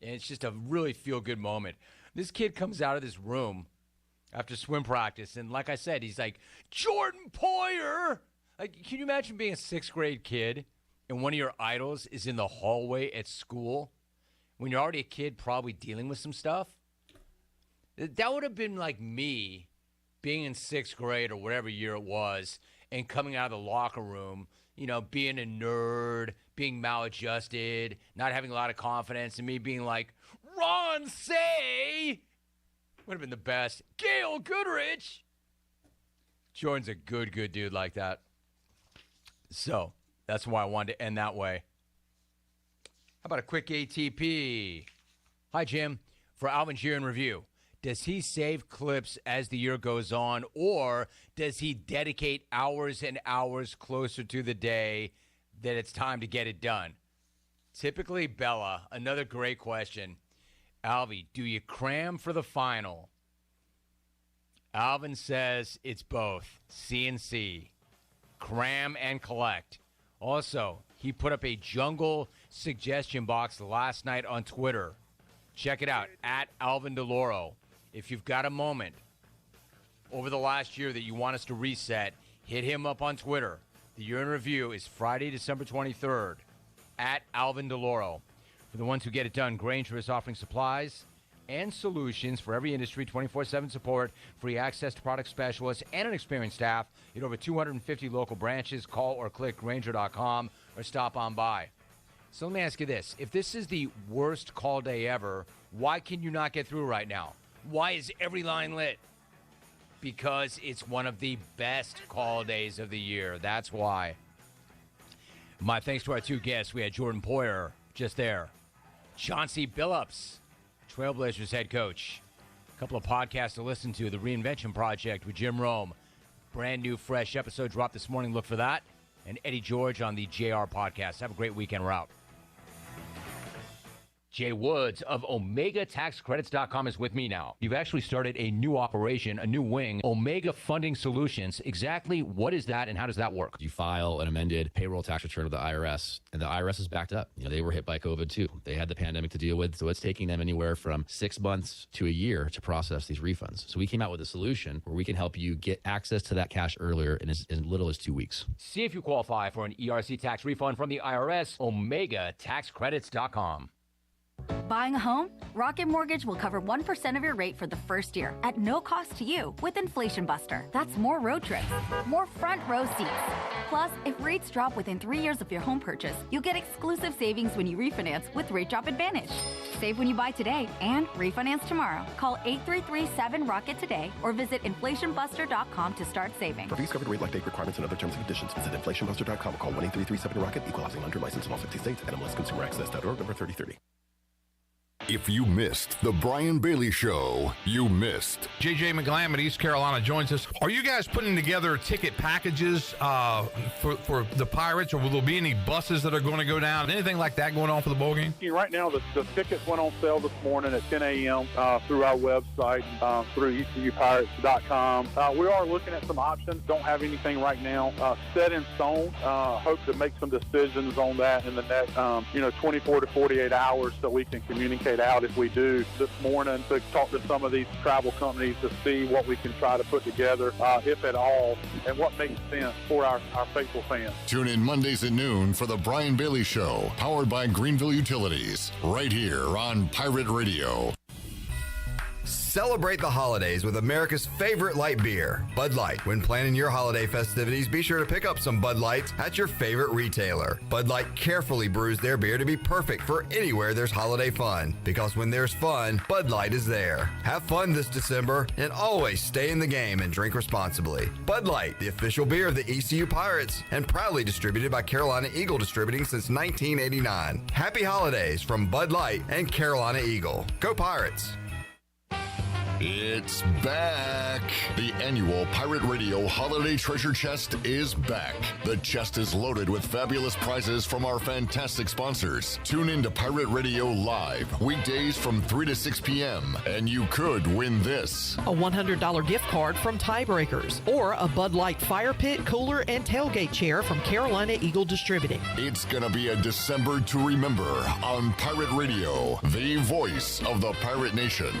And it's just a really feel-good moment. This kid comes out of this room after swim practice, and like I said, he's like, Jordan Poyer! Like, can you imagine being a 6th grade kid and one of your idols is in the hallway at school when you're already a kid probably dealing with some stuff? That would have been like me being in 6th grade or whatever year it was and coming out of the locker room, you know, being a nerd, being maladjusted, not having a lot of confidence, and me being like, Ron Say! Would have been the best. Gail Goodrich! Jordan's a good dude like that. So, that's why I wanted to end that way. How about a quick ATP? Hi, Jim. For Alvin's year in review, does he save clips as the year goes on, or does he dedicate hours and hours closer to the day that it's time to get it done? Typically, Bella, another great question. Alvy, do you cram for the final? Alvin says it's both. C&C. Cram and collect. Also, he put up a jungle suggestion box last night on Twitter. Check it out, at Alvin DeLauro. If you've got a moment over the last year that you want us to reset, hit him up on Twitter. The year in review is Friday, December 23rd, at Alvin DeLauro. For the ones who get it done, Grainger is offering supplies and solutions for every industry, 24/7 support, free access to product specialists, and an experienced staff at over 250 local branches. Call or click Grainger.com or stop on by. So let me ask you this. If this is the worst call day ever, why can you not get through right now? Why is every line lit? Because it's one of the best call days of the year. That's why. My thanks to our two guests. We had Jordan Poyer just there. Chauncey Billups, Trailblazers head coach. A couple of podcasts to listen to. The Reinvention Project with Jim Rome. Brand new, fresh episode dropped this morning. Look for that. And Eddie George on the JR podcast. Have a great weekend. We're out. Jay Woods of OmegaTaxCredits.com is with me now. You've actually started a new operation, a new wing, Omega Funding Solutions. Exactly what is that and how does that work? You file an amended payroll tax return with the IRS, and the IRS is backed up. You know, they were hit by COVID too. They had the pandemic to deal with, so it's taking them anywhere from 6 months to a year to process these refunds. So we came out with a solution where we can help you get access to that cash earlier in as little as 2 weeks. See if you qualify for an ERC tax refund from the IRS, OmegaTaxCredits.com. Buying a home? Rocket Mortgage will cover 1% of your rate for the first year at no cost to you with Inflation Buster. That's more road trips, more front row seats. Plus, if rates drop within 3 years of your home purchase, you'll get exclusive savings when you refinance with Rate Drop Advantage. Save when you buy today and refinance tomorrow. Call 833-7ROCKET today or visit inflationbuster.com to start saving. For fees covered, rate like date requirements and other terms and conditions, visit inflationbuster.com or call 1-833-7ROCKET. Equal housing lender license in all 50 states. NMLSConsumerAccess.org number 3030. If you missed the Brian Bailey Show, you missed. J.J. McGlam at East Carolina joins us. Are you guys putting together ticket packages for the Pirates, or will there be any buses that are going to go down? Anything like that going on for the bowl game? Right now, the tickets went on sale this morning at 10 a.m. Through our website, through ECUPirates.com. We are looking at some options. Don't have anything right now set in stone. Hope to make some decisions on that in the next 24 to 48 hours so we can communicate out if we do this morning to talk to some of these travel companies to see what we can try to put together, if at all, and what makes sense for our faithful fans. Tune in Mondays at noon for the Brian Bailey Show, powered by Greenville Utilities, right here on Pirate Radio. Celebrate the holidays with America's favorite light beer, Bud Light. When planning your holiday festivities, be sure to pick up some Bud Lights at your favorite retailer. Bud Light carefully brews their beer to be perfect for anywhere there's holiday fun. Because when there's fun, Bud Light is there. Have fun this December and always stay in the game and drink responsibly. Bud Light, the official beer of the ECU Pirates, and proudly distributed by Carolina Eagle Distributing since 1989. Happy holidays from Bud Light and Carolina Eagle. Go Pirates! It's back. The annual Pirate Radio Holiday Treasure Chest is back. The chest is loaded with fabulous prizes from our fantastic sponsors. Tune in to Pirate Radio Live, weekdays from 3 to 6 p.m., and you could win this. A $100 gift card from Tiebreakers, or a Bud Light fire pit, cooler, and tailgate chair from Carolina Eagle Distributing. It's gonna be a December to remember on Pirate Radio, the voice of the Pirate Nation.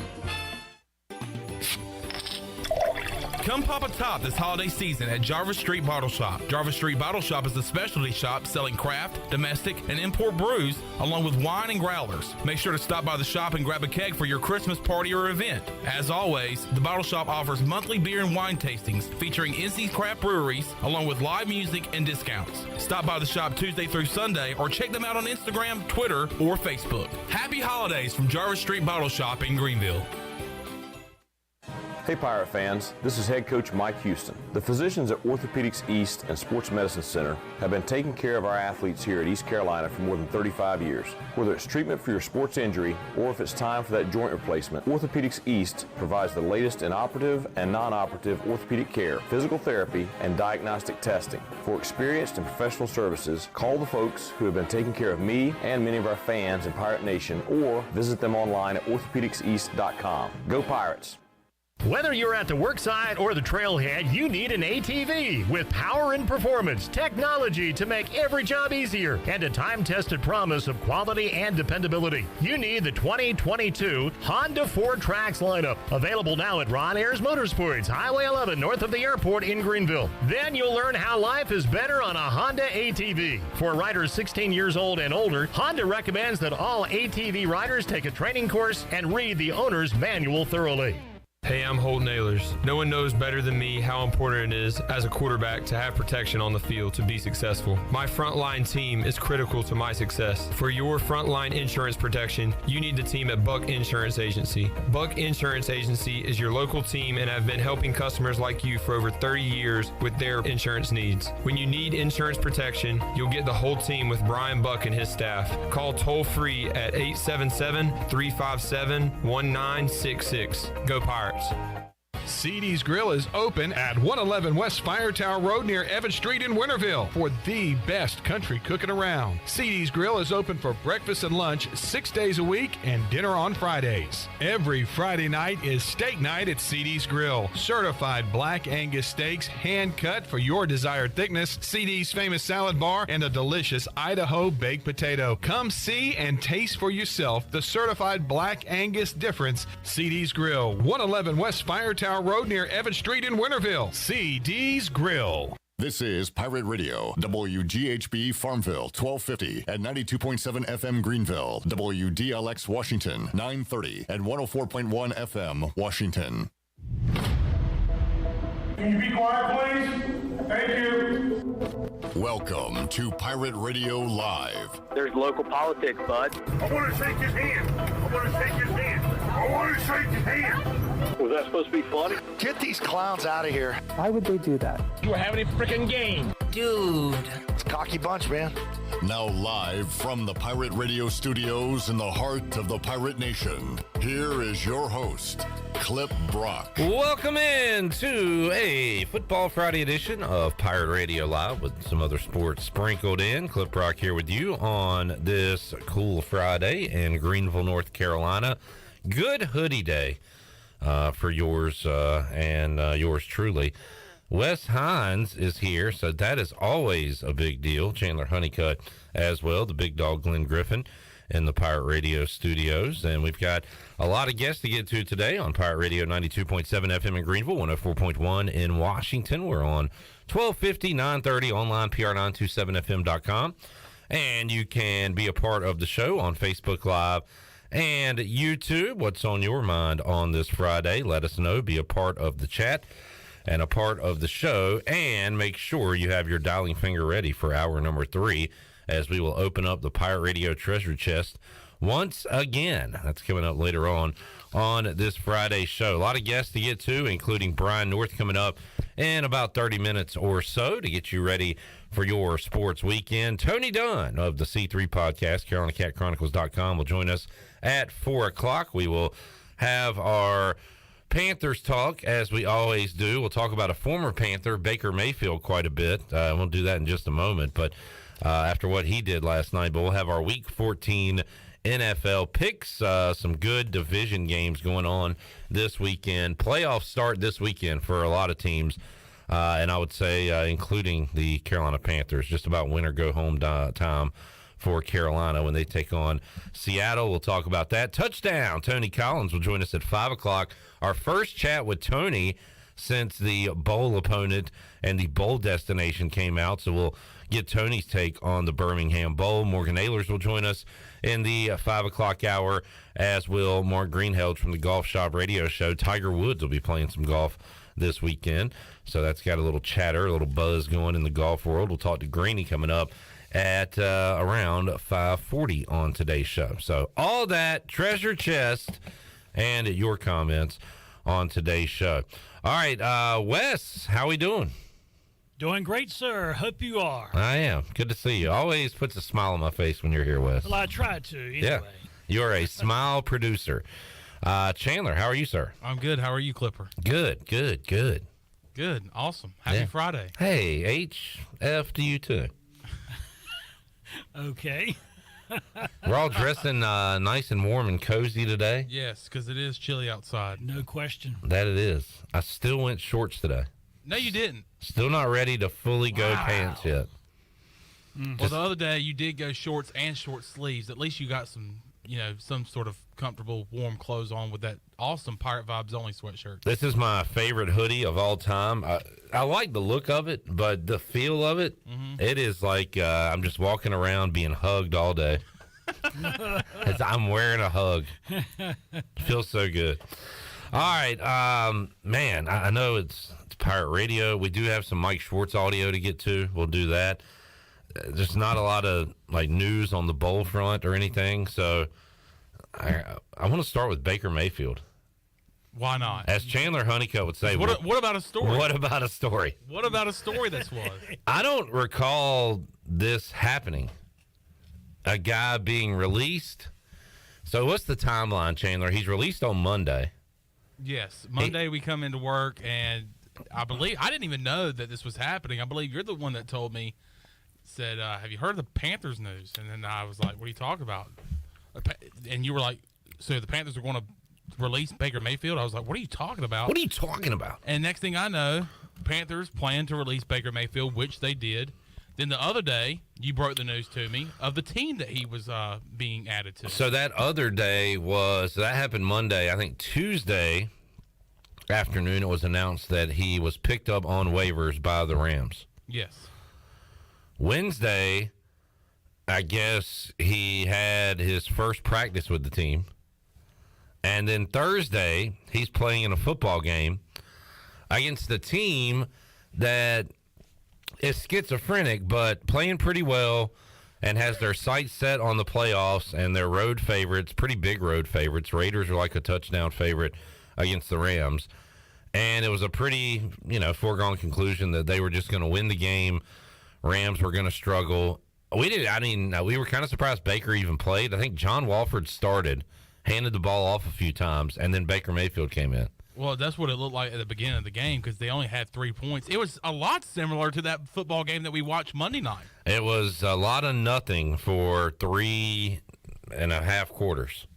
Come pop a top this holiday season at Jarvis Street Bottle Shop. Jarvis Street Bottle Shop is a specialty shop selling craft, domestic, and import brews, along with wine and growlers. Make sure to stop by the shop and grab a keg for your Christmas party or event. As always, the Bottle Shop offers monthly beer and wine tastings featuring NC craft breweries, along with live music and discounts. Stop by the shop Tuesday through Sunday or check them out on Instagram, Twitter, or Facebook. Happy holidays from Jarvis Street Bottle Shop in Greenville. Hey Pirate fans, this is head coach Mike Houston. The physicians at Orthopedics East and Sports Medicine Center have been taking care of our athletes here at East Carolina for more than 35 years. Whether it's treatment for your sports injury or if it's time for that joint replacement, Orthopedics East provides the latest in operative and non-operative orthopedic care, physical therapy, and diagnostic testing. For experienced and professional services, call the folks who have been taking care of me and many of our fans in Pirate Nation, or visit them online at orthopedicseast.com. Go Pirates! Whether you're at the worksite or the trailhead, you need an ATV with power and performance, technology to make every job easier, and a time-tested promise of quality and dependability. You need the 2022 Honda 4Trax lineup, available now at Ron Ayers Motorsports, Highway 11 north of the airport in Greenville. Then you'll learn how life is better on a Honda ATV. For riders 16 years old and older, Honda recommends that all ATV riders take a training course and read the owner's manual thoroughly. Hey, I'm Holton Ahlers. No one knows better than me how important it is as a quarterback to have protection on the field to be successful. My frontline team is critical to my success. For your frontline insurance protection, you need the team at Buck Insurance Agency. Buck Insurance Agency is your local team and have been helping customers like you for over 30 years with their insurance needs. When you need insurance protection, you'll get the whole team with Brian Buck and his staff. Call toll-free at 877-357-1966. Go Pirates. CD's Grill is open at 111 West Firetown Road near Evans Street in Winterville for the best country cooking around. CD's Grill is open for breakfast and lunch 6 days a week and dinner on Fridays. Every Friday night is steak night at CD's Grill. Certified black Angus steaks, hand cut for your desired thickness, CD's famous salad bar, and a delicious Idaho baked potato. Come see and taste for yourself the certified black Angus difference. CD's Grill, 111 West Firetown Road near Evans Street in Winterville. CD's Grill. This is Pirate Radio, WGHB Farmville, 1250 at 92.7 FM Greenville, WDLX Washington, 930 and 104.1 FM Washington. Can you be quiet, please? Thank you. Welcome to Pirate Radio Live. There's local politics, bud. I want to shake his hand. I want to shake his hand. I want to shake his hand. Was that supposed to be funny? Get these clowns out of here. Why would they do that? You were having a freaking game. Dude. It's a cocky bunch, man. Now live from the Pirate Radio studios in the heart of the Pirate Nation, here is your host, Clip Brock. Welcome in to a Football Friday edition of Pirate Radio Live with some other sports sprinkled in. Clip Brock here with you on this cool Friday in Greenville, North Carolina. Good hoodie day for yours and yours truly. Wes Hines is here, so that is always a big deal. Chandler Honeycutt as well, the big dog Glenn Griffin in the Pirate Radio studios. And we've got a lot of guests to get to today on Pirate Radio 92.7 FM in Greenville, 104.1 in Washington. We're on 1250, 930, online, pr927fm.com. And you can be a part of the show on Facebook Live and YouTube. What's on your mind on this Friday? Let us know. Be a part of the chat and a part of the show, and make sure you have your dialing finger ready for hour number 3 as we will open up the Pirate Radio Treasure Chest once again. That's coming up later on this Friday show. A lot of guests to get to, including Brian North coming up in about 30 minutes or so to get you ready for your sports weekend. Tony Dunn of the C3 podcast, CarolinaCatChronicles.com, will join us at 4 o'clock. We will have our Panthers talk, as we always do. We'll talk about a former Panther, Baker Mayfield, quite a bit. We'll do that in just a moment, but after what he did last night. But we'll have our Week 14 NFL picks, some good division games going on this weekend. Playoffs start this weekend for a lot of teams, and I would say including the Carolina Panthers, just about win or go home time for Carolina when they take on Seattle. We'll talk about that. Touchdown. Tony Collins will join us at 5 o'clock. Our first chat with Tony since the bowl opponent and the bowl destination came out. So we'll get Tony's take on the Birmingham Bowl. Morgan Ahlers will join us in the 5 o'clock hour, as will Mark Greenheld from the Golf Shop Radio Show. Tiger Woods will be playing some golf this weekend. So that's got a little chatter, a little buzz going in the golf world. We'll talk to Greeny coming up at around 5:40 on today's show. So all that, treasure chest, and your comments on today's show. All right, Wes, how we doing? Doing great, sir. Hope you are. I am. Good to see you. Always puts a smile on my face when you're here, Wes. Well, I try to, anyway. Yeah, you're a smile producer. Chandler, how are you, sir? I'm good. How are you, Clipper? Good. Good. Awesome. Happy Friday. Hey, HF to you, too. Okay. We're all dressing nice and warm and cozy today. Yes, because it is chilly outside. No question. That it is. I still went shorts today. No, you didn't. Still not ready to fully go pants yet. Well, the other day you did go shorts and short sleeves. At least you got some sort of comfortable, warm clothes on with that awesome Pirate Vibes Only sweatshirt. This is my favorite hoodie of all time. I like the look of it, but the feel of it, it is like I'm just walking around being hugged all day. I'm wearing a hug. Feels so good. All right, man, I know it's Pirate Radio. We do have some Mike Schwartz audio to get to. We'll do that. There's not a lot of news on the bowl front or anything, so I want to start with Baker Mayfield. Why not? As Chandler Honeycutt would say, what about a story? What about a story? What about a story this was? I don't recall this happening. A guy being released. So what's the timeline, Chandler? He's released on Monday. Yes, Monday we come into work, and I didn't even know that this was happening. I believe you're the one that told me, said, have you heard of the Panthers news? And then I was like, what are you talking about? And you were like, so the Panthers are going to release Baker Mayfield? I was like, what are you talking about? What are you talking about? And next thing I know, Panthers plan to release Baker Mayfield, which they did. Then the other day, you broke the news to me of the team that he was being added to. So that other day that happened Monday. I think Tuesday afternoon it was announced that he was picked up on waivers by the Rams. Yes. Wednesday, I guess he had his first practice with the team. And then Thursday, he's playing in a football game against the team that is schizophrenic, but playing pretty well and has their sights set on the playoffs and their road favorites, pretty big road favorites. Raiders are like a touchdown favorite against the Rams. And it was a pretty, foregone conclusion that they were just going to win the game. Rams were going to struggle. We were kind of surprised Baker even played. I think John Walford started, handed the ball off a few times, and then Baker Mayfield came in. Well, that's what it looked like at the beginning of the game because they only had 3 points. It was a lot similar to that football game that we watched Monday night. It was a lot of nothing for 3.5 quarters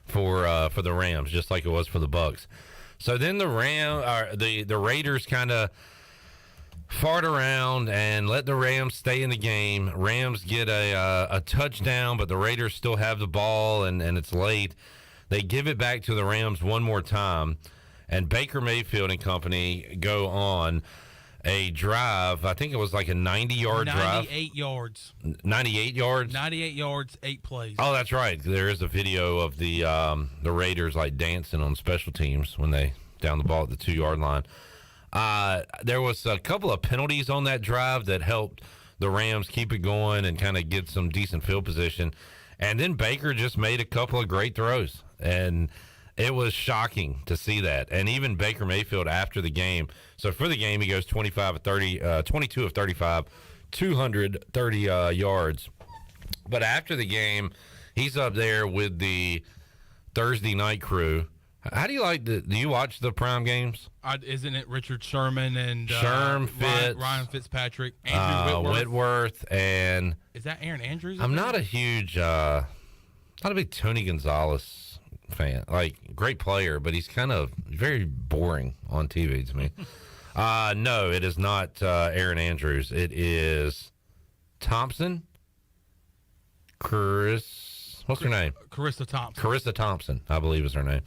for the Rams, just like it was for the Bucs. So then the Raiders kind of fart around and let the Rams stay in the game. Rams get a touchdown, but the Raiders still have the ball, and it's late. They give it back to the Rams one more time, and Baker Mayfield and company go on a drive. I think it was like a 90-yard drive. 98 yards. 98 yards? 98 yards, 8 plays. Oh, that's right. There is a video of the Raiders dancing on special teams when they down the ball at the 2-yard line. There was a couple of penalties on that drive that helped the Rams keep it going and kind of get some decent field position. And then Baker just made a couple of great throws. And it was shocking to see that. And even Baker Mayfield after the game. So for the game, he goes 22 of 35, 230 yards. But after the game, he's up there with the Thursday night crew How do you like do you watch the prime games? Isn't it Richard Sherman and Ryan Fitzpatrick, Andrew Whitworth, and is that Aaron Andrews? I'm not a huge, not a big Tony Gonzalez fan. Like, great player, but he's kind of very boring on TV to me. No, it is not Aaron Andrews. It is Thompson. What's her name? Carissa Thompson. Carissa Thompson, I believe is her name.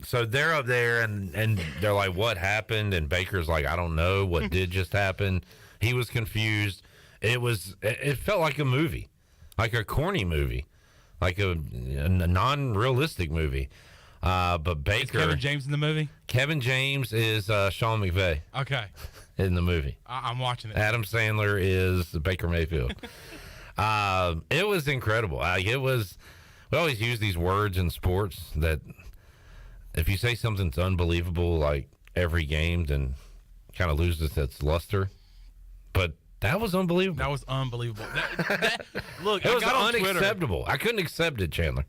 So they're up there and they're like, what happened? And Baker's like, I don't know what did just happen. He was confused. It felt like a movie, like a corny movie, like a non-realistic movie. But Baker. Is Kevin James in the movie? Kevin James is Sean McVay. Okay. In the movie. I'm watching it. Adam Sandler is Baker Mayfield. It was incredible. We always use these words in sports that if you say something's unbelievable, like every game, then kind of loses its luster. But that was unbelievable. That was unbelievable. Look, it was I got unacceptable. I couldn't accept it, Chandler.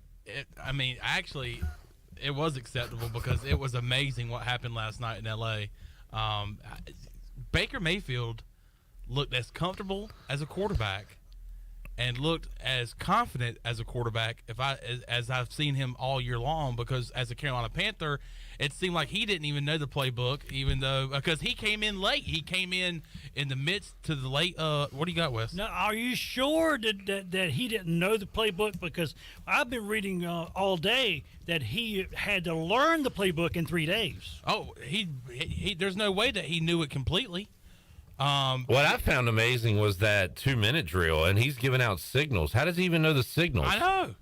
Actually, it was acceptable because it was amazing what happened last night in L.A. Baker Mayfield looked as comfortable as a quarterback and looked as confident as a quarterback as I've seen him all year long, because as a Carolina Panther, it seemed like he didn't even know the playbook, even though because he came in late. He came in the midst to the late. What do you got, Wes? Now, are you sure that he didn't know the playbook? Because I've been reading all day that he had to learn the playbook in 3 days. Oh, he there's no way that he knew it completely. What I found amazing was that 2-minute drill, and he's giving out signals. How does he even know the signals? I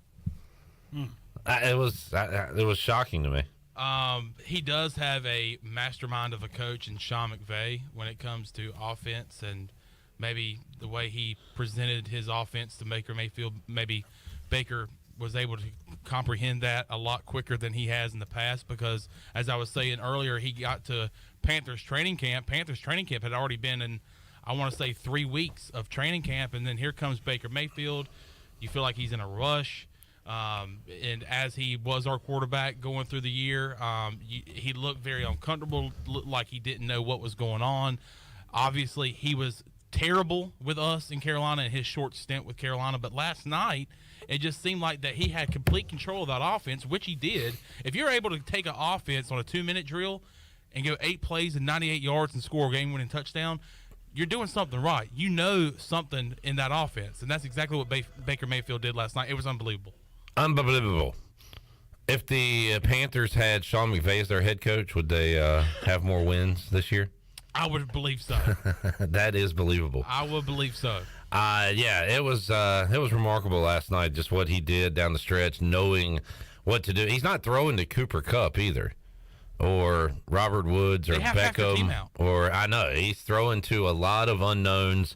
know. It was shocking to me. He does have a mastermind of a coach in Sean McVay when it comes to offense, and maybe the way he presented his offense to Baker Mayfield, maybe Baker was able to comprehend that a lot quicker than he has in the past, because as I was saying earlier, he got to Panthers training camp. Panthers training camp had already been in, I want to say, 3 weeks of training camp, and then here comes Baker Mayfield. You feel like he's in a rush. And as he was our quarterback going through the year, he looked very uncomfortable, looked like he didn't know what was going on. Obviously, he was terrible with us in Carolina in his short stint with Carolina, but last night it just seemed like that he had complete control of that offense, which he did. If you're able to take an offense on a 2-minute drill and go 8 plays and 98 yards and score a game-winning touchdown, you're doing something right. You know something in that offense, and that's exactly what Baker Mayfield did last night. It was unbelievable. Unbelievable. If the Panthers had Sean McVay as their head coach, would they have more wins this year? I would believe so. That is believable. I would believe so. Yeah, it was remarkable last night, just what he did down the stretch, knowing what to do. He's not throwing to Cooper Kupp either, or Robert Woods, or Beckham, or I know he's throwing to a lot of unknowns.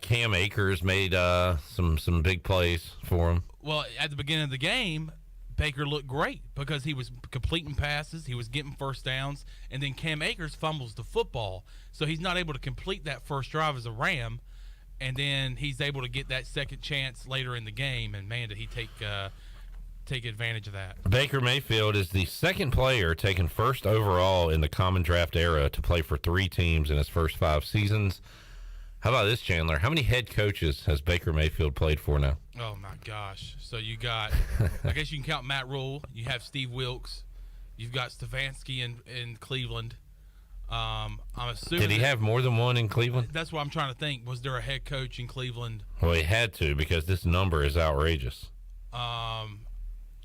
Cam Akers made some big plays for him. Well, at the beginning of the game, Baker looked great because he was completing passes, he was getting first downs, and then Cam Akers fumbles the football, so he's not able to complete that first drive as a Ram, and then he's able to get that second chance later in the game, and man, did he take advantage of that. Baker Mayfield is the second player taken first overall in the common draft era to play for 3 teams in his first 5 seasons. How about this, Chandler? How many head coaches has Baker Mayfield played for now? Oh, my gosh. So you got, I guess you can count Matt Rule. You have Steve Wilkes. You've got Stefanski in Cleveland. I'm assuming. Did he have more than one in Cleveland? That's what I'm trying to think. Was there a head coach in Cleveland? Well, he had to, because this number is outrageous.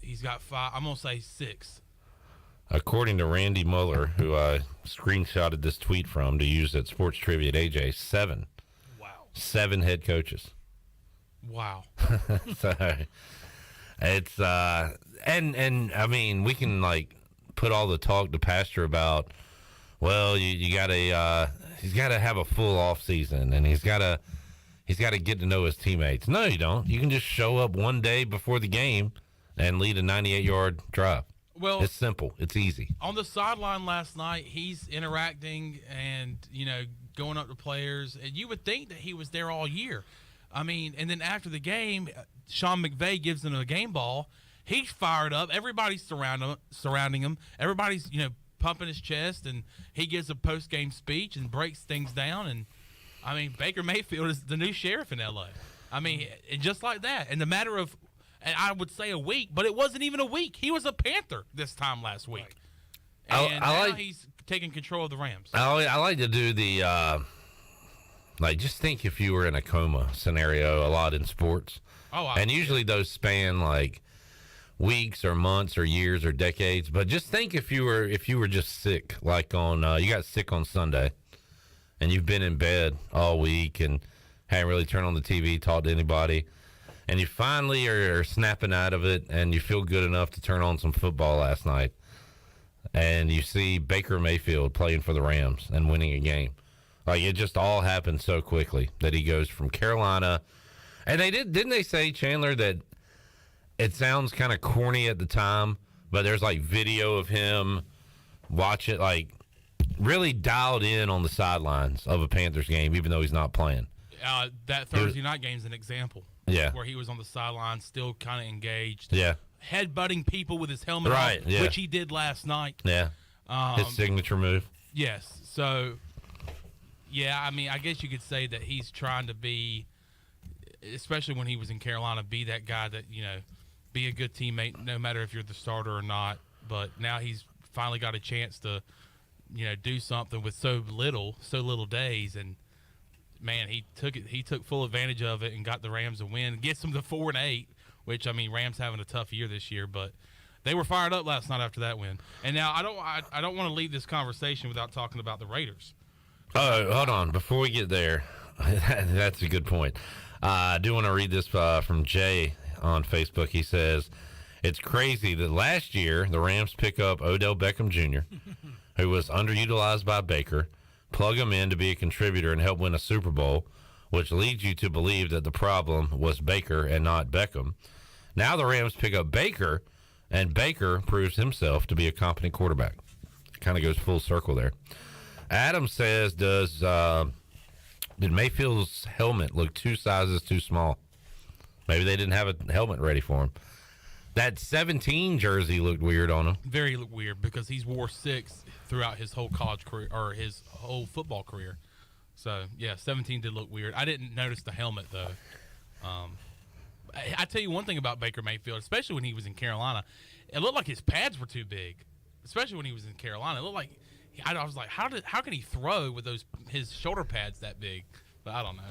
He's got 5. I'm going to say 6. According to Randy Mueller, who I screenshotted this tweet from to use at Sports Trivia at AJ, 7. 7 head coaches. Wow. So it's and I mean, we can like put all the talk to pasture about, well, you gotta he's gotta have a full off season, and he's gotta get to know his teammates. No, you don't. You can just show up one day before the game and lead a 98-yard drive. Well, it's simple. It's easy. On the sideline last night, he's interacting and, going up to players. And you would think that he was there all year. I mean, and then after the game, Sean McVay gives him a game ball. He's fired up. Everybody's surrounding him. Everybody's, pumping his chest, and he gives a post-game speech and breaks things down. And, I mean, Baker Mayfield is the new sheriff in L.A. I mean, just like that. In the matter of, and I would say a week, but it wasn't even a week. He was a Panther this time last week. And now he's taking control of the Rams. I like to do the, just think if you were in a coma scenario a lot in sports. And usually those span, weeks or months or years or decades. But just think if you were just sick, like you got sick on Sunday, and you've been in bed all week and hadn't really turned on the TV, talked to anybody, and you finally are snapping out of it, and you feel good enough to turn on some football last night, and you see Baker Mayfield playing for the Rams and winning a game. It just all happened so quickly that he goes from Carolina. And didn't they say, Chandler, that it sounds kind of corny at the time, but there's video of him watch it, really dialed in on the sidelines of a Panthers game, even though he's not playing. That Thursday night game's an example. Yeah. Where he was on the sidelines, still kind of engaged. Yeah. Headbutting people with his helmet right, off, yeah. which he did last night. Yeah. His signature move. Yes. So, yeah, I mean, I guess you could say that he's trying to be, especially when he was in Carolina, be that guy that, be a good teammate no matter if you're the starter or not. But now he's finally got a chance to, do something with so little days. And, man, he took full advantage of it and got the Rams a win. Gets them to 4-8, which, I mean, Rams having a tough year this year, but they were fired up last night after that win. And now I don't want to leave this conversation without talking about the Raiders. Oh, hold on. Before we get there, that's a good point. I do want to read this from Jay on Facebook. He says, it's crazy that last year the Rams pick up Odell Beckham Jr., who was underutilized by Baker, plug him in to be a contributor and help win a Super Bowl, which leads you to believe that the problem was Baker and not Beckham. Now the Rams pick up Baker, and Baker proves himself to be a competent quarterback. Kind of goes full circle there. Adam says, did Mayfield's helmet look 2 sizes too small? Maybe they didn't have a helmet ready for him. That 17 jersey looked weird on him. Very weird because he's wore 6 throughout his whole college career or his whole football career. So, yeah, 17 did look weird. I didn't notice the helmet, though. I tell you one thing about Baker Mayfield, especially when he was in Carolina, it looked like his pads were too big, especially when he was in Carolina. It looked like I was like, how can he throw with his shoulder pads that big? But I don't know.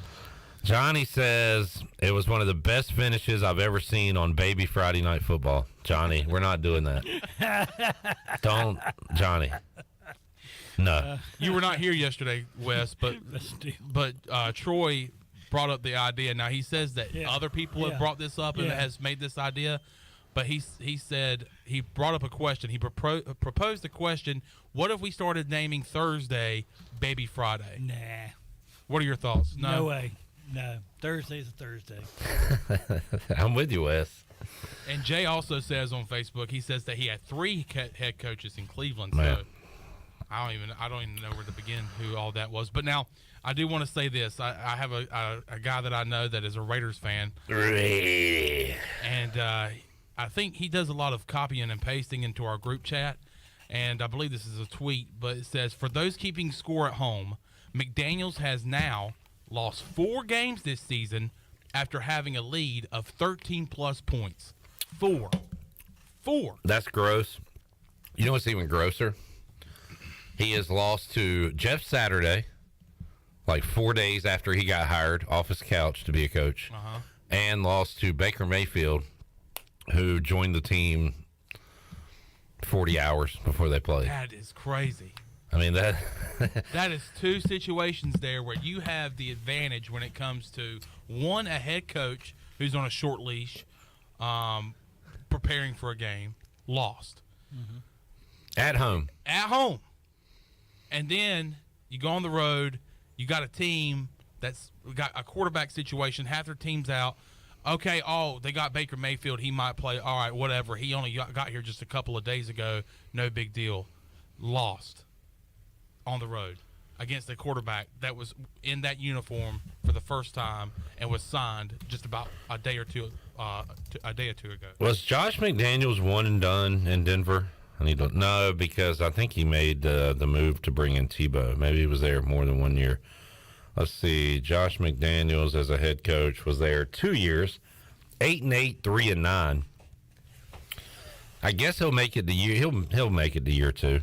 Johnny says it was one of the best finishes I've ever seen on Baby Friday Night Football. Johnny, we're not doing that. Don't, Johnny. No. You were not here yesterday, Wes, but Troy brought up the idea. Now, he says that other people have brought this up and has made this idea, but he said he brought up a question. He proposed a question, what if we started naming Thursday Baby Friday? Nah. What are your thoughts? No way. No. Thursday's a Thursday. I'm with you, Wes. And Jay also says on Facebook, he says that he had 3 head coaches in Cleveland. Man. So I don't even know where to begin who all that was. But now I do want to say this. I have a guy that I know that is a Raiders fan. And I think he does a lot of copying and pasting into our group chat. And I believe this is a tweet, but it says, for those keeping score at home, McDaniels has now lost 4 games this season after having a lead of 13-plus points. 4. That's gross. You know what's even grosser? He has lost to Jeff Saturday, 4 days after he got hired off his couch to be a coach, and lost to Baker Mayfield, who joined the team 40 hours before they played. That is crazy. I mean, that is 2 situations there where you have the advantage when it comes to, one, a head coach who's on a short leash, preparing for a game, lost. Mm-hmm. At home. And then you go on the road, you got a team that's got a quarterback situation, half their team's out. Okay, they got Baker Mayfield, he might play. All right, whatever. He only got here just a couple of days ago. No big deal. Lost on the road against a quarterback that was in that uniform for the first time and was signed just about a day or 2 a day or two ago. Was Josh McDaniels one and done in Denver? I need to know because I think he made the move to bring in Tebow. Maybe he was there more than 1 year. Let's see. Josh McDaniels as a head coach was there 2 years, 8-8, 3-9. I guess he'll make it the year. He'll make it the year two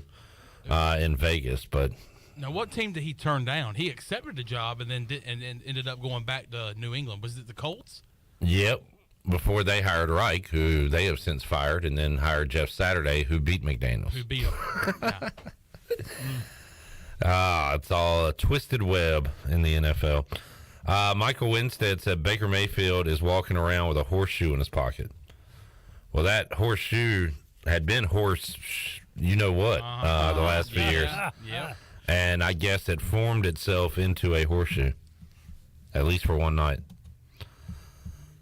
in Vegas. But now, what team did he turn down? He accepted the job and then ended up going back to New England. Was it the Colts? Yep. Before they hired Reich, who they have since fired, and then hired Jeff Saturday, who beat McDaniels. Who beat him? Yeah. It's all a twisted web in the NFL. Michael Winstead said Baker Mayfield is walking around with a horseshoe in his pocket. Well, that horseshoe had been the last few years. Yeah. And I guess it formed itself into a horseshoe, at least for one night.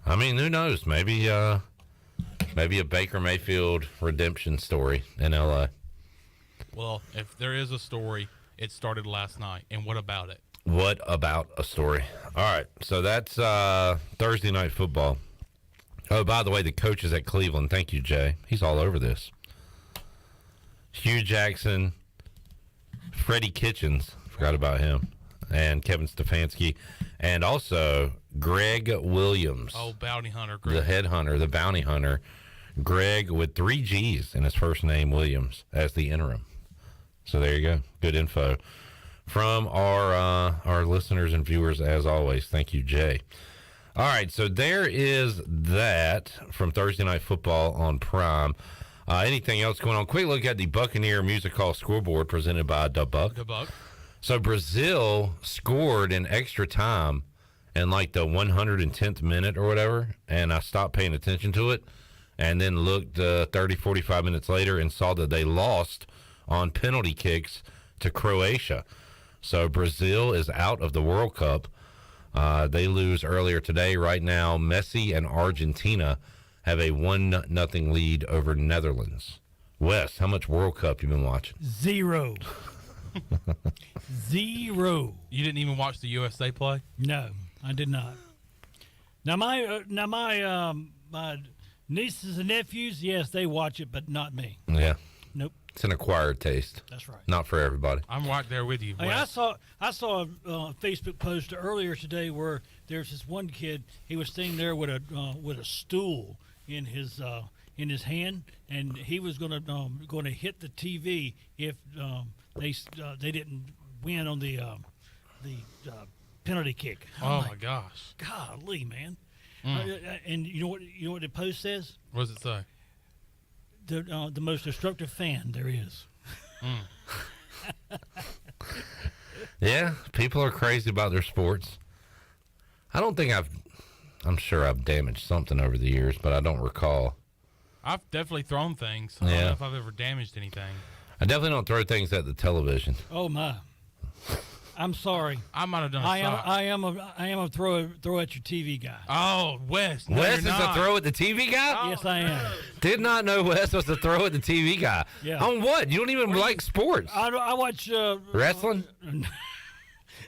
I mean, who knows? Maybe a Baker Mayfield redemption story in L.A. Well, if there is a story, it started last night. And what about it? What about a story? All right, so that's Thursday Night Football. Oh, by the way, the coach is at Cleveland. Thank you, Jay. He's all over this. Hugh Jackson, Freddie Kitchens, forgot about him, and Kevin Stefanski, and also Greg Williams. Oh, bounty hunter, Greg. The head hunter, the bounty hunter. Greg with 3 G's in his first name, Williams, as the interim. So there you go. Good info from our listeners and viewers, as always. Thank you, Jay. All right, so there is that from Thursday Night Football on Prime. Anything else going on? Quick look at the Buccaneer Music Hall scoreboard presented by Da Buck. Da Buck. So Brazil scored in extra time in like the 110th minute or whatever, and I stopped paying attention to it and then looked 30, 45 minutes later and saw that they lost on penalty kicks to Croatia. So Brazil is out of the World Cup. They lose earlier today. Right now, Messi and Argentina have a 1-0 lead over Netherlands. Wes, how much World Cup you been watching? 0. 0. You didn't even watch the USA play? No, I did not. Now my nieces and nephews, yes, they watch it, but not me. Yeah. Nope. It's an acquired taste. That's right. Not for everybody. I'm right there with you. I mean, I saw a Facebook post earlier today where there's this one kid. He was sitting there with a stool in his hand, and he was going to hit the TV if they didn't win on the penalty kick. Oh my gosh! Golly, man! And you know what the post says? What does it say? The most destructive fan there is. Yeah, people are crazy about their sports. I'm sure I've damaged something over the years, but I don't recall. I've definitely thrown things. I don't know if I've ever damaged anything. I definitely don't throw things at the television. Oh my! I'm sorry. I might have done. I am a throw at your TV guy. Oh, Wes. No, Wes is a throw at the TV guy? Oh. Yes, I am. Did not know Wes was a throw at the TV guy. Yeah. On what? You don't even like sports. I watch wrestling.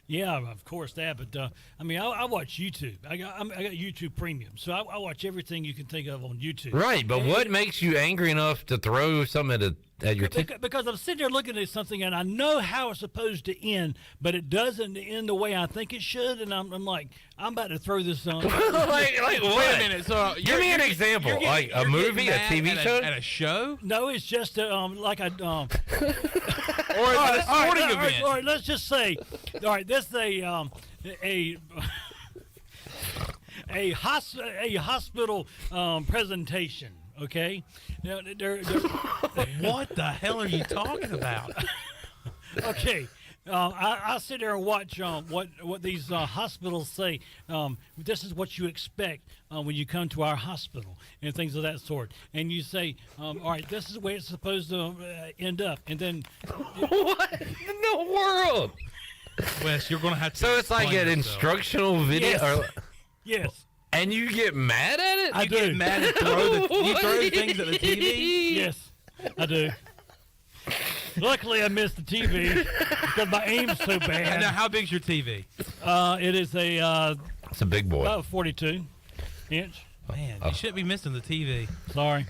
Yeah, of course that. But I watch YouTube. I got YouTube Premium, so I watch everything you can think of on YouTube. Right, but what makes you angry enough to throw something at your TV? Because I'm sitting there looking at something and I know how it's supposed to end, but it doesn't end the way I think it should, and I'm like, I'm about to throw this on. like what? Wait a minute. So give me an example, like a movie, a TV show, at a show. No, it's just like a or a sporting event. All right, let's just say, all right, this is a hospital presentation. Okay, now what the hell are you talking about? Okay, I sit there and watch what these hospitals say. This is what you expect when you come to our hospital and things of that sort. And you say, all right, this is the way it's supposed to end up. And then what in the world? Wes, you're gonna have to. So it's like an instructional video. Yes. Yes. And you get mad at it? I do. Get mad and you throw things at the TV? Yes, I do. Luckily, I missed the TV because my aim's so bad. And now, how big's your TV? It is it's a big boy. About 42 inch. Man, you shouldn't be missing the TV. Sorry.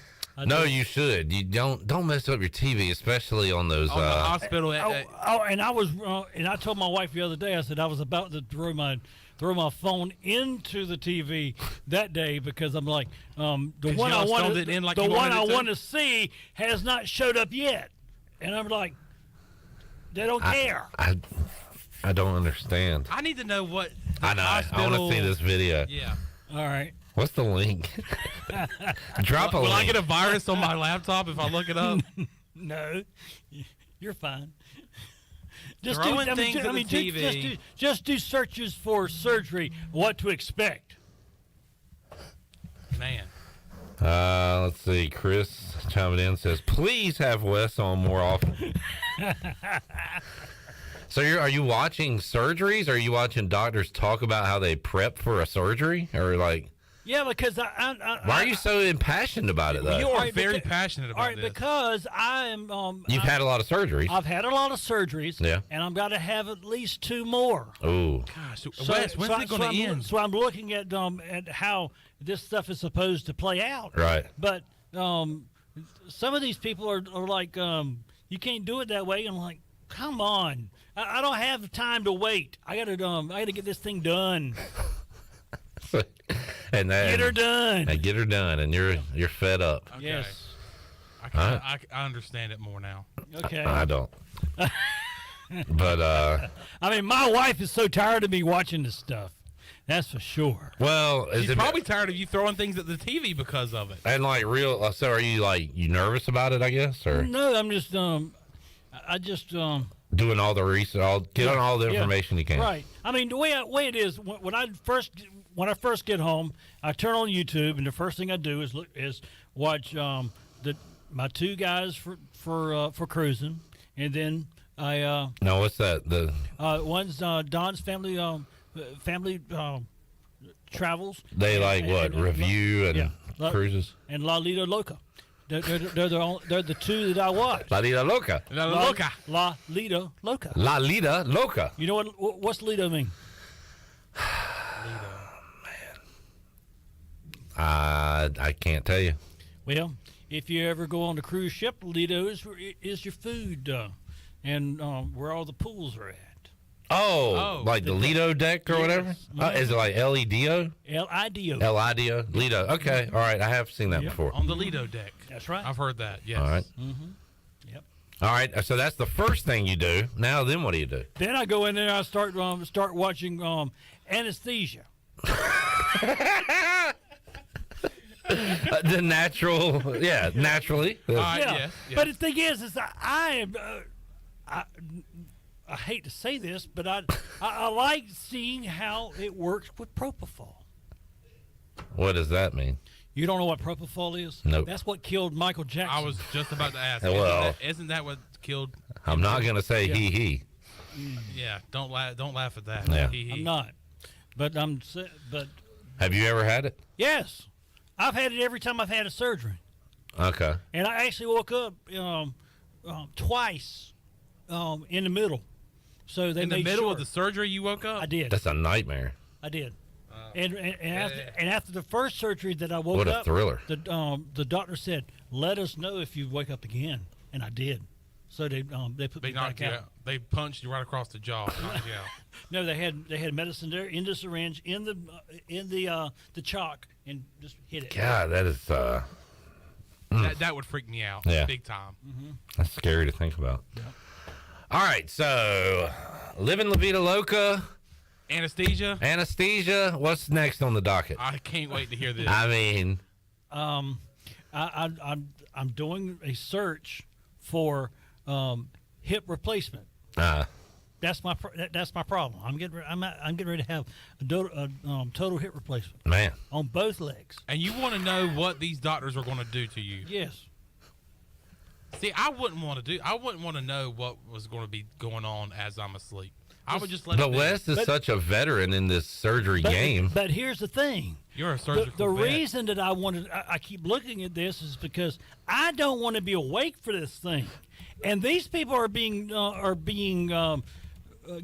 No, you should. You don't mess up your TV, especially on those. On the hospital. And I told my wife the other day. I said I was about to throw my phone into the TV that day because I'm like, the one I want to see has not showed up yet, and I'm like, they don't care. I don't understand. I need to know what. I know. I want to see this video. Yeah. All right. What's the link? Drop a link. Will I get a virus on my laptop if I look it up? No, you're fine. Just do searches for surgery. What to expect? Man. Let's see. Chris chiming in says, "Please have Wes on more often." So are you watching surgeries? Or are you watching doctors talk about how they prep for a surgery, or like? Yeah, because Why are you so impassioned about it, though? You are very passionate about this. Because I am. You've had a lot of surgeries. I've had a lot of surgeries. Yeah. And I'm going to have at least 2 more. Oh. Gosh, Wes, when's it going to end? So I'm looking at how this stuff is supposed to play out. Right. But some of these people are like, you can't do it that way. I'm like, come on. I don't have time to wait. I gotta get this thing done. And then, get her done. And get her done, and you're fed up. Okay. Yes. I understand it more now. Okay. I don't. But I mean, my wife is so tired of me watching this stuff. That's for sure. Well, she's probably tired of you throwing things at the TV because of it. And like real. So are you you nervous about it? I guess, or no? I'm just doing all the research, getting all the information you can. Right. I mean, the way it is when I first get home, I turn on YouTube, and the first thing I do is watch my 2 guys for cruising, and then I. No, what's that? One's Don's family travels. They review and cruises. And La Lida Loca. They're the 2 that I watch. La Lida Loca. La Loca. La Lida Loca. La Lida Loca. You know what's Lido mean? I can't tell you. Well, if you ever go on the cruise ship, Lido is your food, and where all the pools are at. Oh, like the Lido deck or whatever? Is it like L-E-D-O? L-I-D-O. L-I-D-O? Lido. Okay. All right. I have seen that before. On the Lido deck. That's right. I've heard that, yes. All right. Mm-hmm. Yep. All right. So that's the first thing you do. Now, then what do you do? Then I go in there and I start watching Anesthesia. The natural, naturally. Yeah. But the thing is I hate to say this, but I like seeing how it works with propofol. What does that mean? You don't know what propofol is? Nope. That's what killed Michael Jackson. I was just about to ask. Well, isn't that what killed? I'm not going to say he. Yeah, don't laugh at that. Yeah. I'm not. But have you ever had it? Yes, I've had it every time I've had a surgery. Okay. And I actually woke up twice in the middle. So they in the middle of the surgery, you woke up. I did. That's a nightmare. I did. And after the first surgery that I woke up, what a thriller! The doctor said, "Let us know if you wake up again," and I did. So they put me back out. They punched you right across the jaw. Knocked you out. No, they had medicine there in the syringe, in the chalk, and just hit it. God, that is that would freak me out. Yeah. Big time. Mm-hmm. That's scary to think about. Yeah. All right, so living La Vida Loca. Anesthesia. What's next on the docket? I can't wait to hear this. I mean, I'm doing a search for hip replacement. That's my problem. I'm getting ready to have a total hip replacement. Man, on both legs. And you want to know what these doctors are going to do to you? Yes. See, I wouldn't want to know what was going to be going on as I'm asleep. I would just let it be. But Wes is such a veteran in this surgery game. But here's the thing. You're a surgical The vet. reason that I keep looking at this is because I don't want to be awake for this thing. And these people are being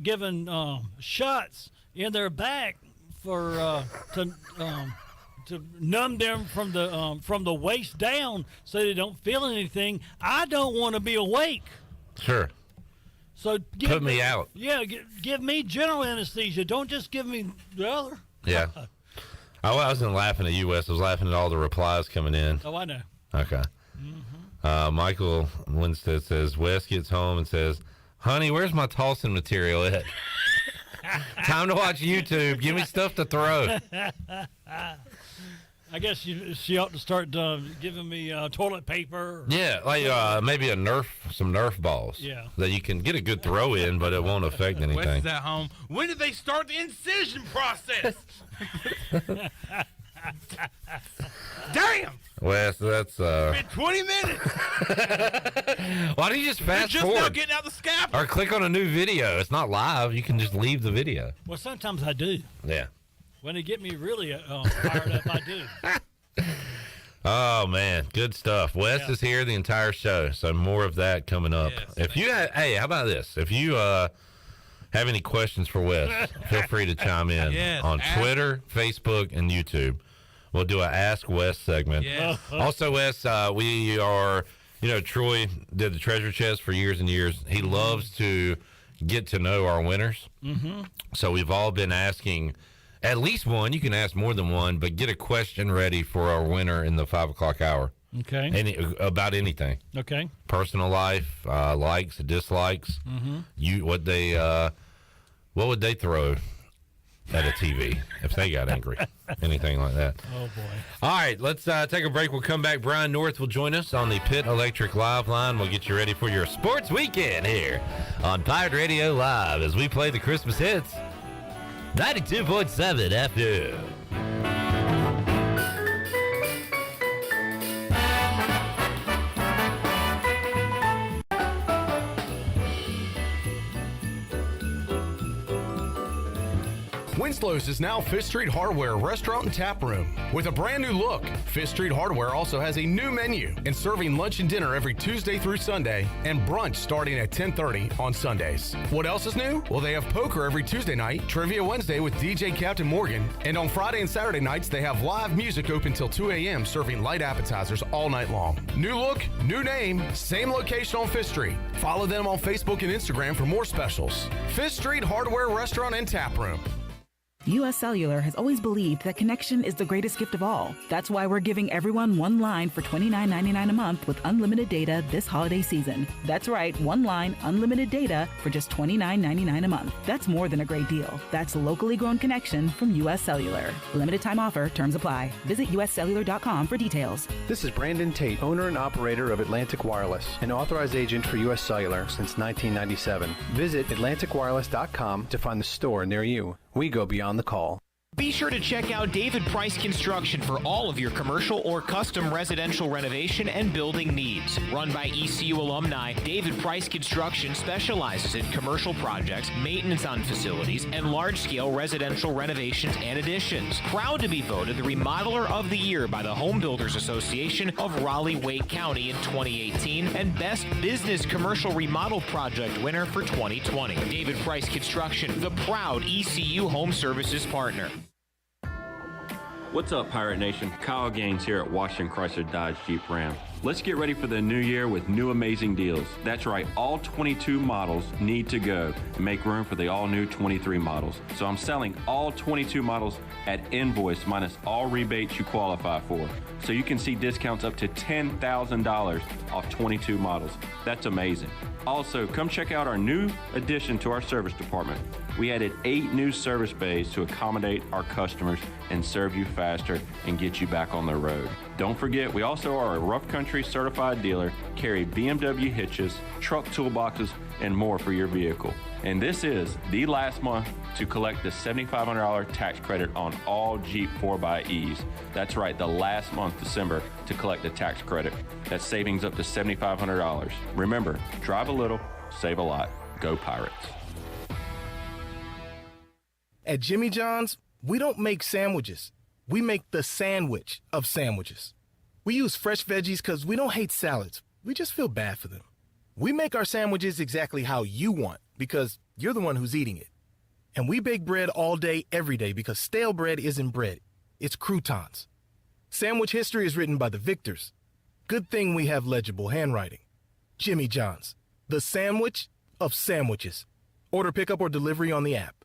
given shots in their back to to numb them from the waist down so they don't feel anything. I don't want to be awake. Sure. So put me out. Yeah, give me general anesthesia. Don't just give me the other. Yeah. I wasn't laughing at you, Wes. I was laughing at all the replies coming in. Oh, I know. Okay. Michael Winstead says, Wes gets home and says, honey, where's my tossing material at? Time to watch YouTube. Give me stuff to throw. I guess she ought to start giving me toilet paper. Yeah, like maybe some Nerf balls. Yeah. That you can get a good throw in, but it won't affect Wes anything. is at home. When did they start the incision process? Damn! Wes, that's Been 20 minutes. Why don't you just They're fast just forward? now getting out the scalpel. Or click on a new video. It's not live. You can just leave the video. Well, sometimes I do. Yeah. When they get me really fired up, I do. Oh man, good stuff. Wes is here the entire show, so more of that coming up. If you hey, how about this? If you have any questions for Wes, feel free to chime in on Twitter, Facebook, and YouTube. We'll do an Ask Wes segment. Yes. Also, Wes, we are, Troy did the treasure chest for years and years. He loves to get to know our winners. Mm-hmm. So we've all been asking at least one. You can ask more than one, but get a question ready for our winner in the 5 o'clock hour. Okay. About anything. Okay. Personal life, likes, dislikes. Mm-hmm. What would they throw at a TV if they got angry? Anything like that. Oh, boy. All right, let's take a break. We'll come back. Brian North will join us on the Pitt Electric Live line. We'll get you ready for your sports weekend here on Pirate Radio Live as we play the Christmas hits. 92.7 FM. Winslow's is now Fifth Street Hardware Restaurant and Tap Room. With a brand new look, Fifth Street Hardware also has a new menu and serving lunch and dinner every Tuesday through Sunday and brunch starting at 10:30 on Sundays. What else is new? Well, they have poker every Tuesday night, Trivia Wednesday with DJ Captain Morgan, and on Friday and Saturday nights, they have live music open till 2 a.m. serving light appetizers all night long. New look, new name, same location on Fifth Street. Follow them on Facebook and Instagram for more specials. Fifth Street Hardware Restaurant and Tap Room. U.S. Cellular has always believed that connection is the greatest gift of all. That's why we're giving everyone one line for $29.99 a month with unlimited data this holiday season. That's right, one line, unlimited data for just $29.99 a month. That's more than a great deal. That's locally grown connection from U.S. Cellular. Limited time offer, terms apply. Visit uscellular.com for details. This is Brandon Tate, owner and operator of Atlantic Wireless, an authorized agent for U.S. Cellular since 1997. Visit atlanticwireless.com to find the store near you. We go beyond the call. Be sure to check out David Price Construction for all of your commercial or custom residential renovation and building needs. Run by ECU alumni, David Price Construction specializes in commercial projects, maintenance on facilities, and large-scale residential renovations and additions. Proud to be voted the Remodeler of the Year by the Home Builders Association of Raleigh-Wake County in 2018 and Best Business Commercial Remodel Project winner for 2020. David Price Construction, the proud ECU Home Services partner. What's up, Pirate Nation? Kyle Gaines here at Washington Chrysler Dodge Jeep Ram. Let's get ready for the new year with new amazing deals. That's right, all 22 models need to go and make room for the all-new 23 models. So I'm selling all 22 models at invoice minus all rebates you qualify for. So you can see discounts up to $10,000 off 22 models. That's amazing. Also, come check out our new addition to our service department. We added 8 new service bays to accommodate our customers and serve you faster and get you back on the road. Don't forget, we also are a Rough Country certified dealer, carry BMW hitches, truck toolboxes, and more for your vehicle. And this is the last month to collect the $7,500 tax credit on all Jeep 4xEs. That's right, the last month, December, to collect the tax credit. That's savings up to $7,500. Remember, drive a little, save a lot. Go Pirates. At Jimmy John's, we don't make sandwiches. We make the sandwich of sandwiches. We use fresh veggies because we don't hate salads. We just feel bad for them. We make our sandwiches exactly how you want because you're the one who's eating it. And we bake bread all day, every day because stale bread isn't bread. It's croutons. Sandwich history is written by the victors. Good thing we have legible handwriting. Jimmy John's, the sandwich of sandwiches. Order pickup or delivery on the app.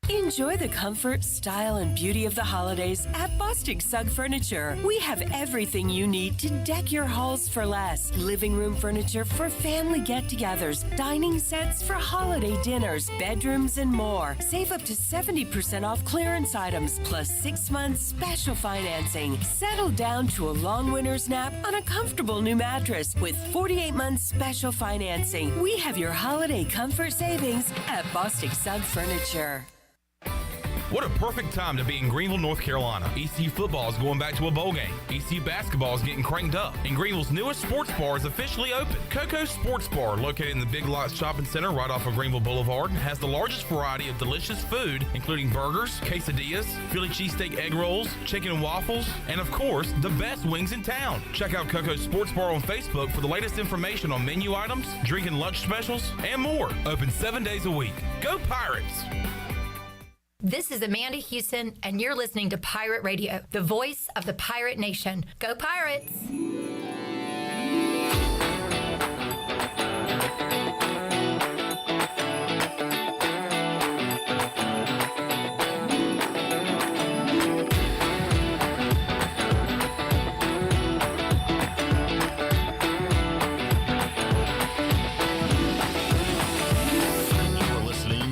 Enjoy the comfort, style, and beauty of the holidays at Bostic Sugg Furniture. We have everything you need to deck your halls for less. Living room furniture for family get-togethers, dining sets for holiday dinners, bedrooms, and more. Save up to 70% off clearance items, plus 6 months special financing. Settle down to a long winter's nap on a comfortable new mattress with 48 months special financing. We have your holiday comfort savings at Bostic Sugg Furniture. What a perfect time to be in Greenville, North Carolina. ECU football is going back to a bowl game. ECU basketball is getting cranked up. And Greenville's newest sports bar is officially open. Coco's Sports Bar, located in the Big Lots Shopping Center right off of Greenville Boulevard, has the largest variety of delicious food, including burgers, quesadillas, Philly cheesesteak egg rolls, chicken and waffles, and of course, the best wings in town. Check out Coco's Sports Bar on Facebook for the latest information on menu items, drink and lunch specials, and more. Open 7 days a week. Go Pirates! This is Amanda Houston, and you're listening to Pirate Radio, the voice of the Pirate Nation. Go Pirates!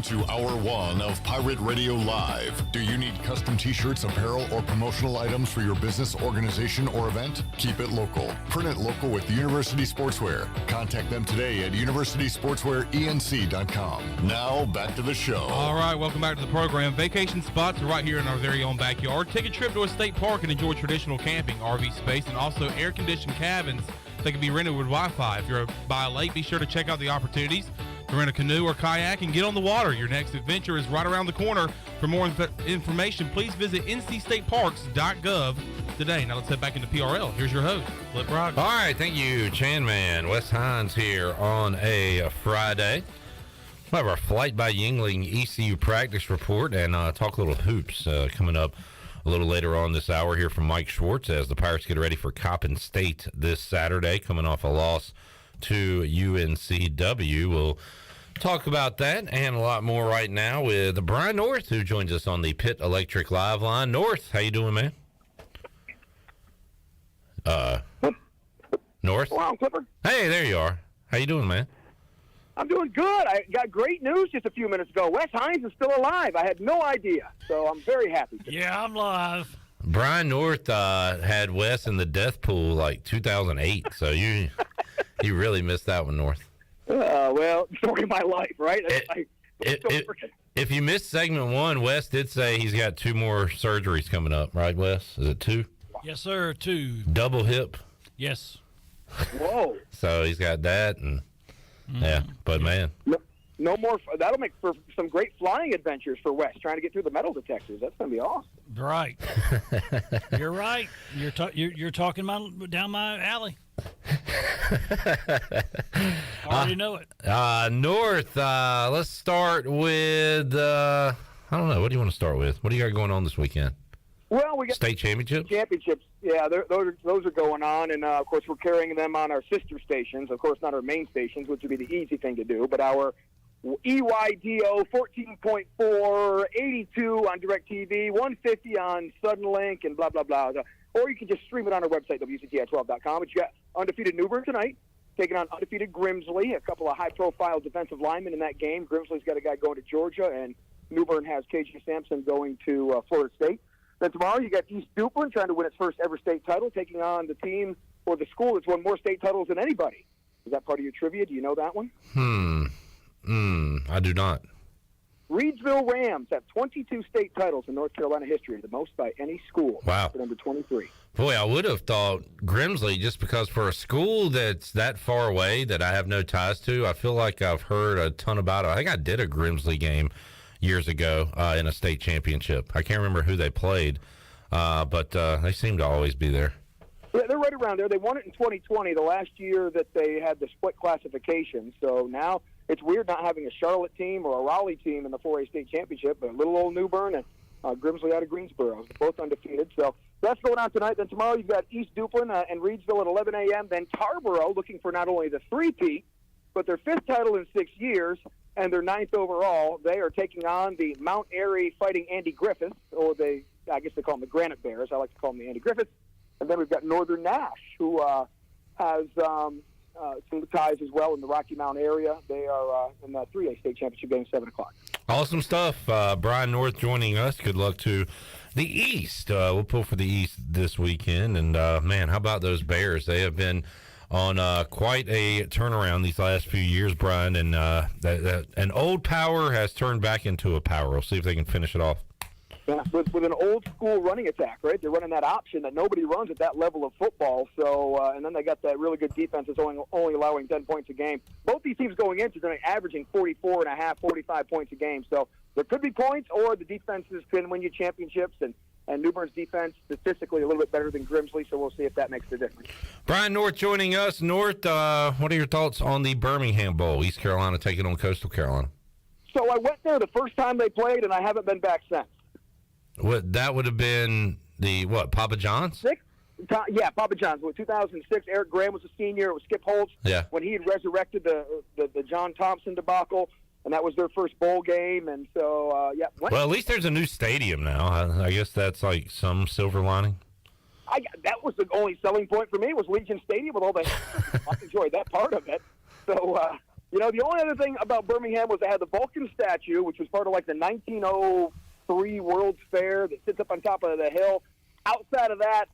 To Hour 1 of Pirate Radio Live. Do you need custom t-shirts, apparel, or promotional items for your business, organization, or event? Keep it local. Print it local with University Sportswear. Contact them today at universitysportswearenc.com. Now, back to the show. All right, welcome back to the program. Vacation spots are right here in our very own backyard. Take a trip to a state park and enjoy traditional camping, RV space, and also air-conditioned cabins that can be rented with Wi-Fi. If you're by a lake, be sure to check out the opportunities to rent a canoe or kayak and get on the water. Your next adventure is right around the corner. For more information, please visit ncstateparks.gov today. Now let's head back into PRL. Here's your host, Flip Rock. All right, thank you, Chan Man. Wes Hines here on a Friday. We'll have our Flight by Yingling ECU practice report and talk a little hoops coming up a little later on this hour here from Mike Schwartz as the Pirates get ready for Coppin State this Saturday, coming off a loss to UNCW. We'll talk about that and a lot more right now with Brian North, who joins us on the Pitt Electric Live line. North, how you doing, man? North? Wow, Clipper. Hey, there you are. How you doing, man? I'm doing good. I got great news just a few minutes ago. Wes Hines is still alive. I had no idea, so I'm very happy. Yeah, I'm live. Brian North had Wes in the death pool like 2008, so you really missed that one, North. Well, story of my life, right? If you missed segment 1, Wes did say he's got 2 more surgeries coming up, right, Wes? Is it 2? Yes, sir, 2. Double hip? Yes. Whoa. So he's got that, and yeah, but man. No more. That'll make for some great flying adventures for Wes, trying to get through the metal detectors. That's going to be awesome. Right. You're right. You're talking down my alley. I already know it. North, let's start with, I don't know. What do you want to start with? What do you got going on this weekend? Well, we got state championships. Yeah, those are going on, and of course we're carrying them on our sister stations. Of course, not our main stations, which would be the easy thing to do, but our EYDO 14.4, 82 on DirecTV, 150 on Suddenlink, and blah blah blah. Or you can just stream it on our website, WCTI12.com. But you got undefeated Newbern tonight, taking on undefeated Grimsley, a couple of high-profile defensive linemen in that game. Grimsley's got a guy going to Georgia, and Newbern has KJ Sampson going to Florida State. Then tomorrow you got East Duplin trying to win its first ever state title, taking on the team or the school that's won more state titles than anybody. Is that part of your trivia? Do you know that one? I do not. Reedsville Rams have 22 state titles in North Carolina history, the most by any school. Wow. Number 23. Boy, I would have thought Grimsley, just because for a school that's that far away that I have no ties to, I feel like I've heard a ton about it. I think I did a Grimsley game years ago in a state championship. I can't remember who they played, but they seem to always be there. Yeah, they're right around there. They won it in 2020, the last year that they had the split classification. So now it's weird not having a Charlotte team or a Raleigh team in the 4A state championship, but little old Newbern and Grimsley out of Greensboro, both undefeated. So That's going on tonight. Then tomorrow you've got East Duplin and Reedsville at 11 a.m. Then Tarboro looking for not only the three-peat, but their 5th title in 6 years and their 9th overall. They are taking on the Mount Airy Fighting Andy Griffiths, or I guess they call them the Granite Bears. I like to call them the Andy Griffiths. And then we've got Northern Nash, who has some ties as well in the Rocky Mount area. They are in the 3A state championship game, 7 o'clock. Awesome stuff. Brian North joining us. Good luck to the East. We'll pull for the East this weekend. And, man, how about those Bears? They have been on quite a turnaround these last few years, Brian. And an old power has turned back into a power. We'll see if they can finish it off. Yeah, with an old-school running attack, right? They're running that option that nobody runs at that level of football. So, and then they got that really good defense that's only allowing 10 points a game. Both these teams going into tonight averaging 44.5, 45 points a game. So there could be points, or the defenses can win you championships. And New Bern's defense statistically a little bit better than Grimsley, so we'll see if that makes the difference. Brian North joining us. North, what are your thoughts on the Birmingham Bowl? East Carolina taking on Coastal Carolina. So I went there the first time they played, and I haven't been back since. That would have been Papa John's? Yeah, Papa John's. 2006, Eric Graham was a senior. It was Skip Holtz when he had resurrected the John Thompson debacle, and that was their first bowl game. And so, Well, at least there's a new stadium now. I guess that's like some silver lining. That was the only selling point for me was Legion Stadium with all the I enjoyed that part of it. So, the only other thing about Birmingham was they had the Vulcan statue, which was part of like the 1903 World's Fair that sits up on top of the hill. Outside of that,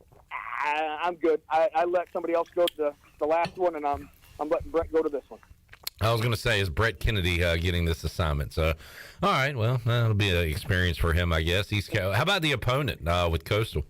I'm good. I let somebody else go to the last one, and I'm letting Brett go to this one. I was going to say, is Brett Kennedy getting this assignment? So, all right, well, that'll be an experience for him, I guess. How about the opponent with Coastal?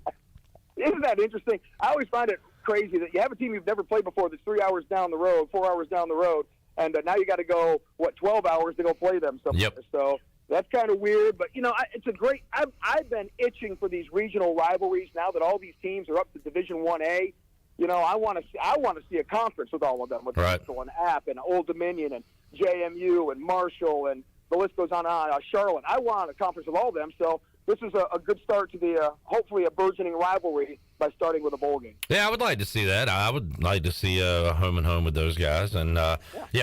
Isn't that interesting? I always find it crazy that you have a team you've never played before that's 3 hours down the road, 4 hours down the road, and now you got to go, 12 hours to go play them somewhere. Yep. So that's kind of weird, but, it's a great – I've been itching for these regional rivalries now that all these teams are up to Division 1A. I want to see a conference with all of them, with Bristol and App and Old Dominion and JMU and Marshall, and the list goes on. Charlotte. I want a conference with all of them, so this is a good start to the hopefully a burgeoning rivalry by starting with a bowl game. Yeah, I would like to see that. I would like to see a home and home with those guys. And,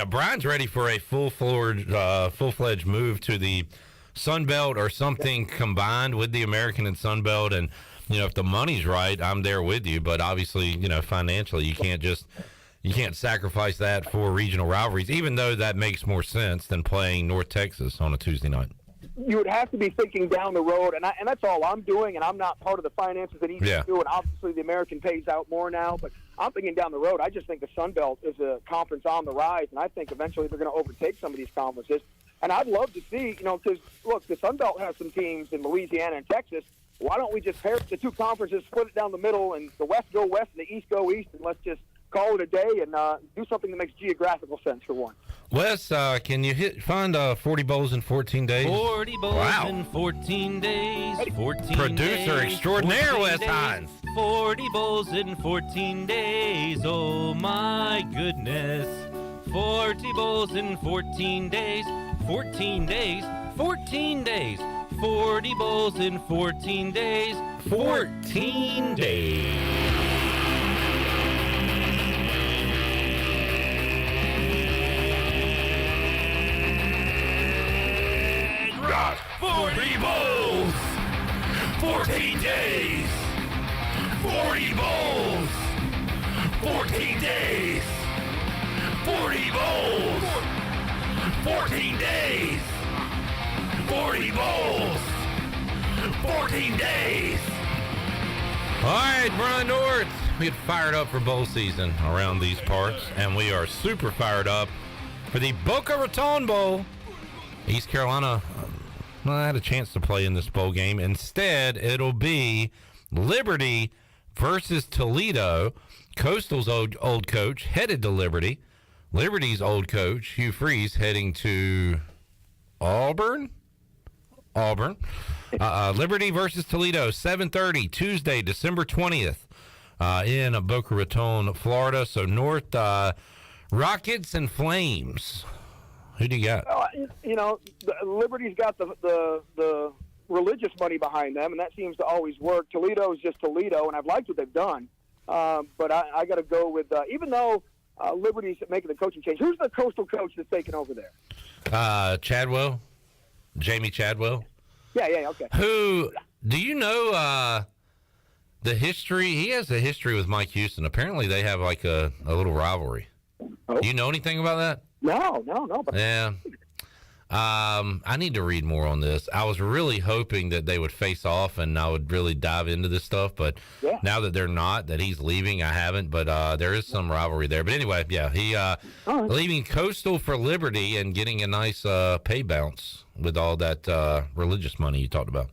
Brian's ready for a full-fledged move to the Sun Belt or something combined with the American and Sun Belt. And, if the money's right, I'm there with you. But obviously, financially, you can't sacrifice that for regional rivalries, even though that makes more sense than playing North Texas on a Tuesday night. You would have to be thinking down the road, and that's all I'm doing, and I'm not part of the finances that he's doing. Obviously, the American pays out more now, but I'm thinking down the road. I just think the Sun Belt is a conference on the rise, and I think eventually they're going to overtake some of these conferences. And I'd love to see, because, look, the Sun Belt has some teams in Louisiana and Texas. Why don't we just pair the two conferences, split it down the middle, and the West go West and the East go East, and let's just call it a day and do something that makes geographical sense for one. Wes, can you find 40 bowls in 14 days? 40 bowls in 14 days. 14 Producer days, extraordinaire, 14 Wes days, Hines. 40 bowls in 14 days. Oh, my goodness. 40 bowls in 14 days. 14 days. 14 days. 40 bowls in 14 days. 14 days. Got 40 bowls, 14 days, 40 bowls, 14 days, 40 bowls, 14 days, 40 bowls, 14 days. All right, Brian North, we get fired up for bowl season around these parts, and we are super fired up for the Boca Raton Bowl. East Carolina had a chance to play in this bowl game. Instead, it'll be Liberty versus Toledo. Coastal's old coach headed to Liberty. Liberty's old coach, Hugh Freeze, heading to Auburn. Liberty versus Toledo, 7:30, Tuesday, December 20th, in Boca Raton, Florida. So North Rockets and Flames. Who do you got? Liberty's got the religious money behind them, and that seems to always work. Toledo is just Toledo, and I've liked what they've done. But I got to go with, even though Liberty's making the coaching change, who's the Coastal coach that's taking over there? Chadwell. Jamie Chadwell. Yeah, okay. Who, do you know the history? He has a history with Mike Houston. Apparently they have like a little rivalry. Oh. Do you know anything about that? No. But Yeah. I need to read more on this. I was really hoping that they would face off and I would really dive into this stuff, but now that they're not, that he's leaving, I haven't, but there is some rivalry there. But anyway, yeah, he leaving Coastal for Liberty and getting a nice pay bounce with all that religious money you talked about.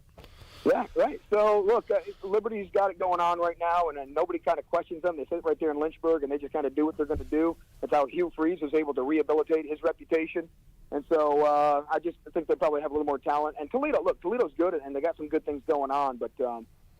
Yeah, right. So, look, Liberty's got it going on right now, and nobody kind of questions them. They sit right there in Lynchburg, and they just kind of do what they're going to do. That's how Hugh Freeze was able to rehabilitate his reputation. And so I just think they probably have a little more talent. And Toledo, look, Toledo's good, and they got some good things going on, but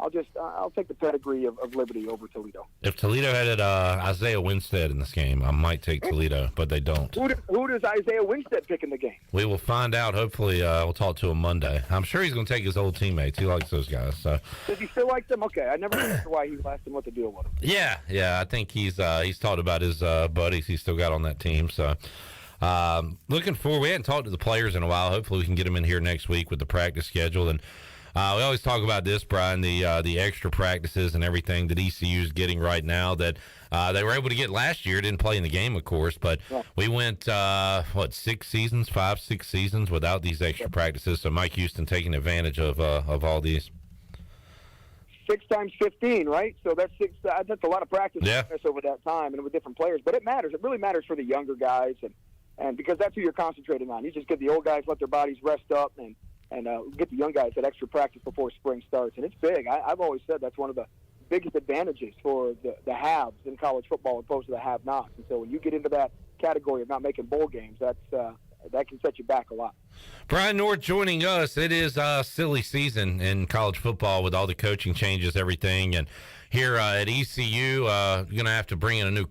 I'll take the pedigree of Liberty over Toledo. If Toledo had Isaiah Winstead in this game, I might take Toledo, but they don't. Who does Isaiah Winstead pick in the game? We will find out. Hopefully, we'll talk to him Monday. I'm sure he's going to take his old teammates. He likes those guys. So. Does he still like them? Okay, I never understood why he asked him what the deal was. Yeah. I think he's talked about his buddies he's still got on that team. So, looking forward. We hadn't talked to the players in a while. Hopefully, we can get them in here next week with the practice schedule. And we always talk about this, Brian, the extra practices and everything that ECU is getting right now that they were able to get last year. Didn't play in the game, of course, but we went 5, 6 seasons without these extra practices. So Mike Houston taking advantage of all these. 6 times 15, right? So that's that's a lot of practice over that time and with different players. But it matters. It really matters for the younger guys, and because that's who you're concentrating on. You just get the old guys, let their bodies rest up, and get the young guys that extra practice before spring starts. And it's big. I've always said that's one of the biggest advantages for the haves in college football opposed to the have-nots. And so when you get into that category of not making bowl games, that can set you back a lot. Brian North joining us. It is a silly season in college football with all the coaching changes, everything. And here at ECU, you're going to have to bring in a new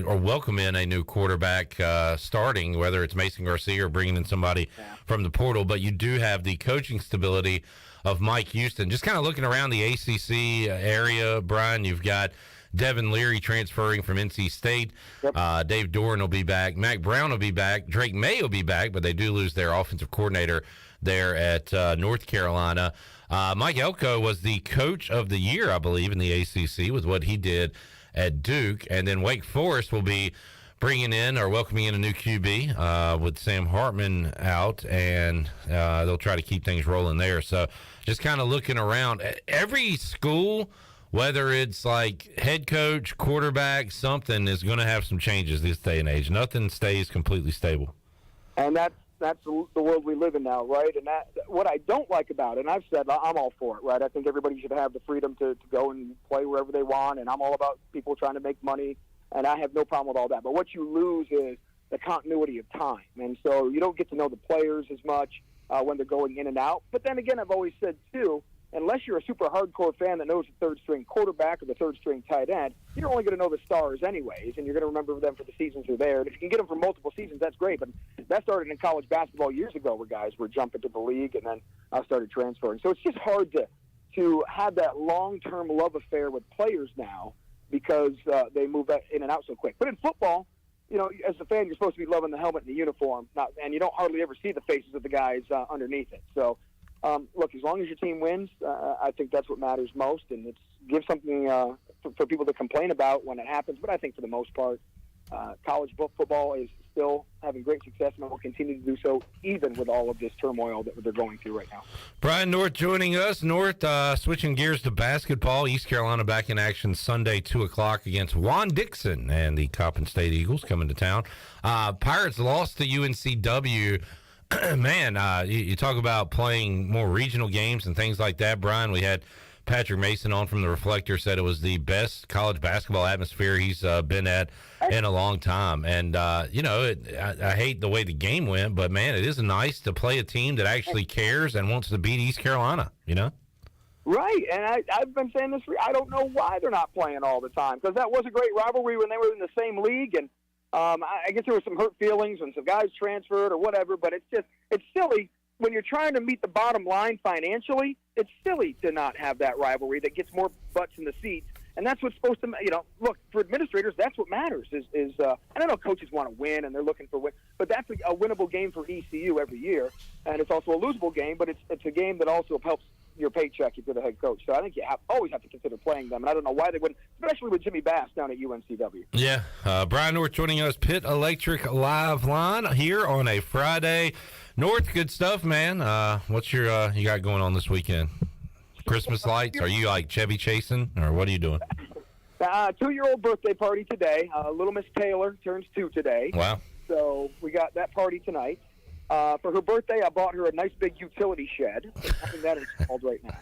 or welcome in a new quarterback starting, whether it's Mason Garcia or bringing in somebody from the portal. But you do have the coaching stability of Mike Houston. Just kind of looking around the ACC area, Brian, you've got Devin Leary transferring from NC State. Dave Doran will be back. Mac Brown will be back. Drake May will be back, but they do lose their offensive coordinator there at North Carolina. Mike Elko was the coach of the year, I believe, in the ACC with what he did at Duke. And then Wake Forest will be bringing in or welcoming in a new QB with Sam Hartman out, and they'll try to keep things rolling there. So just kind of looking around. Every school, whether it's like head coach, quarterback, something is going to have some changes this day and age. Nothing stays completely stable. And that's the world we live in now, right? And that what I don't like about it, and I've said I'm all for it, right? I think everybody should have the freedom to go and play wherever they want, and I'm all about people trying to make money, and I have no problem with all that. But what you lose is the continuity of time. And so you don't get to know the players as much when they're going in and out. But then again, I've always said, too, unless you're a super hardcore fan that knows the third-string quarterback or the third-string tight end, you're only going to know the stars anyways, and you're going to remember them for the seasons they're there. And if you can get them for multiple seasons, that's great. But that started in college basketball years ago where guys were jumping to the league and then started transferring. So it's just hard to have that long-term love affair with players now because they move in and out so quick. But in football, you know, as a fan, you're supposed to be loving the helmet and the uniform, and you don't hardly ever see the faces of the guys underneath it. So, look, as long as your team wins, I think that's what matters most, and it's give something for people to complain about when it happens. But I think for the most part, college football is still having great success and will continue to do so, even with all of this turmoil that they're going through right now. Brian North joining us. North, switching gears to basketball. East Carolina back in action Sunday, 2 o'clock against Juan-Dixon and the Coppin State Eagles coming to town. Pirates lost to UNCW. Man, you talk about playing more regional games and things like that, Brian. We had Patrick Mason on from the Reflector, said it was the best college basketball atmosphere he's been at in a long time. And, you know, I hate the way the game went, but, man, it is nice to play a team that actually cares and wants to beat East Carolina, you know? Right, and I've been saying this. I don't know why they're not playing all the time, because that was a great rivalry when they were in the same league, and I guess there were some hurt feelings when some guys transferred or whatever, but it's silly when you're trying to meet the bottom line financially, it's silly to not have that rivalry that gets more butts in the seats. And that's what's supposed to, look, for administrators, that's what matters is I know coaches want to win and they're looking for win, but that's a winnable game for ECU every year. And it's also a losable game, but it's a game that also helps your paycheck if you're the head coach. So I think you always have to consider playing them. And I don't know why they wouldn't, especially with Jimmy Bass down at UNCW. Yeah. Brian North joining us, Pitt Electric Live Line here on a Friday. North, good stuff, man. What's your you got going on this weekend? Christmas lights? Are you like Chevy chasing, or what are you doing? 2-year-old birthday party today. Little Miss Taylor turns 2 today. Wow. So we got that party tonight. For her birthday, I bought her a nice big utility shed. Having that installed right now.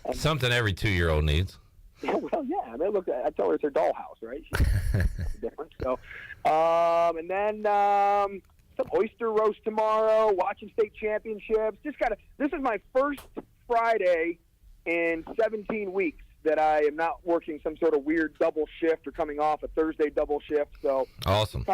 And something every 2-year-old needs. Yeah, well, yeah. I mean, look, I tell her it's her dollhouse, right? She's different. So, and then some oyster roast tomorrow. Watching state championships. This is my first Friday in 17 weeks that I am not working some sort of weird double shift or coming off a Thursday double shift. So awesome.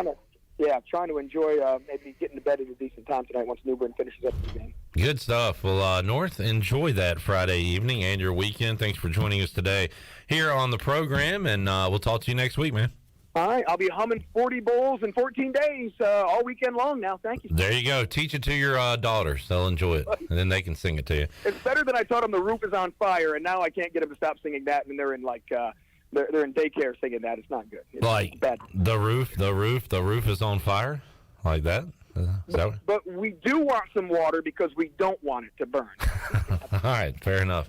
Trying to enjoy maybe getting to bed at a decent time tonight once New Bern finishes up the game. Good stuff. Well, North, enjoy that Friday evening and your weekend. Thanks for joining us today here on the program, and we'll talk to you next week, man. All right, I'll be humming 40 bowls in 14 days all weekend long now. Thank you. There you go. Teach it to your daughters. They'll enjoy it, and then they can sing it to you. It's better than I taught them The Roof is on Fire, and now I can't get them to stop singing that, and they're in they're in daycare singing that. It's not good. It's bad. The roof is on fire, like that. But we do want some water because we don't want it to burn. All right, fair enough.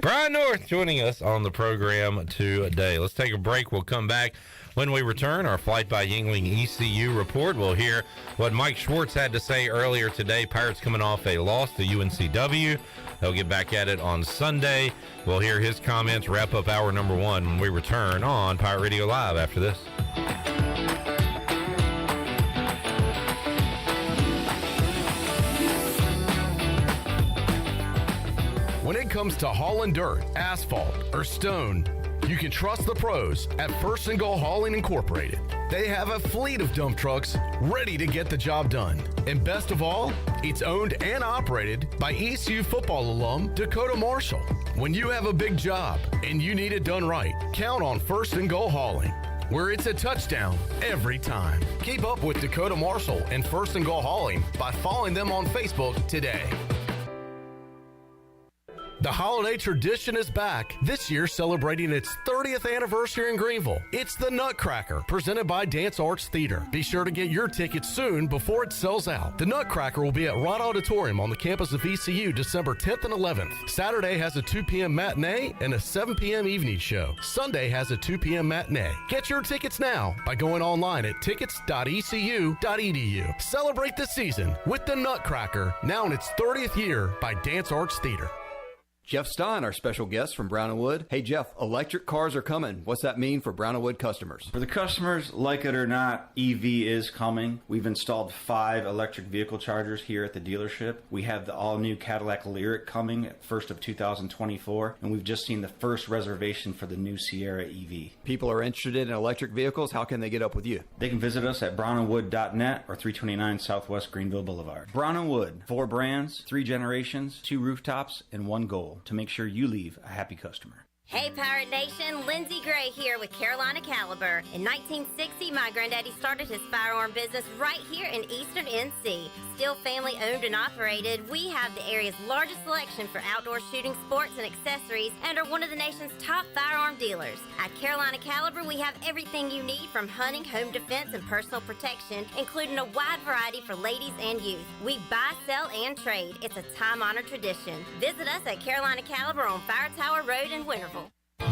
Brian North joining us on the program today. Let's take a break. We'll come back. When we return, our Flight by Yingling ECU report. We'll hear what Mike Schwartz had to say earlier today. Pirates coming off a loss to UNCW. They'll get back at it on Sunday. We'll hear his comments, wrap up hour number 1 when we return on Pirate Radio Live after this. When it comes to hauling dirt, asphalt, or stone, you can trust the pros at First and Goal Hauling Incorporated. They have a fleet of dump trucks ready to get the job done. And best of all, it's owned and operated by ECU football alum Dakota Marshall. When you have a big job and you need it done right, count on First and Goal Hauling, where it's a touchdown every time. Keep up with Dakota Marshall and First and Goal Hauling by following them on Facebook today. The holiday tradition is back, this year celebrating its 30th anniversary in Greenville. It's the Nutcracker, presented by Dance Arts Theater. Be sure to get your tickets soon before it sells out. The Nutcracker will be at Rod Auditorium on the campus of ECU December 10th and 11th. Saturday has a 2 p.m. matinee and a 7 p.m. evening show. Sunday has a 2 p.m. matinee. Get your tickets now by going online at tickets.ecu.edu. Celebrate the season with the Nutcracker, now in its 30th year by Dance Arts Theater. Jeff Stein, our special guest from Brown & Wood. Hey, Jeff, electric cars are coming. What's that mean for Brown & Wood customers? For the customers, like it or not, EV is coming. We've installed 5 electric vehicle chargers here at the dealership. We have the all-new Cadillac Lyriq coming at 1st of 2024, and we've just seen the first reservation for the new Sierra EV. People are interested in electric vehicles. How can they get up with you? They can visit us at brownandwood.net or 329 Southwest Greenville Boulevard. Brown & Wood, 4 brands, 3 generations, 2 rooftops, and 1 goal to make sure you leave a happy customer. Hey Pirate Nation, Lindsay Gray here with Carolina Caliber. In 1960, my granddaddy started his firearm business right here in Eastern NC. Still family owned and operated, we have the area's largest selection for outdoor shooting sports and accessories and are one of the nation's top firearm dealers. At Carolina Caliber, we have everything you need from hunting, home defense, and personal protection, including a wide variety for ladies and youth. We buy, sell, and trade. It's a time-honored tradition. Visit us at Carolina Caliber on Fire Tower Road in Winterville.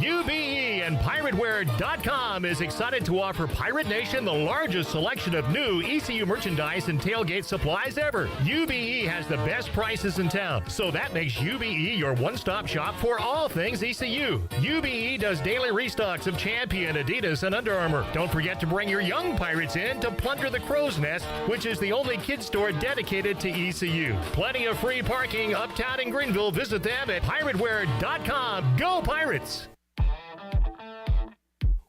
UBE and PirateWear.com is excited to offer Pirate Nation the largest selection of new ECU merchandise and tailgate supplies ever. UBE has the best prices in town, so that makes UBE your one-stop shop for all things ECU. UBE does daily restocks of Champion, Adidas, and Under Armour. Don't forget to bring your young Pirates in to plunder the Crow's Nest, which is the only kids store dedicated to ECU. Plenty of free parking uptown in Greenville. Visit them at PirateWear.com. Go Pirates!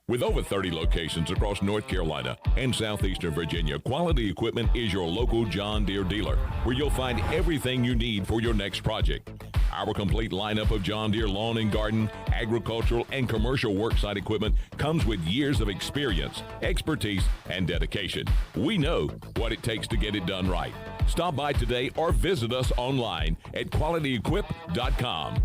With over 30 locations across North Carolina and southeastern Virginia, Quality Equipment is your local John Deere dealer, where you'll find everything you need for your next project. Our complete lineup of John Deere lawn and garden, agricultural, and commercial worksite equipment comes with years of experience, expertise, and dedication. We know what it takes to get it done right. Stop by today or visit us online at qualityequip.com.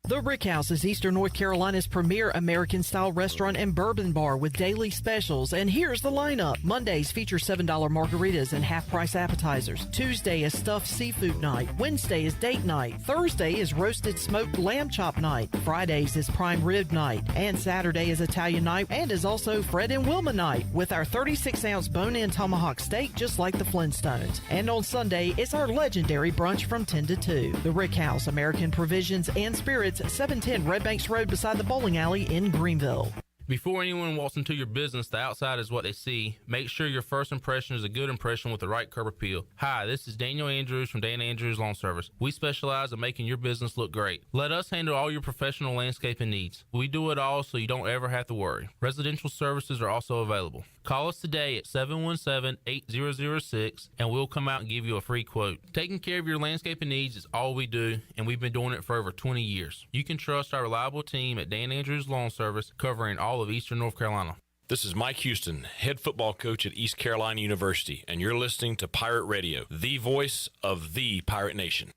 The Rick House is Eastern North Carolina's premier American-style restaurant and bourbon bar with daily specials. And here's the lineup. Mondays feature $7 margaritas and half-price appetizers. Tuesday is stuffed seafood night. Wednesday is date night. Thursday is roasted smoked lamb chop night. Fridays is prime rib night. And Saturday is Italian night and is also Fred and Wilma night with our 36-ounce bone-in tomahawk steak just like the Flintstones. And on Sunday, it's our legendary brunch from 10 to 2. The Rick House, American Provisions and Spirits, 710 Red Banks Road beside the bowling alley in Greenville. Before anyone walks into your business, the outside is what they see. Make sure your first impression is a good impression with the right curb appeal. Hi, this is Daniel Andrews from Dan Andrews Lawn Service. We specialize in making your business look great. Let us handle all your professional landscaping needs. We do it all so you don't ever have to worry. Residential services are also available. Call us today at 717-8006 and we'll come out and give you a free quote. Taking care of your landscaping needs is all we do, and we've been doing it for over 20 years. You can trust our reliable team at Dan Andrews Lawn Service, covering all of Eastern North Carolina. This is Mike Houston, head football coach at East Carolina University, and you're listening to Pirate Radio, the voice of the Pirate Nation.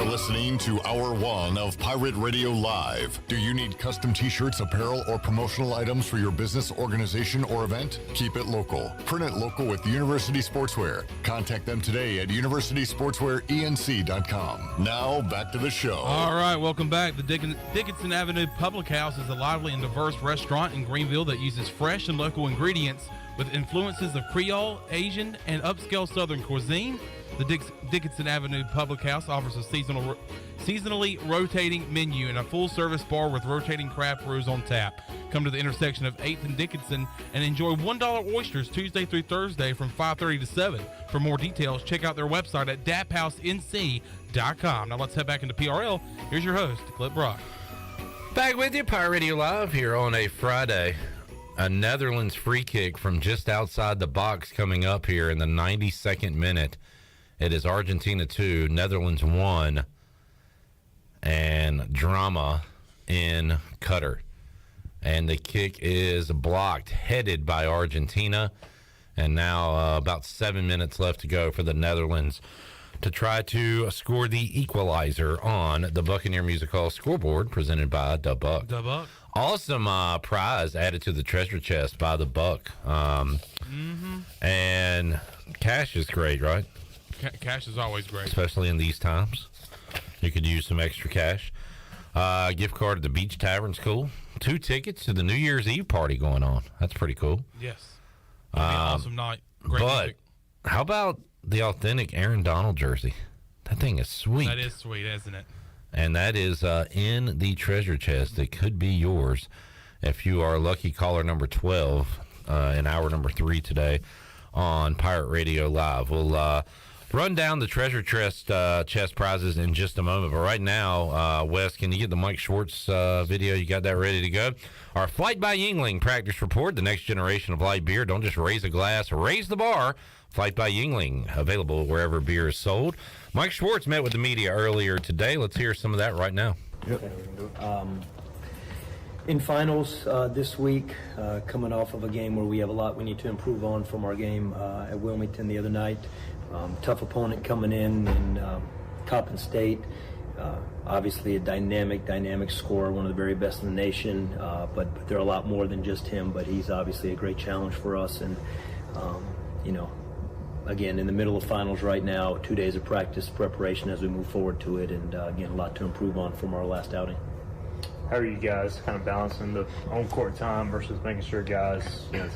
Listening to Hour 1 of Pirate Radio Live. Do you need custom t-shirts, apparel, or promotional items for your business, organization, or event? Keep it local. Print it local with University Sportswear. Contact them today at universitysportswearenc.com. Now, back to the show. All right, welcome back. The Dickinson Avenue Public House is a lively and diverse restaurant in Greenville that uses fresh and local ingredients with influences of Creole, Asian, and upscale Southern cuisine. The Dickinson Avenue Public House offers a seasonally rotating menu and a full-service bar with rotating craft brews on tap. Come to the intersection of 8th and Dickinson and enjoy $1 oysters Tuesday through Thursday from 5:30 to 7. For more details, check out their website at daphousенc.com. Now let's head back into PRL. Here's your host, Clip Brock. Back with you, Pirate Radio Live here on a Friday. A Netherlands free kick from just outside the box coming up here in the 92nd minute. It is Argentina 2, Netherlands 1, and drama in Qatar. And the kick is blocked, headed by Argentina. And now about 7 minutes left to go for the Netherlands to try to score the equalizer on the Buccaneer Music Hall scoreboard presented by the Buck. The Buck. Awesome prize added to the treasure chest by the Buck. And cash is great, right? Cash is always great. Especially in these times. You could use some extra cash. Gift card at the Beach Tavern's cool. 2 tickets to the New Year's Eve party going on. That's pretty cool. Yes. It'll be an awesome night. Great music. How about the authentic Aaron Donald jersey? That thing is sweet. That is sweet, isn't it? And that is in the treasure chest. It could be yours if you are lucky caller number 12 in hour number 3 today on Pirate Radio Live. We'll run down the treasure chest prizes in just a moment. But right now, Wes, can you get the Mike Schwartz video? You got that ready to go? Our Flight by Yingling practice report, the next generation of light beer. Don't just raise a glass, raise the bar. Flight by Yingling, available wherever beer is sold. Mike Schwartz met with the media earlier today. Let's hear some of that right now. Yep. In finals this week, coming off of a game where we have a lot we need to improve on from our game at Wilmington the other night. Tough opponent coming in Coppin State. Obviously a dynamic scorer, one of the very best in the nation. But there are a lot more than just him, but he's obviously a great challenge for us. And, again, in the middle of finals right now, 2 days of practice preparation as we move forward to it. And, again, a lot to improve on from our last outing. how are you guys kind of balancing the on-court time versus making sure guys,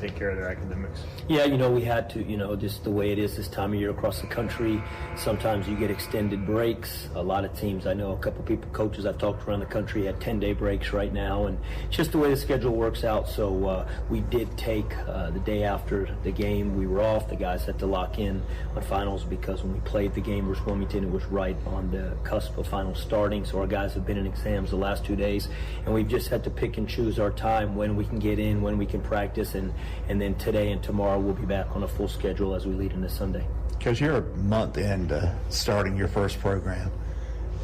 take care of their academics? Yeah, we had to, just the way it is this time of year across the country. Sometimes you get extended breaks. A lot of teams, I know a couple people, coaches I've talked around the country had 10-day breaks right now, and it's just the way the schedule works out. So we did take the day after the game, we were off. The guys had to lock in on finals because when we played the game versus Wilmington, it was right on the cusp of finals starting. So our guys have been in exams the last 2 days, and we've just had to pick and choose our time, when we can get in, when we can practice, and then today and tomorrow we'll be back on a full schedule as we lead into Sunday. Because you're a month into starting your first program,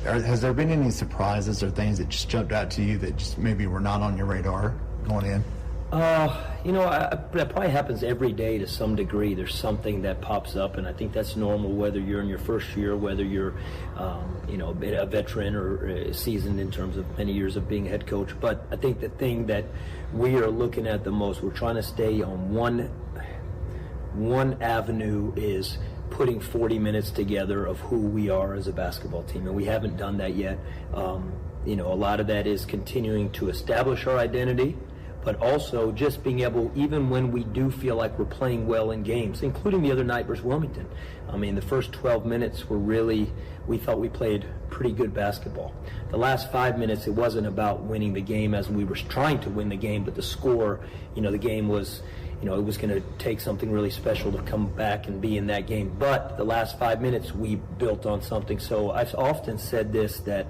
has there been any surprises or things that just jumped out to you that just maybe were not on your radar going in? That probably happens every day to some degree. There's something that pops up, and I think that's normal, whether you're in your first year, whether you're, a veteran or seasoned in terms of many years of being a head coach. But I think the thing that we are looking at the most, we're trying to stay on one avenue, is putting 40 minutes together of who we are as a basketball team, and we haven't done that yet. A lot of that is continuing to establish our identity, but also just being able, even when we do feel like we're playing well in games, including the other night versus Wilmington. I mean, the first 12 minutes were really, we thought we played pretty good basketball. The last 5 minutes, it wasn't about winning the game as we were trying to win the game, but the score, the game was, it was going to take something really special to come back and be in that game. But the last 5 minutes, we built on something. So I've often said this, that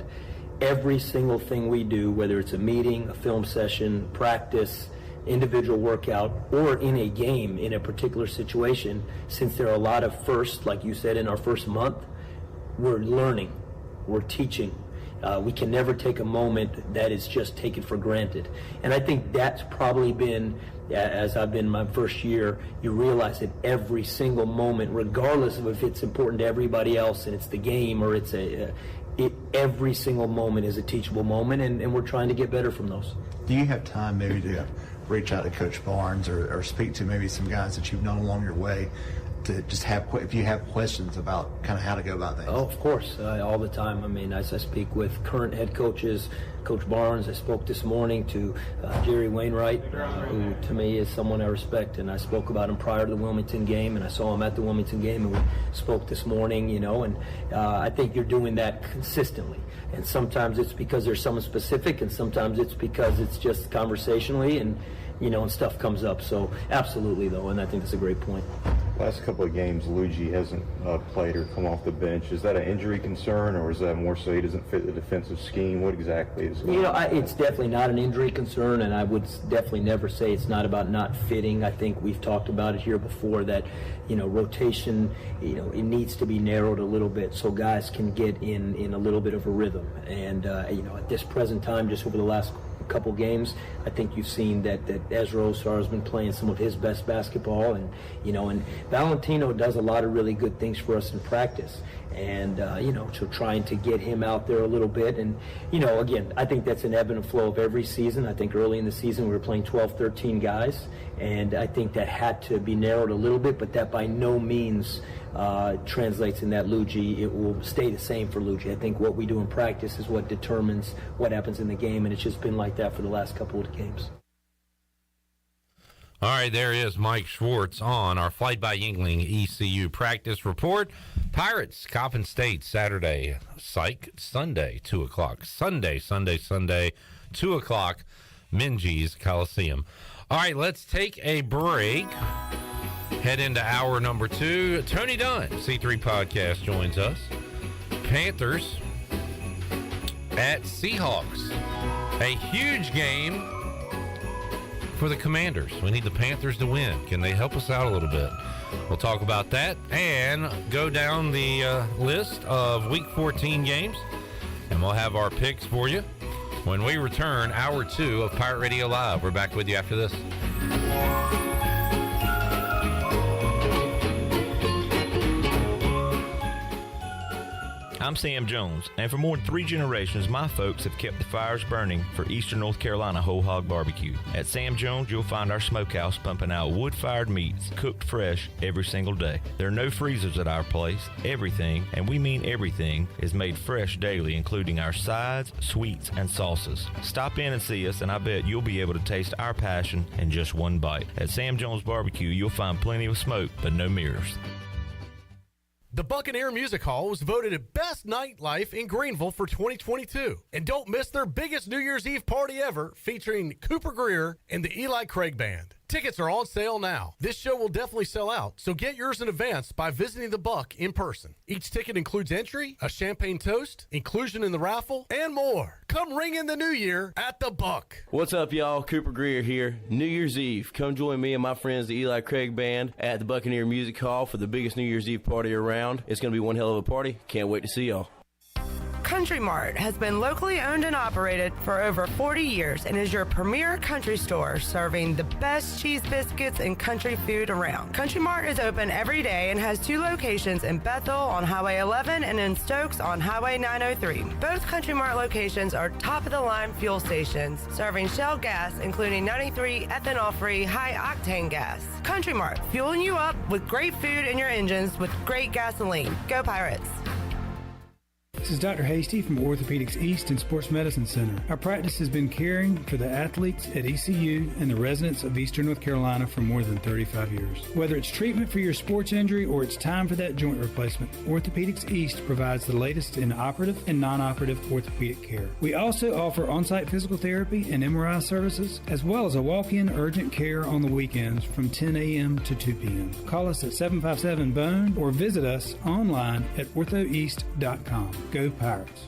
every single thing we do, whether it's a meeting, a film session, practice, individual workout, or in a game, in a particular situation, since there are a lot of firsts, like you said, in our first month, we're learning, we're teaching. We can never take a moment that is just taken for granted. And I think that's probably been, as I've been my first year, you realize that every single moment, regardless of if it's important to everybody else and it's the game or it's every single moment is a teachable moment, and we're trying to get better from those. Do you have time maybe to reach out to Coach Barnes or speak to maybe some guys that you've known along your way to just if you have questions about kind of how to go about things? Oh, of course, all the time. I mean, I speak with current head coaches, Coach Barnes. I spoke this morning to Jerry Wainwright, who to me is someone I respect, and I spoke about him prior to the Wilmington game, and I saw him at the Wilmington game, and we spoke this morning, and I think you're doing that consistently. And sometimes it's because there's someone specific, and sometimes it's because it's just conversationally, and stuff comes up. So absolutely, though, and I think that's a great point. Last couple of games, Luigi hasn't played or come off the bench. Is that an injury concern, or is that more so he doesn't fit the defensive scheme? What exactly is going on? It's definitely not an injury concern, and I would definitely never say it's not about not fitting. I think we've talked about it here before that, rotation, it needs to be narrowed a little bit so guys can get in a little bit of a rhythm. And, at this present time, just over the last couple games, I think you've seen that Ezra Osar has been playing some of his best basketball, and Valentino does a lot of really good things for us in practice, and so trying to get him out there a little bit, and again, I think that's an ebb and flow of every season. I think early in the season we were playing 12-13 guys, and I think that had to be narrowed a little bit, but that by no means translates in that Luigi. It will stay the same for Luigi. I think what we do in practice is what determines what happens in the game, and it's just been like that for the last couple of games. All right, there is Mike Schwartz on our Flight by Yingling ECU practice report. Pirates, Coppin State, Saturday. Psych, Sunday, 2 o'clock. Sunday, 2 o'clock, Minges Coliseum. All right, let's take a break. Head into hour number 2. Tony Dunn, C3 Podcast, joins us. Panthers at Seahawks. A huge game for the Commanders. We need the Panthers to win. Can they help us out a little bit? We'll talk about that and go down the list of Week 14 games, and we'll have our picks for you when we return. Hour 2 of Pirate Radio Live. We're back with you after this. I'm Sam Jones, and for more than 3 generations, my folks have kept the fires burning for Eastern North Carolina Whole Hog Barbecue. At Sam Jones, you'll find our smokehouse pumping out wood-fired meats, cooked fresh every single day. There are no freezers at our place. Everything, and we mean everything, is made fresh daily, including our sides, sweets, and sauces. Stop in and see us, and I bet you'll be able to taste our passion in just one bite. At Sam Jones Barbecue, you'll find plenty of smoke, but no mirrors. The Buccaneer Music Hall was voted a Best Nightlife in Greenville for 2022. And don't miss their biggest New Year's Eve party ever, featuring Cooper Greer and the Eli Craig Band. Tickets are on sale now. This show will definitely sell out, so get yours in advance by visiting the Buck in person. Each ticket includes entry, a champagne toast, inclusion in the raffle, and more. Come ring in the new year at the Buck. What's up, y'all? Cooper Greer here. New Year's Eve. Come join me and my friends, the Eli Craig Band, at the Buccaneer Music Hall for the biggest New Year's Eve party around. It's going to be one hell of a party. Can't wait to see y'all. Country Mart has been locally owned and operated for over 40 years and is your premier country store serving the best cheese biscuits and country food around. Country Mart is open every day and has 2 locations in Bethel on Highway 11 and in Stokes on Highway 903. Both Country Mart locations are top-of-the-line fuel stations serving Shell gas, including 93 ethanol-free high-octane gas. Country Mart, fueling you up with great food in your engines with great gasoline. Go Pirates! This is Dr. Hasty from Orthopedics East and Sports Medicine Center. Our practice has been caring for the athletes at ECU and the residents of Eastern North Carolina for more than 35 years. Whether it's treatment for your sports injury or it's time for that joint replacement, Orthopedics East provides the latest in operative and non-operative orthopedic care. We also offer on-site physical therapy and MRI services, as well as a walk-in urgent care on the weekends from 10 a.m. to 2 p.m. Call us at 757-BONE or visit us online at orthoeast.com. Go Pirates.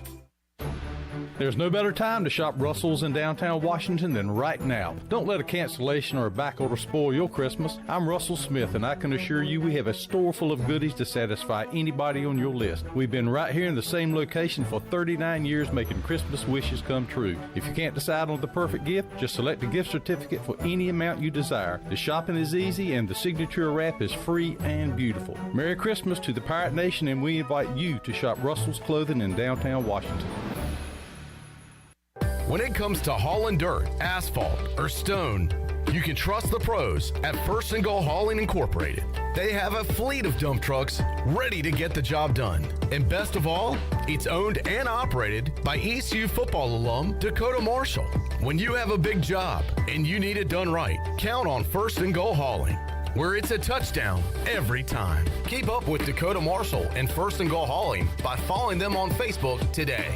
There's no better time to shop Russell's in downtown Washington than right now. Don't let a cancellation or a backorder spoil your Christmas. I'm Russell Smith, and I can assure you we have a store full of goodies to satisfy anybody on your list. We've been right here in the same location for 39 years making Christmas wishes come true. If you can't decide on the perfect gift, just select a gift certificate for any amount you desire. The shopping is easy, and the signature wrap is free and beautiful. Merry Christmas to the Pirate Nation, and we invite you to shop Russell's Clothing in downtown Washington. When it comes to hauling dirt, asphalt, or stone, you can trust the pros at First and Goal Hauling Incorporated. They have a fleet of dump trucks ready to get the job done. And best of all, it's owned and operated by ECU football alum Dakota Marshall. When you have a big job and you need it done right, count on First and Goal Hauling, where it's a touchdown every time. Keep up with Dakota Marshall and First and Goal Hauling by following them on Facebook today.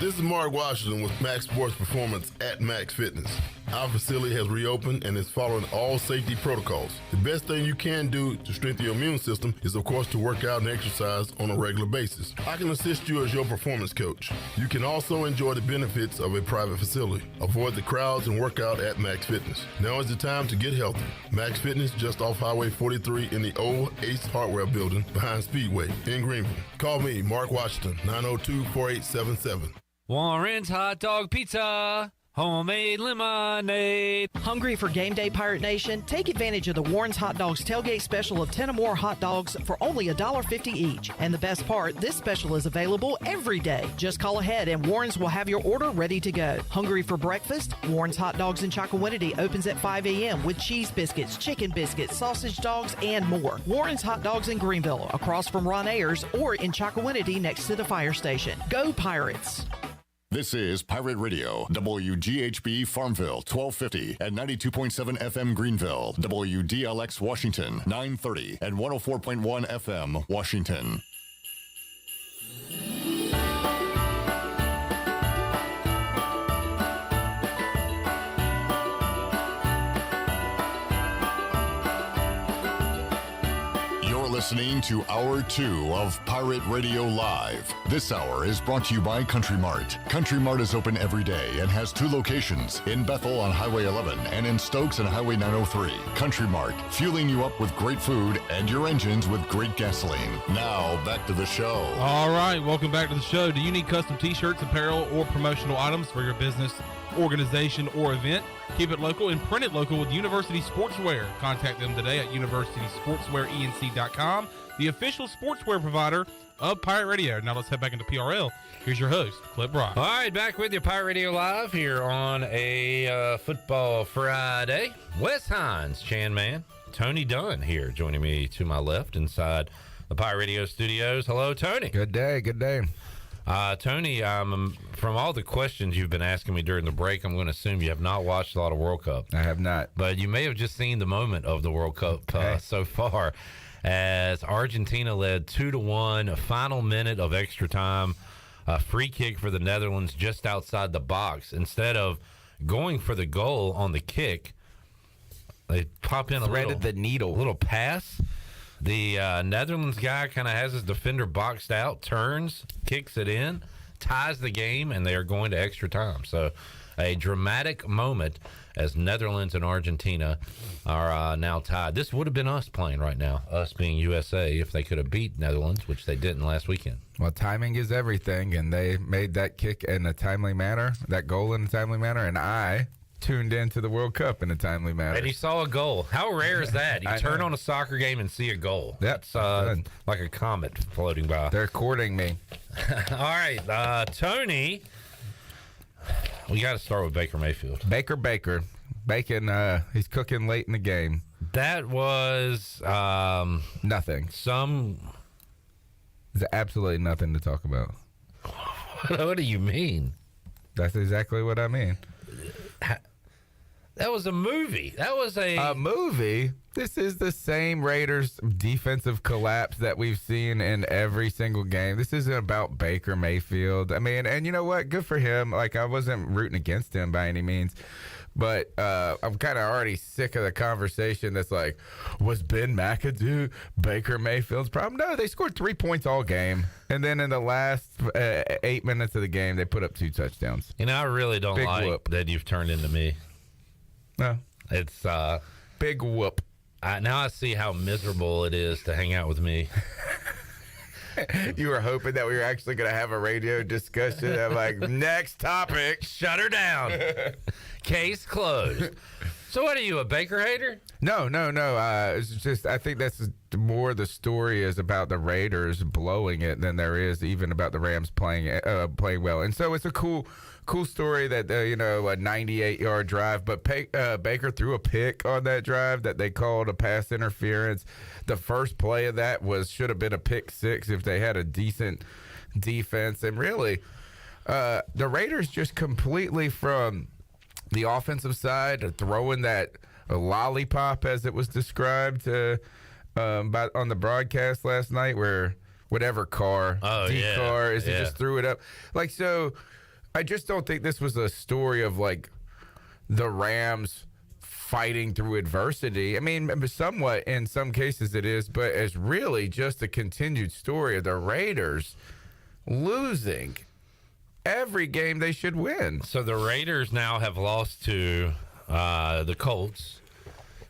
This is Mark Washington with Max Sports Performance at Max Fitness. Our facility has reopened and is following all safety protocols. The best thing you can do to strengthen your immune system is, of course, to work out and exercise on a regular basis. I can assist you as your performance coach. You can also enjoy the benefits of a private facility. Avoid the crowds and work out at Max Fitness. Now is the time to get healthy. Max Fitness, just off Highway 43 in the old Ace Hardware building behind Speedway in Greenville. Call me, Mark Washington, 902-4877. Warren's Hot Dog Pizza. Homemade lemonade. Hungry for game day, Pirate Nation? Take advantage of the Warren's Hot Dogs tailgate special of 10 or more hot dogs for only $1.50 each. And the best part, this special is available every day. Just call ahead and Warren's will have your order ready to go. Hungry for breakfast? Warren's Hot Dogs in Chocowinity opens at 5 a.m. with cheese biscuits, chicken biscuits, sausage dogs, and more. Warren's Hot Dogs in Greenville, across from Ron Ayers, or in Chocowinity next to the fire station. Go Pirates! This is Pirate Radio, WGHB Farmville, 1250 and 92.7 FM Greenville, WDLX Washington, 930 and 104.1 FM Washington. Listening to Hour 2 of Pirate Radio Live. This hour is brought to you by Country Mart. Country Mart is open every day and has 2 locations, in Bethel on Highway 11 and in Stokes on Highway 903. Country Mart, fueling you up with great food and your engines with great gasoline. Now, back to the show. All right, welcome back to the show. Do you need custom t-shirts, apparel, or promotional items for your business organization, or event. Keep it local and print it local with University Sportswear. Contact them today at universitysportswearenc.com, the official sportswear provider of Pirate Radio. Now let's head back into PRL. Here's your host, Clip Brock. All right, back with you, Pirate Radio Live here on a Football Friday. Wes Hines, Chan Man, Tony Dunn here joining me to my left inside the Pirate Radio studios. Hello, Tony. Good day, good day. Tony, from all the questions you've been asking me during the break, I'm going to assume you have not watched a lot of World Cup. I have not. But you may have just seen the moment of the World Cup so far, as Argentina led 2-1, a final minute of extra time, a free kick for the Netherlands just outside the box. Instead of going for the goal on the kick, they pop in the needle. A little pass. The Netherlands guy kind of has his defender boxed out, turns, kicks it in, ties the game, and they are going to extra time. So a dramatic moment as Netherlands and Argentina are now tied. This would have been us playing right now, us being USA, if they could have beat Netherlands, which they didn't last weekend. Well, timing is everything, and they made that kick in a timely manner, that goal in a timely manner, and I tuned into the World Cup in a timely manner. And he saw a goal. How rare is that? You turn on a soccer game and see a goal. That's like a comet floating by. They're courting me. All right, Tony, we got to start with Baker Mayfield. Baker. Bacon, he's cooking late in the game. That was nothing. There's absolutely nothing to talk about. What do you mean? That's exactly what I mean. That was a movie. That was a movie. This is the same Raiders defensive collapse that we've seen in every single game. This isn't about Baker Mayfield. I mean, and you know what? Good for him. Like, I wasn't rooting against him by any means. But I'm kind of already sick of the conversation that's like, was Ben McAdoo Baker Mayfield's problem? No, they scored 3 points all game. And then in the last 8 minutes of the game, they put up 2 touchdowns. You know, I really don't Big like whoop. that you've turned into me. No. It's big whoop. Now I see how miserable it is to hang out with me. You were hoping that we were actually going to have a radio discussion. I'm like, next topic. Shut her down. Case closed. So what are you, a Baker hater? No. It's just, I think that's more the story is about the Raiders blowing it than there is even about the Rams playing well. And so it's a cool story that, a 98-yard drive. But Baker threw a pick on that drive that they called a pass interference. The first play of that should have been a pick six if they had a decent defense. And really, the Raiders just completely from the offensive side throwing that lollipop, as it was described on the broadcast last night, where whatever car, car, he just threw it up. Like, so I just don't think this was a story of like the Rams fighting through adversity. I mean, somewhat in some cases it is, but it's really just a continued story of the Raiders losing every game they should win. So the Raiders now have lost to the Colts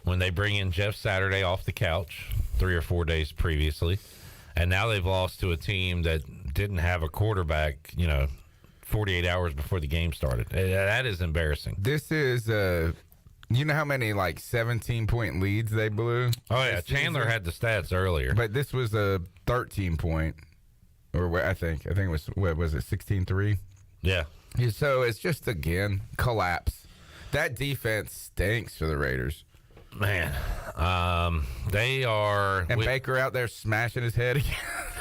when they bring in Jeff Saturday off the couch 3 or 4 days previously. And now they've lost to a team that didn't have a quarterback, 48 hours before the game started. That is embarrassing. This is you know how many 17-point leads they blew? Oh yeah, Chandler had the stats earlier. But this was a 13-point, or I think it was, what was it, 16-3? Yeah. So it's just, again, collapse. That defense stinks for the Raiders. Man, they are... And Baker out there smashing his head again.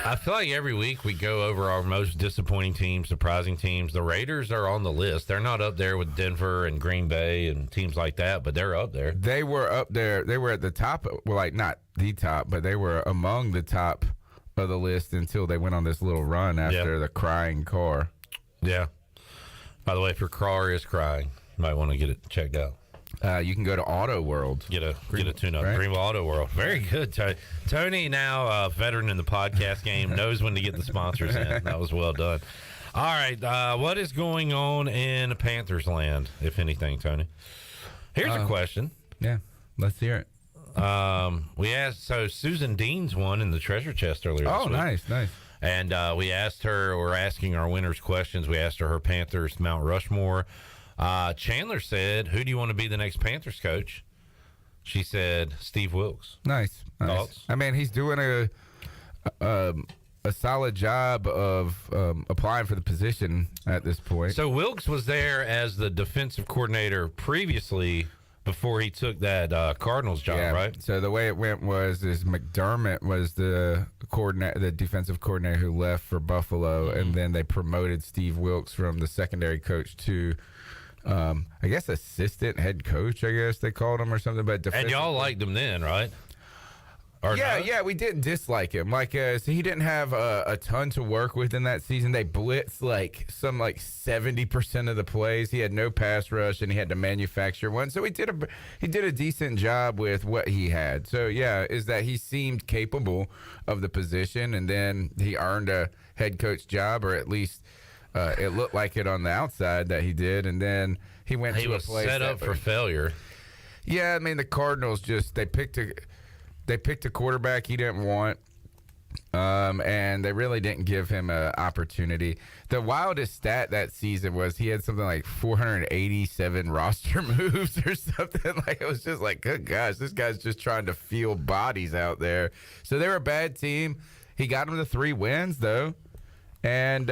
I feel like every week we go over our most disappointing teams, surprising teams. The Raiders are on the list. They're not up there with Denver and Green Bay and teams like that, but they're up there. They were up there. They were at the top, not the top, but they were among the top of the list until they went on this little run after the crying car. Yeah. By the way, if your car is crying, you might want to get it checked out. You can go to Auto World. Get a tune-up. Right? Greenville Auto World. Very good, Tony. Tony, now a veteran in the podcast game, knows when to get the sponsors in. That was well done. All right, what is going on in Panthers land, if anything, Tony? Here's a question. Yeah, let's hear it. We asked, so Susan Deans won in the treasure chest earlier this week. Nice. And we asked her, we're asking our winners questions. We asked her Panthers Mount Rushmore. Chandler said, "Who do you want to be the next Panthers coach?" She said, "Steve Wilkes." Nice. Thoughts? I mean, he's doing a solid job of applying for the position at this point. So Wilkes was there as the defensive coordinator previously before he took that Cardinals job, right? So the way it went was McDermott was the defensive coordinator who left for Buffalo, and then they promoted Steve Wilkes from the secondary coach to, I guess, assistant head coach. I guess they called him or something. But And y'all liked him then, right? Or yeah, no? yeah, we didn't dislike him. So he didn't have a ton to work with in that season. They blitzed like 70% of the plays. He had no pass rush, and he had to manufacture one. So he did a decent job with what he had. So yeah, is that he seemed capable of the position, and then he earned a head coach job, or at least it looked like it on the outside that he did. And then he went to a place set up for failure. Yeah, I mean the Cardinals they picked a quarterback he didn't want, and they really didn't give him an opportunity. The wildest stat that season was he had something like 487 roster moves or something. Like, it was just like, good gosh, this guy's just trying to field bodies out there. So they were a bad team. He got them to 3 wins, though, and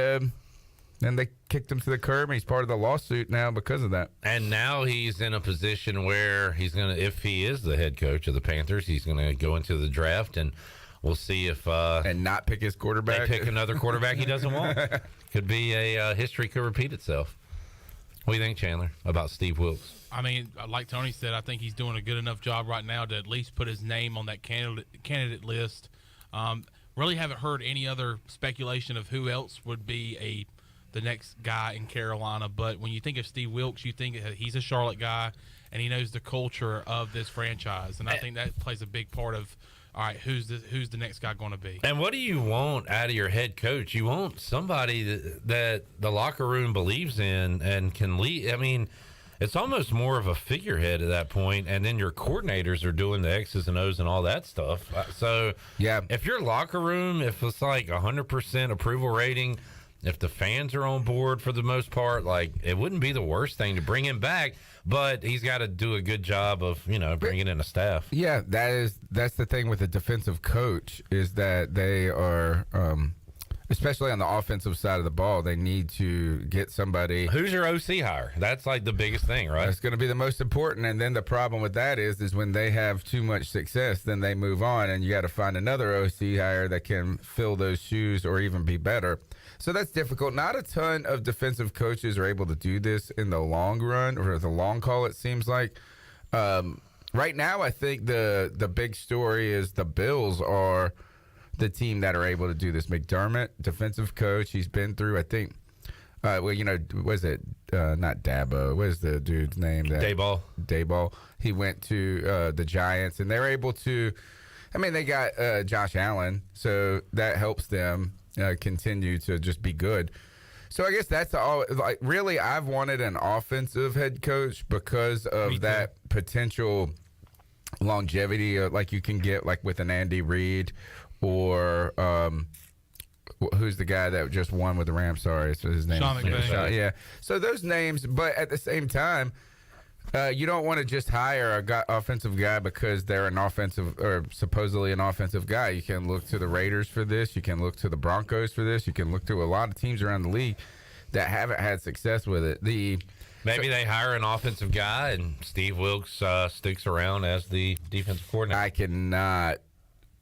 they kicked him to the curb, and he's part of the lawsuit now because of that. And now he's in a position where he's going to, if he is the head coach of the Panthers, he's going to go into the draft, and we'll see if and not pick his quarterback. They pick another quarterback he doesn't want. Could be history could repeat itself. What do you think, Chandler, about Steve Wilkes? I mean, like Tony said, I think he's doing a good enough job right now to at least put his name on that candidate list. Really haven't heard any other speculation of who else would be the next guy in Carolina. But when you think of Steve Wilkes, you think he's a Charlotte guy, and he knows the culture of this franchise. And I think that plays a big part of, all right, who's the next guy going to be? And what do you want out of your head coach? You want somebody that the locker room believes in and can lead. I mean, it's almost more of a figurehead at that point, and then your coordinators are doing the X's and O's and all that stuff. So, yeah, if your locker room, if it's like 100% approval rating, if the fans are on board for the most part, like, it wouldn't be the worst thing to bring him back, but he's got to do a good job of, bringing in a staff. Yeah, that's the thing with a defensive coach, is that they are, especially on the offensive side of the ball, they need to get somebody. Who's your OC hire? That's like the biggest thing, right? That's going to be the most important. And then the problem with that is when they have too much success, then they move on, and you got to find another OC hire that can fill those shoes or even be better. So that's difficult. Not a ton of defensive coaches are able to do this in the long run, or the long haul, it seems like. Right now, I think the big story is the Bills are the team that are able to do this. McDermott, defensive coach, he's been through, I think, was it not Dabo? What is the dude's name? Dayball. He went to the Giants, and they're able to, they got Josh Allen, so that helps them continue to just be good. So I guess that's all. Like, really, I've wanted an offensive head coach because of that potential longevity, like you can get like with an Andy Reid, or who's the guy that just won with the Rams? Sorry, it's his name. Sean McVay. Yeah. So those names, but at the same time, you don't want to just hire a offensive guy because they're an offensive, or supposedly an offensive guy. You can look to the Raiders for this. You can look to the Broncos for this. You can look to a lot of teams around the league that haven't had success with it. Maybe they hire an offensive guy and Steve Wilkes sticks around as the defensive coordinator. I cannot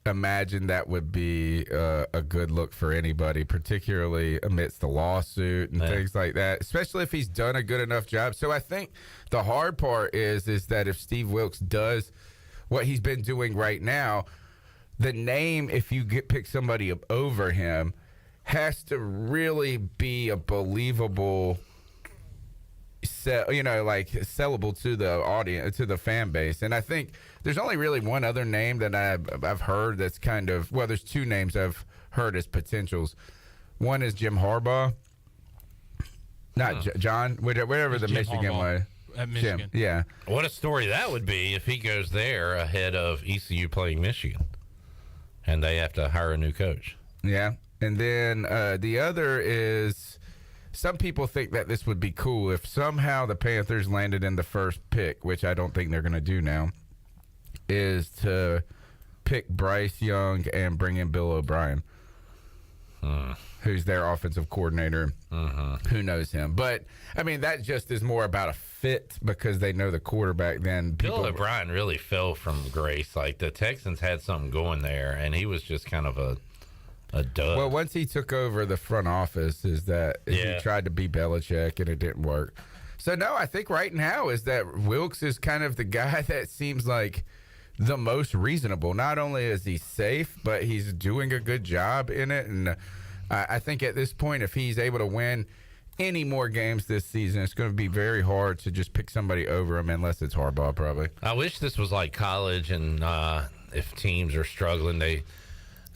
imagine that would be a good look for anybody, particularly amidst the lawsuit and things like that, especially if he's done a good enough job. So I think the hard part is that if Steve Wilkes does what he's been doing right now, the name, if you pick somebody up over him, has to really be a believable, sellable to the audience, to the fan base. And I think there's only really one other name that I've heard that's kind of, well, there's 2 names I've heard as potentials. One is Jim Harbaugh, not John, whatever it's the Jim Michigan Harbaugh one. At Michigan. Jim, yeah. What a story that would be if he goes there ahead of ECU playing Michigan, and they have to hire a new coach. Yeah. And then the other is some people think that this would be cool if somehow the Panthers landed in the first pick, which I don't think they're going to do now, is to pick Bryce Young and bring in Bill O'Brien, who's their offensive coordinator. Who knows him? But, I mean, that just is more about a fit because they know the quarterback than people. Bill O'Brien really fell from grace. Like, the Texans had something going there, and he was just kind of a dud. Well, once he took over the front office, he tried to be Belichick, and it didn't work. So, no, I think right now is that Wilkes is kind of the guy that seems like the most reasonable. Not only is he safe, but he's doing a good job in it. And I think at this point, if he's able to win any more games this season, it's going to be very hard to just pick somebody over him unless it's Harbaugh, probably. I wish this was like college, and if teams are struggling, they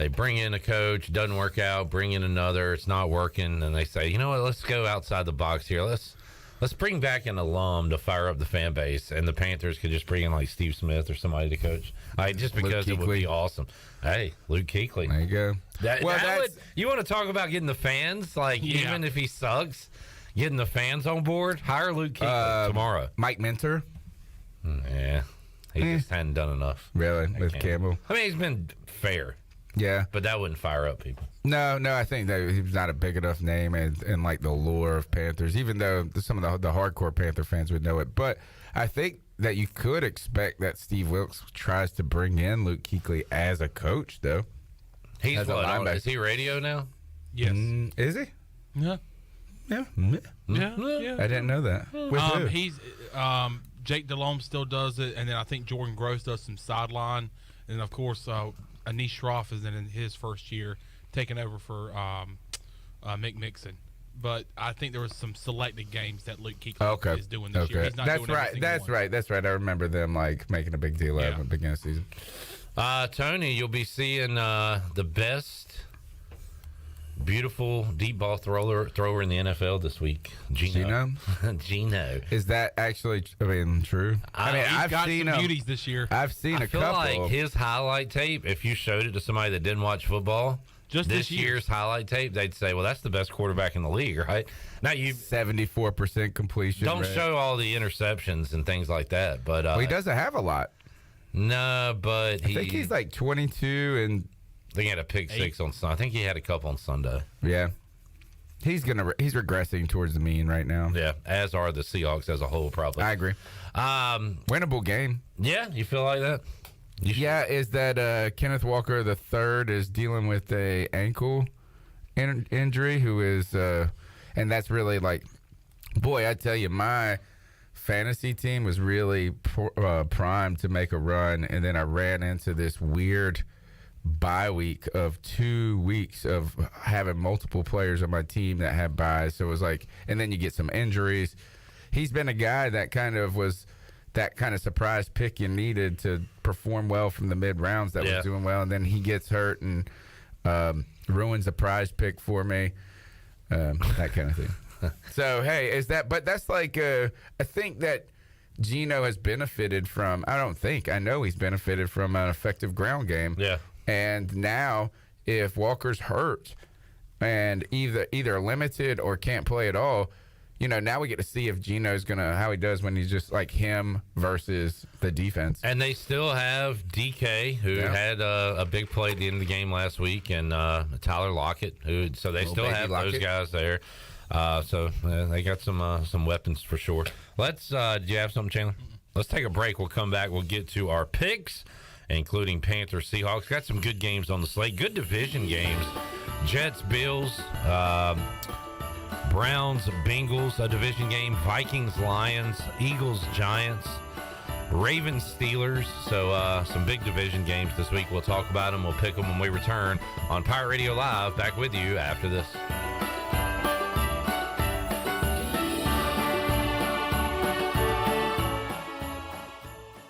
bring in a coach, doesn't work out, bring in another, it's not working, and they say, you know what, let's go outside the box here. Let's bring back an alum to fire up the fan base, and the Panthers could just bring in like Steve Smith or somebody to coach. Just because it would be awesome. Hey, Luke Kuechly. There you go. You want to talk about getting the fans, even if he sucks, getting the fans on board? Hire Luke Kuechly tomorrow. Mike Minter. Yeah, he just hadn't done enough. Really, with Campbell. I mean, he's been fair. Yeah, but that wouldn't fire up people. No, I think that he's not a big enough name and like the lure of Panthers, even though some of the hardcore Panther fans would know it. But I think that you could expect that Steve Wilkes tries to bring in Luke Kuechly as a coach, though. He's is he radio now? Yes. Is he? Yeah. Yeah. Yeah. I didn't know that. With who? He's Jake Delhomme still does it, and then I think Jordan Gross does some sideline, and of course Anish Shroff is in his first year taking over for Mick Mixon. But I think there was some selected games that Luke Kuechly is doing this year. He's not doing That's right. I remember them making a big deal out of it at the beginning of the season. Tony, you'll be seeing the best beautiful deep ball thrower in the NFL this week, Geno. Geno. Is that actually true? I've got seen some beauties this year. I've seen a couple. I feel like his highlight tape, if you showed it to somebody that didn't watch football, just this year's highlight tape, they'd say, well, that's the best quarterback in the league, right? Now 74% completion. Don't show all the interceptions and things like that. But he doesn't have a lot. No, but I think he's like 22 and I think he had a pick 6 on Sunday. I think he had a couple on Sunday. Yeah. He's regressing towards the mean right now. Yeah, as are the Seahawks as a whole, probably. I agree. Winnable game. Yeah, you feel like that? Is that Kenneth Walker III is dealing with a ankle injury, who is, and that's really boy, I tell you, my fantasy team was really primed to make a run, and then I ran into this weird bye week of 2 weeks of having multiple players on my team that had byes. So it was and then you get some injuries. He's been a guy that kind of was that kind of surprise pick you needed to perform well from the mid rounds that was doing well. And then he gets hurt and ruins the prize pick for me. That kind of thing. So, hey, but that's I think that Geno has benefited from, I know he's benefited from an effective ground game. Yeah. And now, if Walker's hurt and either limited or can't play at all, now we get to see if Geno's how he does when he's just him versus the defense. And they still have DK, who had a big play at the end of the game last week, and Tyler Lockett, so they still have those guys there. So they got some weapons for sure. Let's. Do you have something, Chandler? Let's take a break. We'll come back. We'll get to our picks, including Panthers, Seahawks. Got some good games on the slate. Good division games. Jets, Bills, Browns, Bengals, a division game. Vikings, Lions, Eagles, Giants, Ravens, Steelers. So some big division games this week. We'll talk about them. We'll pick them when we return on Pirate Radio Live. Back with you after this.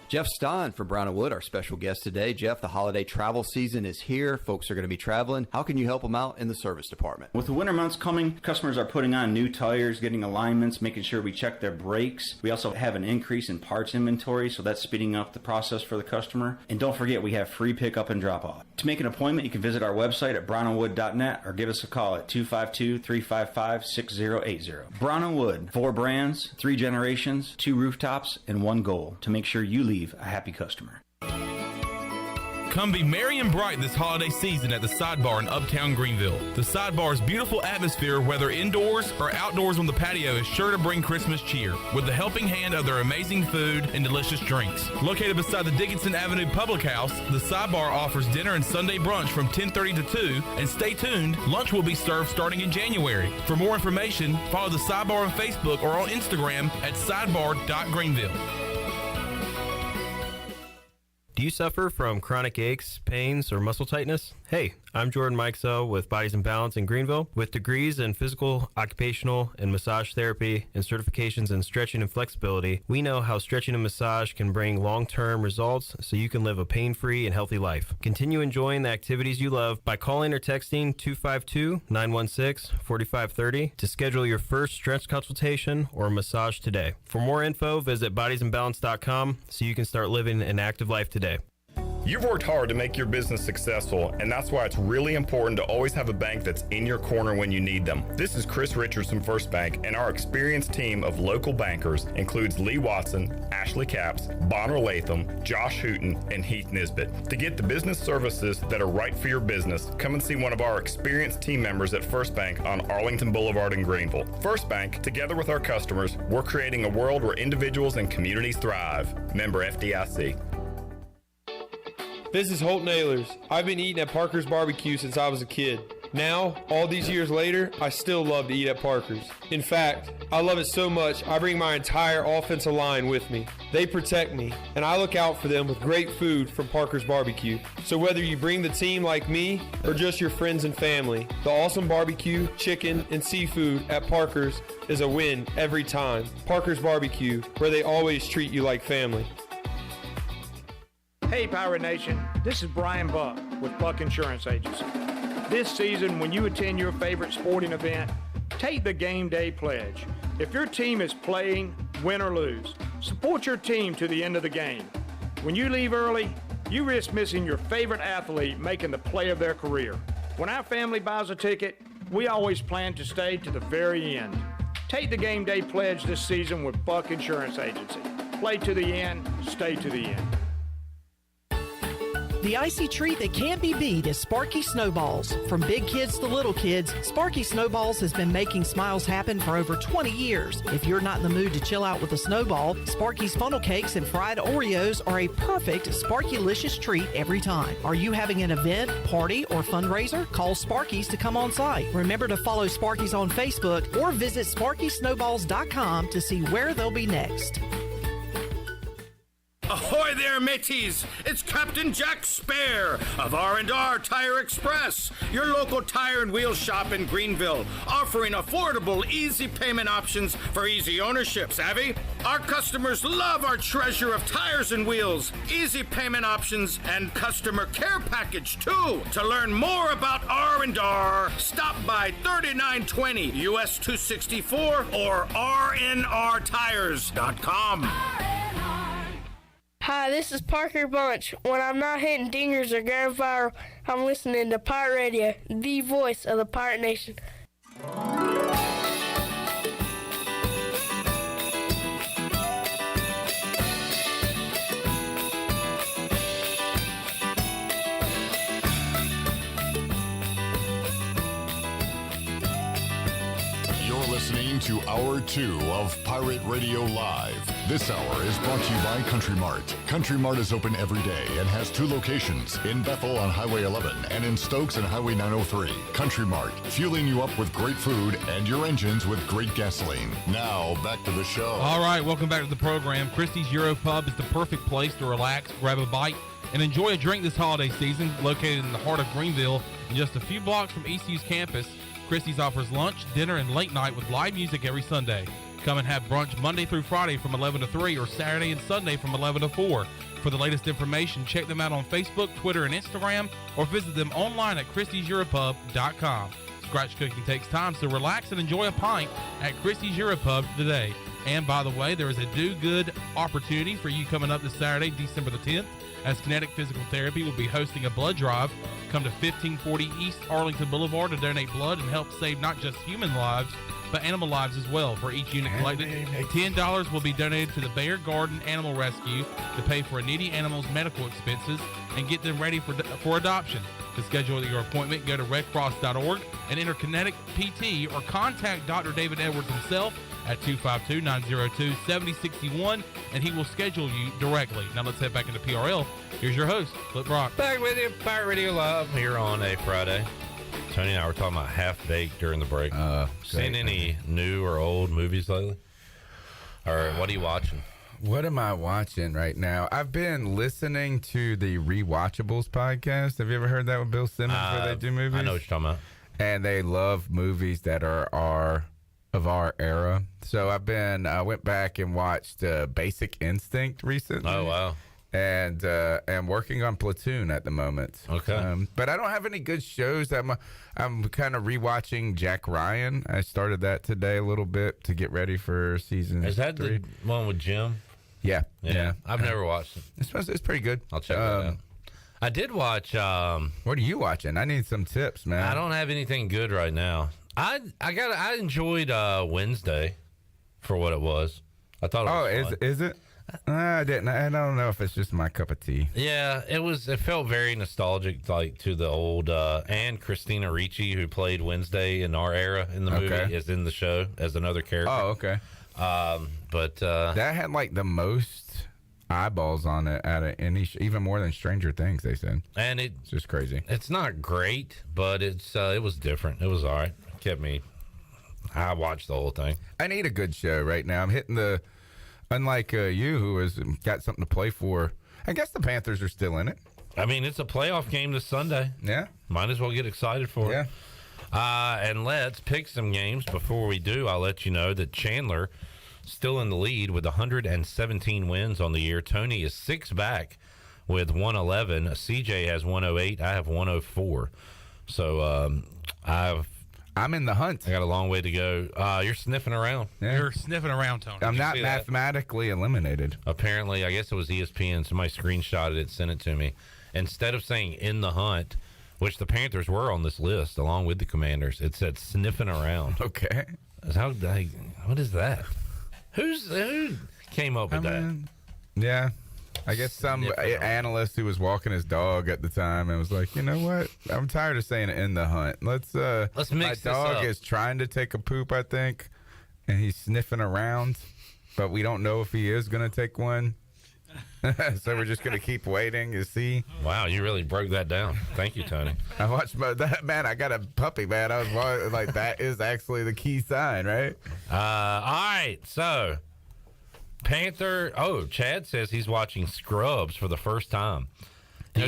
Jeff Stein from Brown & Wood, our special guest today. Jeff, the holiday travel season is here. Folks are going to be traveling. How can you help them out in the service department? With the winter months coming, customers are putting on new tires, getting alignments, making sure we check their brakes. We also have an increase in parts inventory, so that's speeding up the process for the customer. And don't forget, we have free pickup and drop-off. To make an appointment, you can visit our website at brownandwood.net or give us a call at 252-355-6080. Brown and Wood, 4 brands, 3 generations, 2 rooftops, and 1 goal to make sure you leave a happy customer. Come be merry and bright this holiday season at the Sidebar in Uptown Greenville. The Sidebar's beautiful atmosphere, whether indoors or outdoors on the patio, is sure to bring Christmas cheer with the helping hand of their amazing food and delicious drinks. Located beside the Dickinson Avenue Public House, the Sidebar offers dinner and Sunday brunch from 10:30 to 2, and stay tuned, lunch will be served starting in January. For more information, follow the Sidebar on Facebook or on Instagram at sidebar.greenville. Do you suffer from chronic aches, pains, or muscle tightness? Hey, I'm Jordan Mikesell with Bodies in Balance in Greenville. With degrees in physical, occupational, and massage therapy and certifications in stretching and flexibility, we know how stretching and massage can bring long-term results so you can live a pain-free and healthy life. Continue enjoying the activities you love by calling or texting 252-916-4530 to schedule your first stretch consultation or massage today. For more info, visit bodiesinbalance.com so you can start living an active life today. You've worked hard to make your business successful, and that's why it's really important to always have a bank that's in your corner when you need them. This is Chris Richards from First Bank, and our experienced team of local bankers includes Lee Watson, Ashley Capps, Bonner Latham, Josh Hooten, and Heath Nisbet. To get the business services that are right for your business, come and see one of our experienced team members at First Bank on Arlington Boulevard in Greenville. First Bank, together with our customers, we're creating a world where individuals and communities thrive. Member FDIC. This is Holt Nailers. I've been eating at Parker's Barbecue since I was a kid. Now, all these years later, I still love to eat at Parker's. In fact, I love it so much, I bring my entire offensive line with me. They protect me, and I look out for them with great food from Parker's Barbecue. So whether you bring the team like me or just your friends and family, the awesome barbecue, chicken, and seafood at Parker's is a win every time. Parker's Barbecue, where they always treat you like family. Hey Pirate Nation, this is Brian Buck with Buck Insurance Agency. This season, when you attend your favorite sporting event, take the game day pledge. If your team is playing, win or lose, support your team to the end of the game. When you leave early, you risk missing your favorite athlete making the play of their career. When our family buys a ticket, we always plan to stay to the very end. Take the game day pledge this season with Buck Insurance Agency. Play to the end, stay to the end. The icy treat that can't be beat is Sparky Snowballs. From big kids to little kids, Sparky Snowballs has been making smiles happen for over 20 years. If you're not in the mood to chill out with a snowball, Sparky's funnel cakes and fried Oreos are a perfect Sparky-licious treat every time. Are you having an event, party, or fundraiser? Call Sparky's to come on site. Remember to follow Sparky's on Facebook or visit SparkySnowballs.com to see where they'll be next. Ahoy there, mateys! It's Captain Jack Spare of R&R Tire Express, your local tire and wheel shop in Greenville, offering affordable, easy payment options for easy ownership, savvy? Our customers love our treasure of tires and wheels, easy payment options, and customer care package, too. To learn more about R&R, stop by 3920 US 264 or rnrtires.com. Hi, this is Parker Bunch. When I'm not hitting dingers or going viral, I'm listening to Pirate Radio, the voice of the Pirate Nation. Listening to Hour 2 of Pirate Radio Live. This hour is brought to you by Country Mart. Country Mart is open every day and has 2 locations, in Bethel on Highway 11 and in Stokes on Highway 903. Country Mart, fueling you up with great food and your engines with great gasoline. Now, back to the show. All right, welcome back to the program. Christie's Euro Pub is the perfect place to relax, grab a bite, and enjoy a drink this holiday season. Located in the heart of Greenville and just a few blocks from ECU's campus, Christie's offers lunch, dinner, and late night with live music every Sunday. Come and have brunch Monday through Friday from 11 to 3 or Saturday and Sunday from 11 to 4. For the latest information, check them out on Facebook, Twitter, and Instagram, or visit them online at christieseuropub.com. Scratch cooking takes time, so relax and enjoy a pint at Christie's Europub today. And by the way, there is a do-good opportunity for you coming up this Saturday, December the 10th. as Kinetic Physical Therapy will be hosting a blood drive. Come to 1540 East Arlington Boulevard to donate blood and help save not just human lives, but animal lives as well. For each unit collected, $10 will be donated to the Bear Garden Animal Rescue to pay for a needy animal's medical expenses and get them ready for adoption. To schedule your appointment, go to redcross.org and enter Kinetic PT or contact Dr. David Edwards himself at 252-902-7061, and he will schedule you directly. Now let's head back into PRL. Here's your host, Flip Brock. Back with you, Pirate Radio Live here on a Friday. Tony and I were talking about Half-Baked during the break. Seen any new or old movies lately? Or what are you watching? What am I watching right now? I've been listening to the Rewatchables podcast. Have you ever heard that with Bill Simmons where they do movies? I know what you're talking about. And they love movies that are of our era. So I went back and watched Basic Instinct recently. Oh, wow. And I'm working on Platoon at the moment. Okay. But I don't have any good shows. I'm kind of rewatching Jack Ryan. I started that today a little bit to get ready for season 3. Is that the one with Jim? Yeah. I've never watched it. It's pretty good. I'll check that out. I did watch. What are you watching? I need some tips, man. I don't have anything good right now. I enjoyed Wednesday for what it was. I thought it was fun. Is it? I didn't. I don't know if it's just my cup of tea. Yeah, it was. It felt very nostalgic, like to the old. And Christina Ricci, who played Wednesday in our era in the movie, is in the show as another character. Oh, okay. But that had like the most eyeballs on it out of any, even more than Stranger Things. They said, and it's just crazy. It's not great, but it was different. It was all right. It kept me. I watched the whole thing. I need a good show right now. I'm hitting the. Unlike you, who has got something to play for, I guess the Panthers are still in it. I mean, it's a playoff game this Sunday. Yeah. Might as well get excited for it. And let's pick some games. Before we do, I'll let you know that Chandler still in the lead with 117 wins on the year. Tony is 6 back with 111. CJ has 108. I have 104. So I'm in the hunt. I got a long way to go. You're sniffing around. Yeah. You're sniffing around, Tony. I'm not mathematically eliminated. Apparently, I guess it was ESPN. Somebody screenshotted it, sent it to me. Instead of saying in the hunt, which the Panthers were on this list along with the Commanders, it said sniffing around. Okay. What is that? Who came up with that? Yeah. I guess some analyst who was walking his dog at the time and was like, you know what? I'm tired of saying in the hunt. Let's mix this up. My dog is trying to take a poop, I think, and he's sniffing around, but we don't know if he is going to take one. So we're just going to keep waiting to see. Wow, you really broke that down. Thank you, Tony. I watched that, man. I got a puppy, man. I was like, that is actually the key sign, right? All right, so Chad says he's watching Scrubs for the first time. The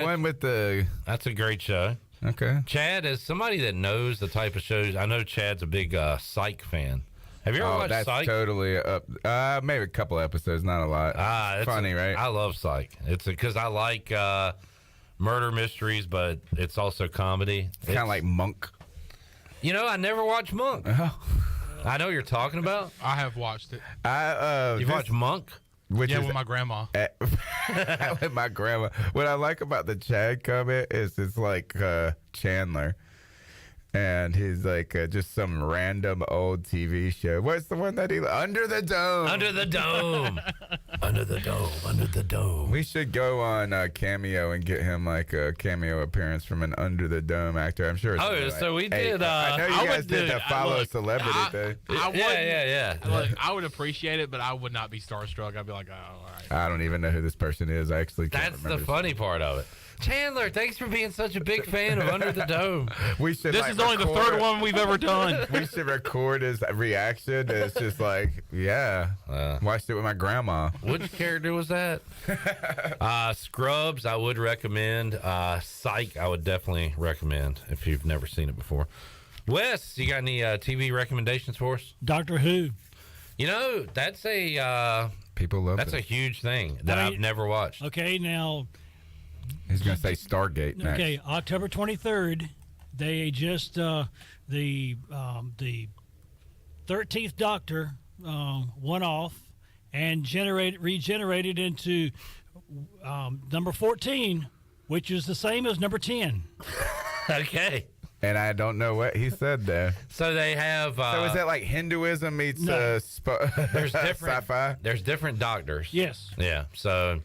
one with the... That's a great show. Okay. Chad is somebody that knows the type of shows. I know Chad's a big Psych fan. Have you ever watched that's Psych? Totally up. Maybe a couple episodes, not a lot. It's funny, right? I love Psych. It's because I like murder mysteries, but it's also comedy. It's kind of like Monk. You know, I never watched Monk. I know what you're talking about. I have watched it. You've watched Monk? With my grandma. With my grandma. What I like about the Chad comment is it's like Chandler. And he's like just some random old TV show. What's the one that Under the Dome? Under the Dome. Under the Dome. Under the Dome. We should go on Cameo and get him like a cameo appearance from an Under the Dome actor. I'm sure it's so we did. I know you guys did the follow celebrity thing. Yeah. Look, I would appreciate it, but I would not be starstruck. I'd be like, oh, all right. I don't even know who this person is. I actually can't That's remember. the funny part of it. Chandler, thanks for being such a big fan of Under the Dome. This is only the third one we've ever done. We should record his reaction. It's just like, watched it with my grandma. Which character was that? Scrubs, I would recommend. Psych, I would definitely recommend if you've never seen it before. Wes, you got any TV recommendations for us? Doctor Who. You know, that's a people love. That's a huge thing that I've never watched. Okay, now. He's going to say Stargate next. Okay, October 23rd, they just the 13th Doctor went off and regenerated into number 14, which is the same as number 10. Okay. And I don't know what he said there. So they have. So is that like Hinduism meets there's different sci-fi? There's different doctors. Yes. Yeah. So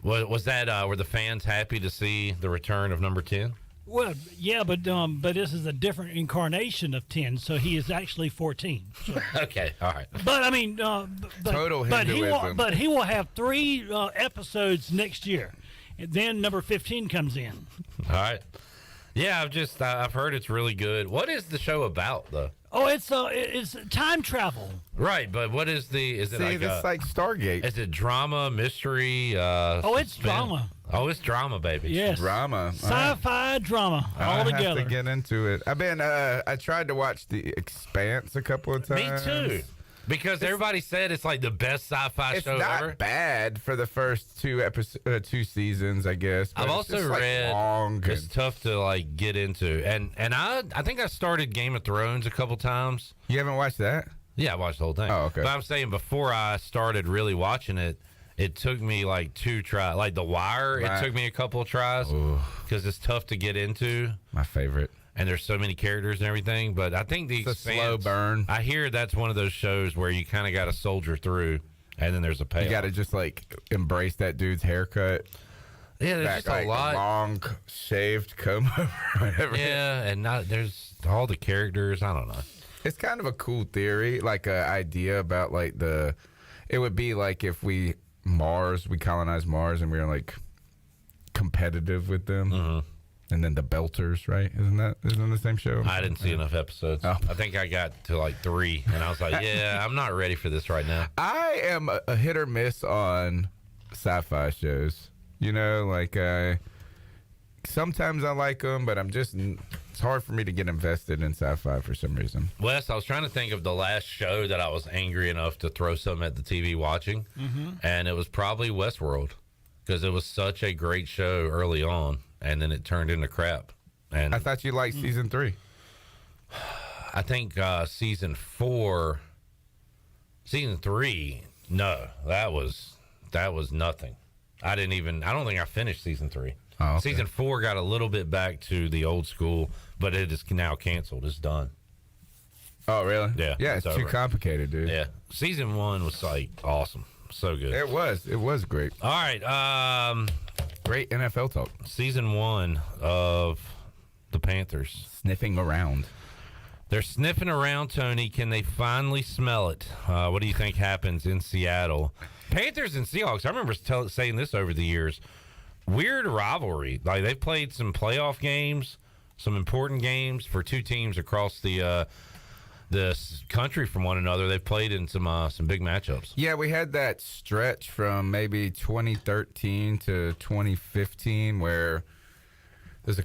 was that were the fans happy to see the return of number 10? Well, yeah, but this is a different incarnation of 10, so he is actually 14. So. Okay, all right. But I mean, Total Hinduism. But he will have 3 episodes next year, and then number 15 comes in. All right. Yeah, I've heard it's really good. What is the show about though? Oh, it's time travel. Right, but what is is it like it's like Stargate? Is it drama, mystery? It's drama. Oh, it's drama, baby. Yes, drama, sci-fi drama all I together. have to get into it. I tried to watch The Expanse a couple of times. Me too. Because everybody said it's like the best sci-fi show ever. It's not bad for the first 2 seasons, I guess. But I've it's also just, like, read long it's tough to like get into, and I think I started Game of Thrones a couple times. You haven't watched that? Yeah, I watched the whole thing. Oh, okay. But I'm saying before I started really watching it, it took me like 2 tries. Like The Wire, Right. it took me a couple of tries because it's tough to get into. My favorite. And there's so many characters and everything, but I think It's a slow burn. I hear that's one of those shows where you kind of got to soldier through, and then there's a payoff. You got to just like embrace that dude's haircut. Yeah, there's that, just like, a lot. Long shaved comb over, whatever. Yeah, and there's all the characters. I don't know. It's kind of a cool theory, like an idea about like it would be like if we colonized Mars and we were like competitive with them. Mm-hmm. And then the Belters, right? Isn't the same show? I didn't see enough episodes. Oh. I think I got to like 3, and I was like, yeah, I'm not ready for this right now. I am a hit or miss on sci-fi shows. You know, like sometimes I like them, but it's hard for me to get invested in sci-fi for some reason. Wes, I was trying to think of the last show that I was angry enough to throw something at the TV watching, and it was probably Westworld, because it was such a great show early on. And then it turned into crap. And I thought you liked season 3. I think season 3. No, that was nothing. I don't think I finished season 3. Oh, okay. Season 4 got a little bit back to the old school, but it is now canceled. It's done. Oh, really? Yeah. Yeah, it's too over. complicated, dude. Yeah. Season 1 was like awesome. So good. It was great. All right. Great NFL talk. Season 1 of the Panthers. Sniffing around. They're sniffing around, Tony. Can they finally smell it? What do you think happens in Seattle? Panthers and Seahawks, I remember saying this over the years. Weird rivalry. Like, they've played some playoff games, some important games for 2 teams across the country from one another. They've played in some big matchups. Yeah, we had that stretch from maybe 2013 to 2015 where there's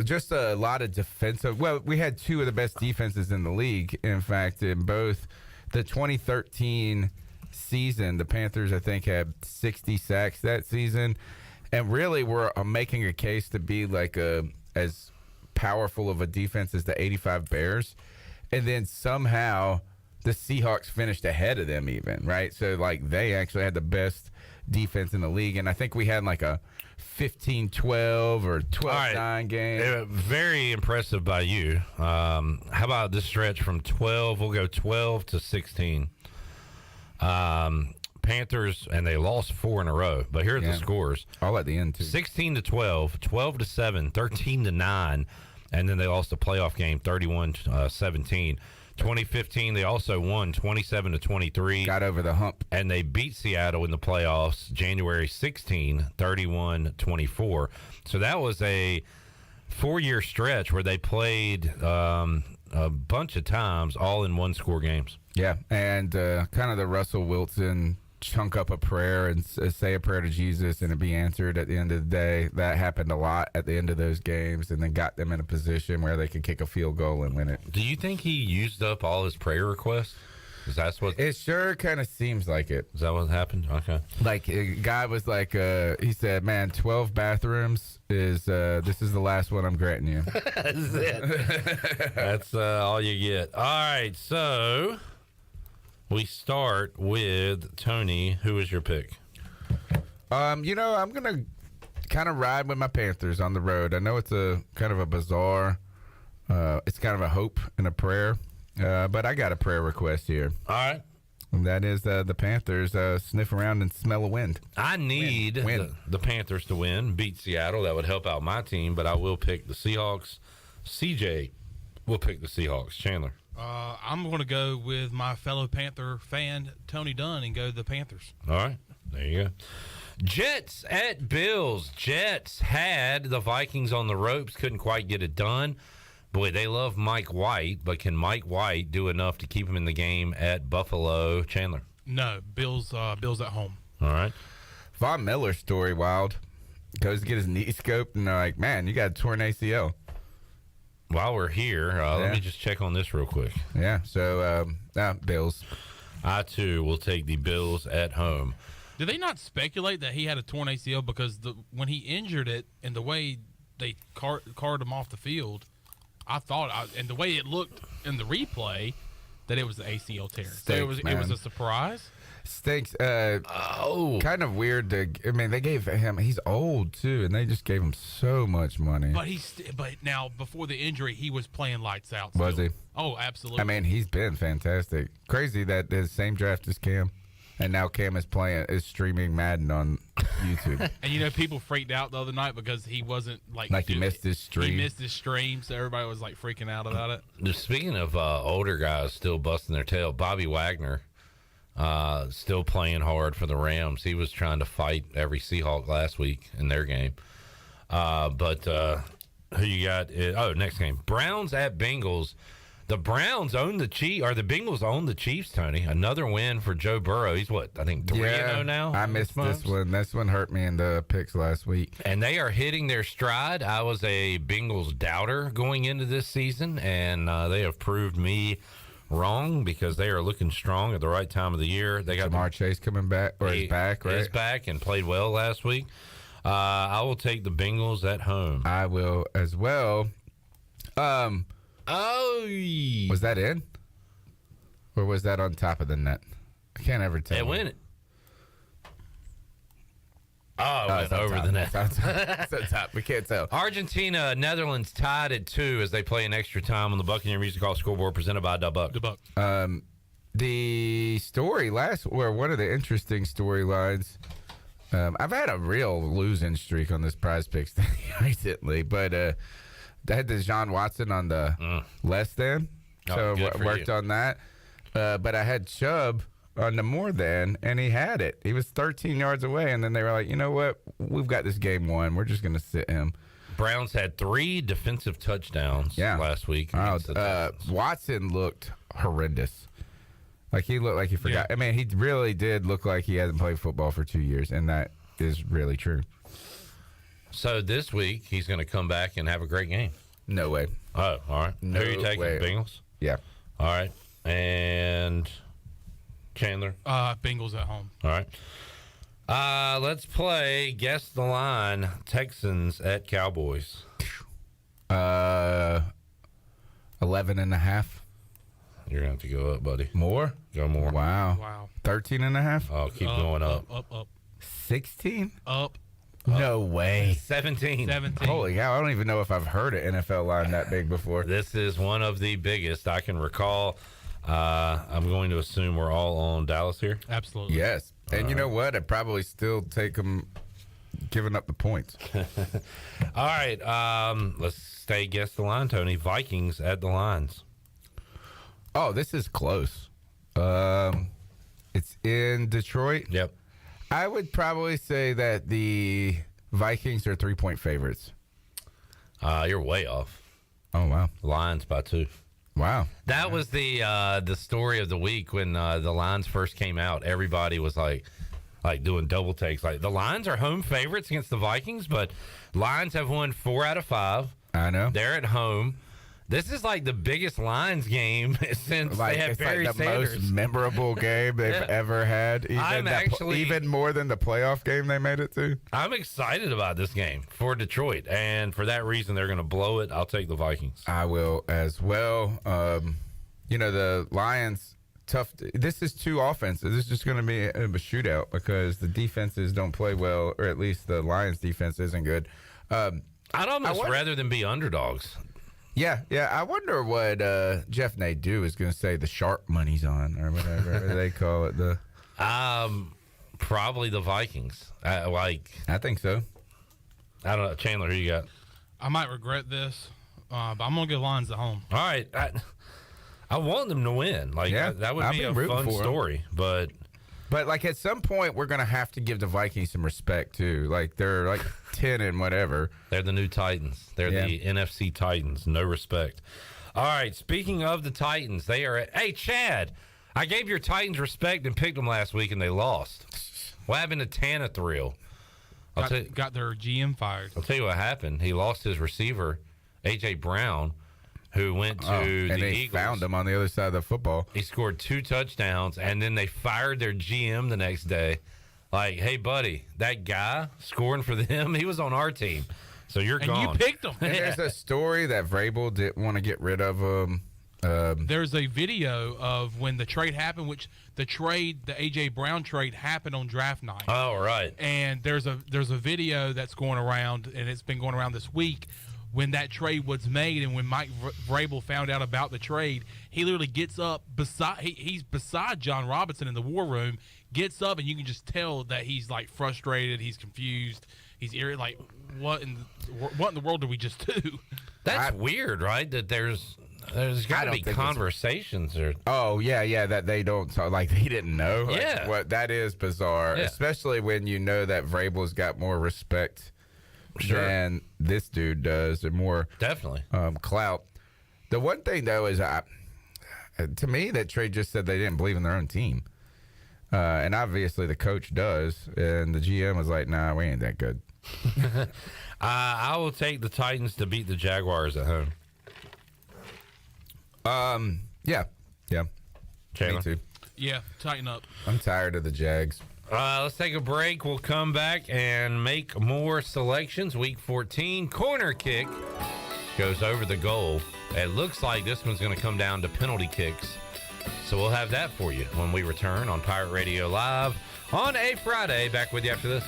just a lot of defensive. Well, we had 2 of the best defenses in the league. In fact, in both the 2013 season, the Panthers, I think, had 60 sacks that season. And really, we're making a case to be like as powerful of a defense as the 85 Bears. And then somehow the Seahawks finished ahead of them even, right? So, like, they actually had the best defense in the league. And I think we had like a 15-12 or 12-9 game. Yeah, very impressive by you. How about this stretch from 12? We'll go 12 to 16. Panthers, and they lost 4 in a row. But here are the scores. All at the end, too. 16 to 12, 12 to 7, 13 to 9. And then they lost the playoff game 31-17. 2015, they also won 27 to 23. Got over the hump. And they beat Seattle in the playoffs January 16, 31-24. So that was a 4-year stretch where they played a bunch of times, all in 1-score games. Yeah, and kind of the Russell Wilson chunk up a prayer and say a prayer to Jesus and it be answered at the end of the day. That happened a lot at the end of those games and then got them in a position where they could kick a field goal and win it. Do you think he used up all his prayer requests? Is that what it sure kind of seems like it? Is that what happened? Okay. Like a guy was like, he said, "Man, 12 bathrooms is this is the last one I'm granting you." That's it. That's all you get. All right, so we start with Tony. Who is your pick? I'm gonna kind of ride with my Panthers on the road. I know it's a kind of a bizarre. It's kind of a hope and a prayer, but I got a prayer request here. All right. And that is the Panthers sniff around and smell a wind. I need the Panthers to win, beat Seattle. That would help out my team, but I will pick the Seahawks. CJ will pick the Seahawks. Chandler. I'm going to go with my fellow Panther fan, Tony Dunn, and go the Panthers. All right. There you go. Jets at Bills. Jets had the Vikings on the ropes, couldn't quite get it done. Boy, they love Mike White, but can Mike White do enough to keep him in the game at Buffalo? Chandler? No, Bills at home. All right. Von Miller's story wild. Goes to get his knee scoped, and they're like, man, you got a torn ACL. While we're here, let me just check on this real quick. Yeah, so Bills. I, too, will take the Bills at home. Did they not speculate that he had a torn ACL because when he injured it and the way they carted him off the field, I thought, and the way it looked in the replay, that it was the ACL tear. Stinks, so it was a surprise. Stinks. Kind of weird. They gave him. He's old too, and they just gave him so much money. But now before the injury, he was playing lights out. Still. Was he? Oh, absolutely. I mean, he's been fantastic. Crazy that the same draft as Cam. And now Cam is streaming Madden on YouTube. And people freaked out the other night because he wasn't he missed his stream. He missed his stream, so everybody was freaking out about it. Just speaking of older guys still busting their tail, Bobby Wagner still playing hard for the Rams. He was trying to fight every Seahawk last week in their game. But who you got? Next game, Browns at Bengals. The Browns own the Chiefs, or the Bengals own the Chiefs, Tony. Another win for Joe Burrow. He's 3-0 now? I missed this one. This one hurt me in the picks last week. And they are hitting their stride. I was a Bengals doubter going into this season, and they have proved me wrong because they are looking strong at the right time of the year. They got Jamar Chase coming back, or he's back, right? He's back and played well last week. I will take the Bengals at home. I will as well. Was that in? Or was that on top of the net? I can't ever tell. It went. It went over the net. It's on top. We can't tell. Argentina, Netherlands tied at 2 as they play in extra time on the Buccaneer Music Hall scoreboard presented by Da Buck. The story one of the interesting storylines. I've had a real losing streak on this Prize Picks thing recently, but I had the Deshaun Watson on the less than, so worked on that. But I had Chubb on the more than, and he had it. He was 13 yards away, and then they were like, you know what? We've got this game won. We're just going to sit him. Browns had 3 defensive touchdowns last week. Watson looked horrendous. He looked like he forgot. Yeah. He really did look like he hasn't played football for 2 years, and that is really true. So this week, he's going to come back and have a great game. No way. Oh, all right. No Who are you taking, way. the Bengals? Yeah. All right. And Chandler? Bengals at home. All right. Let's play Guess the Line, Texans at Cowboys. 11.5. You're going to have to go up, buddy. More? Go more. Wow. 13.5? Oh, keep going up. Up. 16? Up. No way. 17. Holy cow, I don't even know if I've heard an NFL line that big before. This is one of the biggest I can recall. I'm going to assume we're all on Dallas here. Absolutely. Yes. And you know what? I'd probably still take them giving up the points. All right. Let's stay Guess the Line, Tony. Vikings at the Lions. Oh, this is close. It's in Detroit. Yep. I would probably say that the Vikings are 3-point favorites. You're way off. Oh, wow. Lions by 2. Wow. That was the story of the week when the Lions first came out. Everybody was like doing double takes. Like, the Lions are home favorites against the Vikings, but Lions have won 4 out of 5. I know. They're at home. This is like the biggest Lions game since they had Barry the Sanders. most memorable game they've ever had. Even more than the playoff game they made it to. I'm excited about this game for Detroit, and for that reason, they're going to blow it. I'll take the Vikings. I will as well. The Lions tough. This is two offenses. This is just going to be a shootout because the defenses don't play well, or at least the Lions' defense isn't good. I'd almost rather than be underdogs. Yeah. I wonder what Jeff Nadeau is going to say the sharp money's on, or whatever they call it. Probably the Vikings. I think so. I don't know. Chandler, who you got? I might regret this, but I'm going to go Lions at home. All right. I want them to win. That would be a fun story. But like at some point, we're going to have to give the Vikings some respect, too. Like, they're like 10 and whatever. They're the new Titans. They're the NFC Titans. No respect. All right. Speaking of the Titans, they are hey, Chad, I gave your Titans respect and picked them last week, and they lost. What happened to Tana Thrill? Got their GM fired. I'll tell you what happened. He lost his receiver, A.J. Brown, who went to and the they Eagles. Found him on the other side of the football. He scored 2 touchdowns, and then they fired their GM the next day. Like, hey, buddy, that guy scoring for them, he was on our team. So you're gone. And you picked him. And there's a story that Vrabel didn't want to get rid of him. There's a video of when the trade happened, which the A.J. Brown trade happened on draft night. Oh, right. And there's a video that's going around, and it's been going around this week, when that trade was made and when Mike Vrabel found out about the trade. He literally gets up he's beside John Robinson in the war room, gets up, and you can just tell that he's like frustrated, he's confused, he's irritated, like what in the world did we just do? That's weird, right? That there's got to be conversations or that they don't talk, like he didn't know. Yeah. What that is bizarre, especially when you know that Vrabel's got more respect than this dude does, and more definitely clout. The one thing though is, to me, that trade just said they didn't believe in their own team, and obviously the coach does, and the GM was like, "Nah, we ain't that good." I will take the Titans to beat the Jaguars at home. Yeah. Chandler? Me too. Yeah, tighten up. I'm tired of the Jags. Let's take a break. We'll come back and make more selections. Week 14, corner kick goes over the goal. It looks like this one's going to come down to penalty kicks. So we'll have that for you when we return on Pirate Radio Live on a Friday. Back with you after this.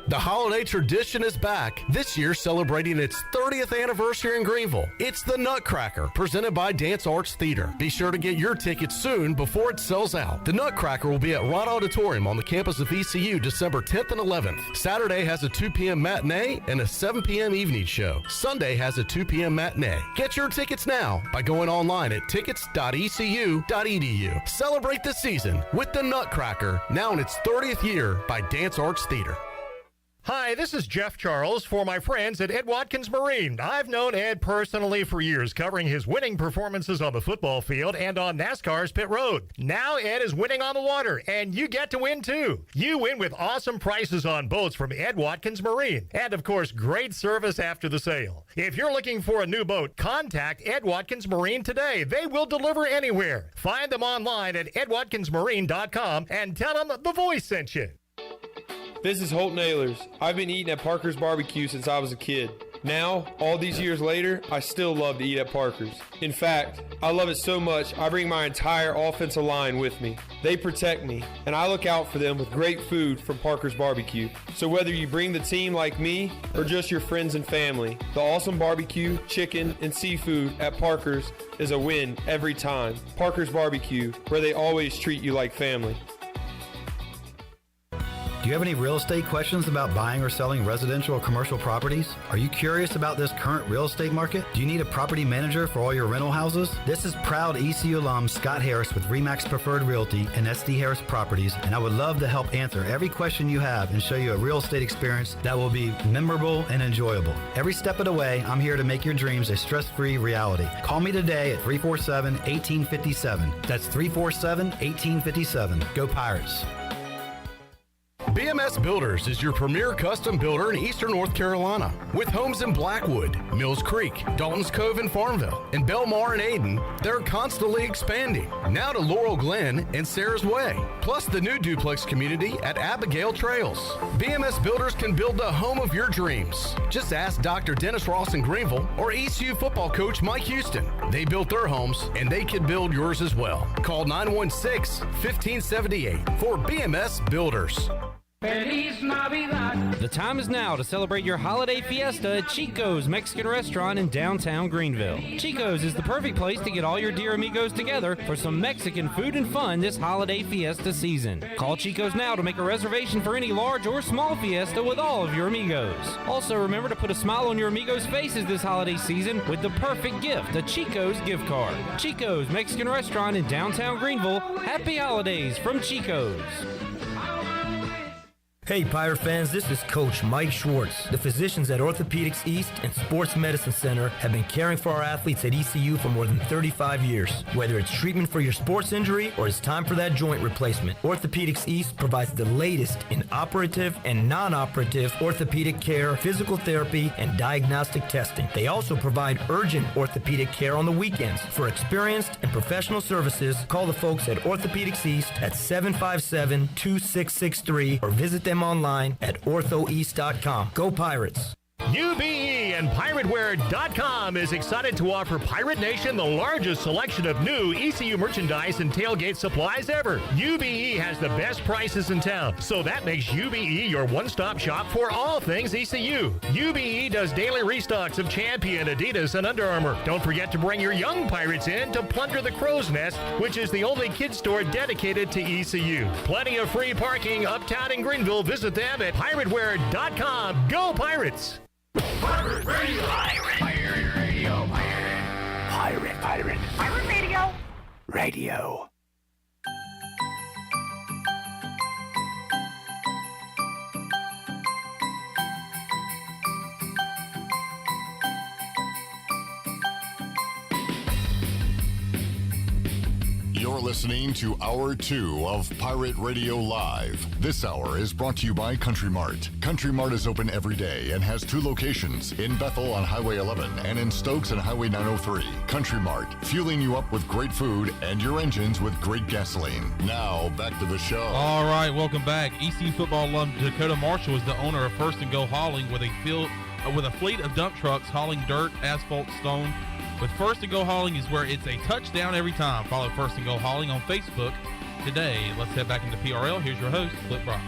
The holiday tradition is back, this year celebrating its 30th anniversary in Greenville. It's the Nutcracker, presented by Dance Arts Theater. Be sure to get your tickets soon before it sells out. The Nutcracker will be at Rod Auditorium on the campus of ECU December 10th and 11th. Saturday has a 2 p.m. matinee and a 7 p.m. evening show. Sunday has a 2 p.m. matinee. Get your tickets now by going online at tickets.ecu.edu. Celebrate the season with the Nutcracker, now in its 30th year by Dance Arts Theater. Hi, this is Jeff Charles for my friends at Ed Watkins Marine. I've known Ed personally for years, covering his winning performances on the football field and on NASCAR's pit road. Now Ed is winning on the water, and you get to win too. You win with awesome prices on boats from Ed Watkins Marine, and of course, great service after the sale. If you're looking for a new boat, contact Ed Watkins Marine today. They will deliver anywhere. Find them online at edwatkinsmarine.com and tell them the voice sent you. This is Holton Ahlers. I've been eating at Parker's Barbecue since I was a kid. Now, all these years later, I still love to eat at Parker's. In fact, I love it so much, I bring my entire offensive line with me. They protect me, and I look out for them with great food from Parker's Barbecue. So whether you bring the team like me or just your friends and family, the awesome barbecue, chicken, and seafood at Parker's is a win every time. Parker's Barbecue, where they always treat you like family. Do you have any real estate questions about buying or selling residential or commercial properties? Are you curious about this current real estate market? Do you need a property manager for all your rental houses? This is proud ECU alum Scott Harris with RE/MAX Preferred Realty and SD Harris Properties, and I would love to help answer every question you have and show you a real estate experience that will be memorable and enjoyable. Every step of the way, I'm here to make your dreams a stress-free reality. Call me today at 347-1857. That's 347-1857. Go Pirates. BMS Builders is your premier custom builder in eastern North Carolina. With homes in Blackwood, Mills Creek, Dalton's Cove and Farmville, and Belmar and Ayden, they're constantly expanding. Now to Laurel Glen and Sarah's Way, plus the new duplex community at Abigail Trails. BMS Builders can build the home of your dreams. Just ask Dr. Dennis Ross in Greenville or ECU football coach Mike Houston. They built their homes, and they can build yours as well. Call 916-1578 for BMS Builders. The time is now to celebrate your holiday fiesta at Chico's Mexican Restaurant in downtown Greenville. Chico's is the perfect place to get all your dear amigos together for some Mexican food and fun this holiday fiesta season. Call Chico's now to make a reservation for any large or small fiesta with all of your amigos. Also, remember to put a smile on your amigos' faces this holiday season with the perfect gift, a Chico's gift card. Chico's Mexican Restaurant in downtown Greenville. Happy holidays from Chico's. Hey Pirate fans, this is Coach Mike Schwartz. The physicians at Orthopedics East and Sports Medicine Center have been caring for our athletes at ECU for more than 35 years. Whether it's treatment for your sports injury or it's time for that joint replacement, Orthopedics East provides the latest in operative and non-operative orthopedic care, physical therapy, and diagnostic testing. They also provide urgent orthopedic care on the weekends. For experienced and professional services, call the folks at Orthopedics East at 757-2663 or visit them online at orthoeast.com. Go Pirates! UBE and PirateWear.com is excited to offer Pirate Nation the largest selection of new ECU merchandise and tailgate supplies ever. UBE has the best prices in town, so that makes UBE your one-stop shop for all things ECU. UBE does daily restocks of Champion, Adidas, and Under Armour. Don't forget to bring your young Pirates in to plunder the Crow's Nest, which is the only kids store dedicated to ECU. Plenty of free parking uptown in Greenville. Visit them at PirateWear.com. Go Pirates! Pirate Radio. Pirate Radio. Pirate. Pirate Radio. Radio. You're listening to Hour 2 of Pirate Radio Live. This hour is brought to you by Country Mart. Country Mart is open every day and has 2 locations, in Bethel on Highway 11 and in Stokes on Highway 903. Country Mart, fueling you up with great food and your engines with great gasoline. Now, back to the show. All right, welcome back. ECU football alum Dakota Marshall is the owner of First and Go Hauling with a fleet of dump trucks hauling dirt, asphalt, stone. With First and Go Hauling is where it's a touchdown every time. Follow First and Go Hauling on Facebook today. Let's head back into PRL. Here's your host, Flip Brock.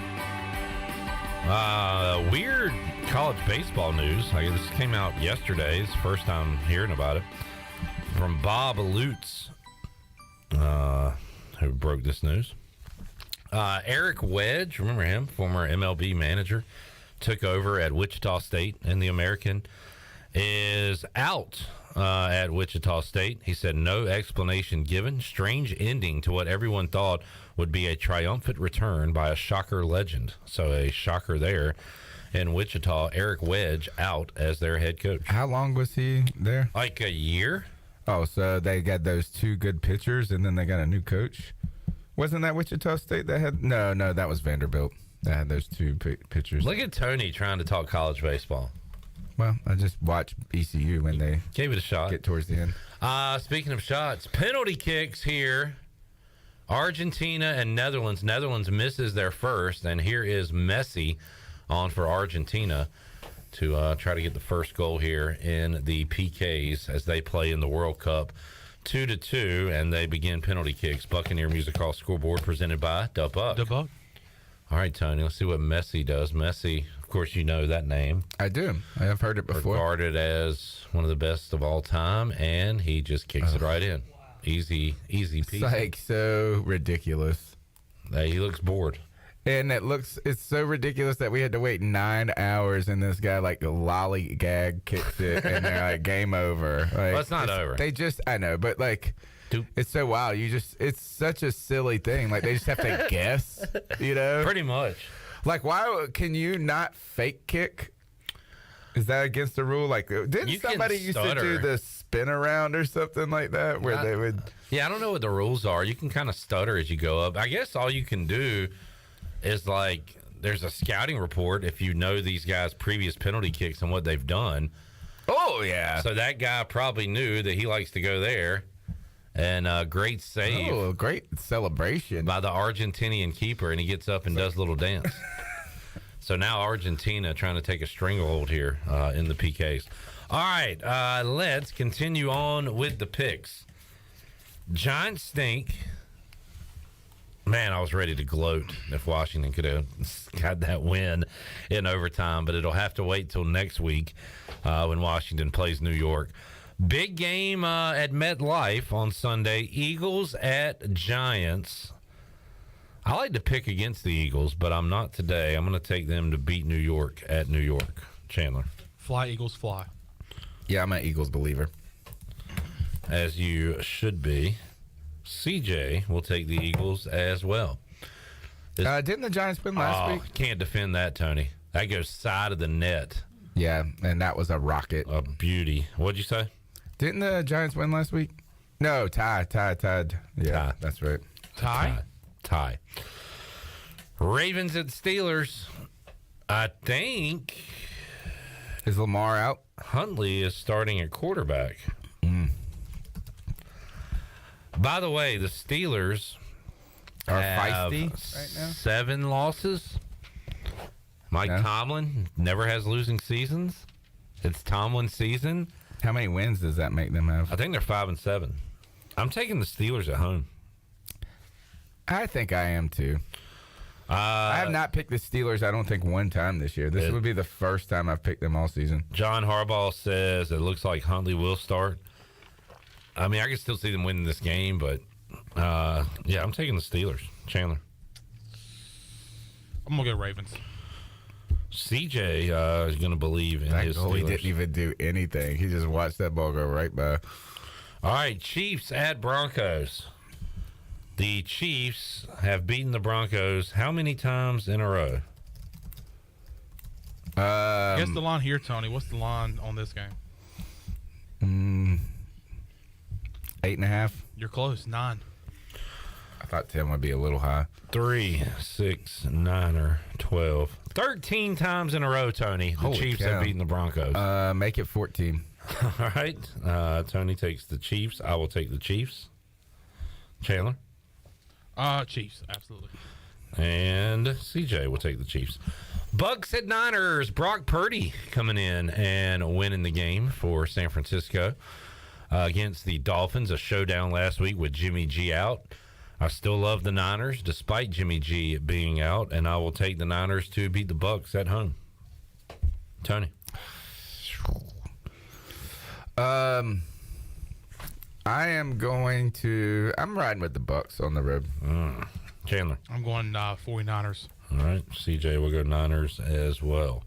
Weird college baseball news. This came out yesterday. It's the first time hearing about it. From Bob Lutz, who broke this news. Eric Wedge, remember him? Former MLB manager. Took over at Wichita State in the American. Is out at Wichita State. He said no explanation given. Strange ending to what everyone thought would be a triumphant return by a shocker legend. So a shocker there in Wichita. Eric Wedge out as their head coach. How long was he there? Like a year. Oh, so they got those 2 good pitchers and then they got a new coach? Wasn't that Wichita State that had? No, that was Vanderbilt. That had those 2 pitchers. Look at Tony trying to talk college baseball. Well, I just watched ECU when they gave it a shot. Get towards the end. Speaking of shots, penalty kicks here. Argentina and Netherlands. Netherlands misses their first, and here is Messi on for Argentina to try to get the first goal here in the PKs as they play in the World Cup. 2-2, and they begin penalty kicks. Buccaneer Music Hall scoreboard presented by Da Buck. Da Buck. All right, Tony, let's see what Messi does. Messi, of course, you know that name. I do. I have heard it before. Regarded as one of the best of all time, and he just kicks it right in. Easy peasy. It's like so ridiculous. He looks bored. And it's so ridiculous that we had to wait 9 hours and this guy like lollygag kicks it and they're like game over. Like, well, it's not over. I know, but like it's so wild. It's such a silly thing. Like they just have to guess, you know? Pretty much. Like why can you not fake kick? Is that against the rule? Like didn't somebody used to do the spin around or something like that where they would? Yeah, I don't know what the rules are. You can kind of stutter as you go up. I guess all you can do is like there's a scouting report if you know these guys' previous penalty kicks and what they've done. Oh, yeah. So that guy probably knew that he likes to go there. And great save. Oh, great celebration. By the Argentinian keeper, and he gets up and does a little dance. So now Argentina trying to take a stranglehold here in the PKs. All right, let's continue on with the picks. Giants stink. Man, I was ready to gloat if Washington could have got that win in overtime, but it'll have to wait till next week when Washington plays New York. Big game at MetLife on Sunday. Eagles at Giants. I like to pick against the Eagles, but I'm not today. I'm going to take them to beat New York at New York. Chandler. Fly, Eagles, fly. Yeah, I'm an Eagles believer. As you should be. CJ will take the Eagles as well. Didn't the Giants win last week? Can't defend that, Tony. That goes side of the net. Yeah, and that was a rocket. A beauty. What'd you say? Didn't the Giants win last week? No, tied. Yeah, that's right. Tie. Ravens at Steelers. I think. Is Lamar out? Huntley is starting at quarterback. By the way, the Steelers are have feisty right now. 7 losses. Mike Tomlin never has losing seasons. It's Tomlin's season. How many wins does that make them have? I think they're 5-7. I'm taking the Steelers at home. I think I am too. I have not picked the Steelers, I don't think, one time this year. This would be the first time I've picked them all season. John Harbaugh says it looks like Huntley will start. I mean, I can still see them winning this game, but yeah, I'm taking the Steelers. Chandler. I'm going to go Ravens. CJ is going to believe in his Steelers. He didn't even do anything. He just watched that ball go right by. All right, Chiefs at Broncos. The Chiefs have beaten the Broncos how many times in a row? Guess the line here, Tony. What's the line on this game? 8.5. You're close. 9. I thought 10 would be a little high. 3, 6, 9, or 12. 13 times in a row, Tony. The Holy Chiefs cow. have beaten the Broncos. Make it 14. All right. Tony takes the Chiefs. I will take the Chiefs. Chandler? Chiefs, absolutely. And CJ will take the Chiefs. Bucks at Niners. Brock Purdy coming in and winning the game for San Francisco against the Dolphins. A showdown last week with Jimmy G out. I still love the Niners despite Jimmy G being out, and I will take the Niners to beat the Bucks at home. Tony. I'm riding with the Bucks on the road. Chandler. I'm going 49ers. All right. CJ will go Niners as well.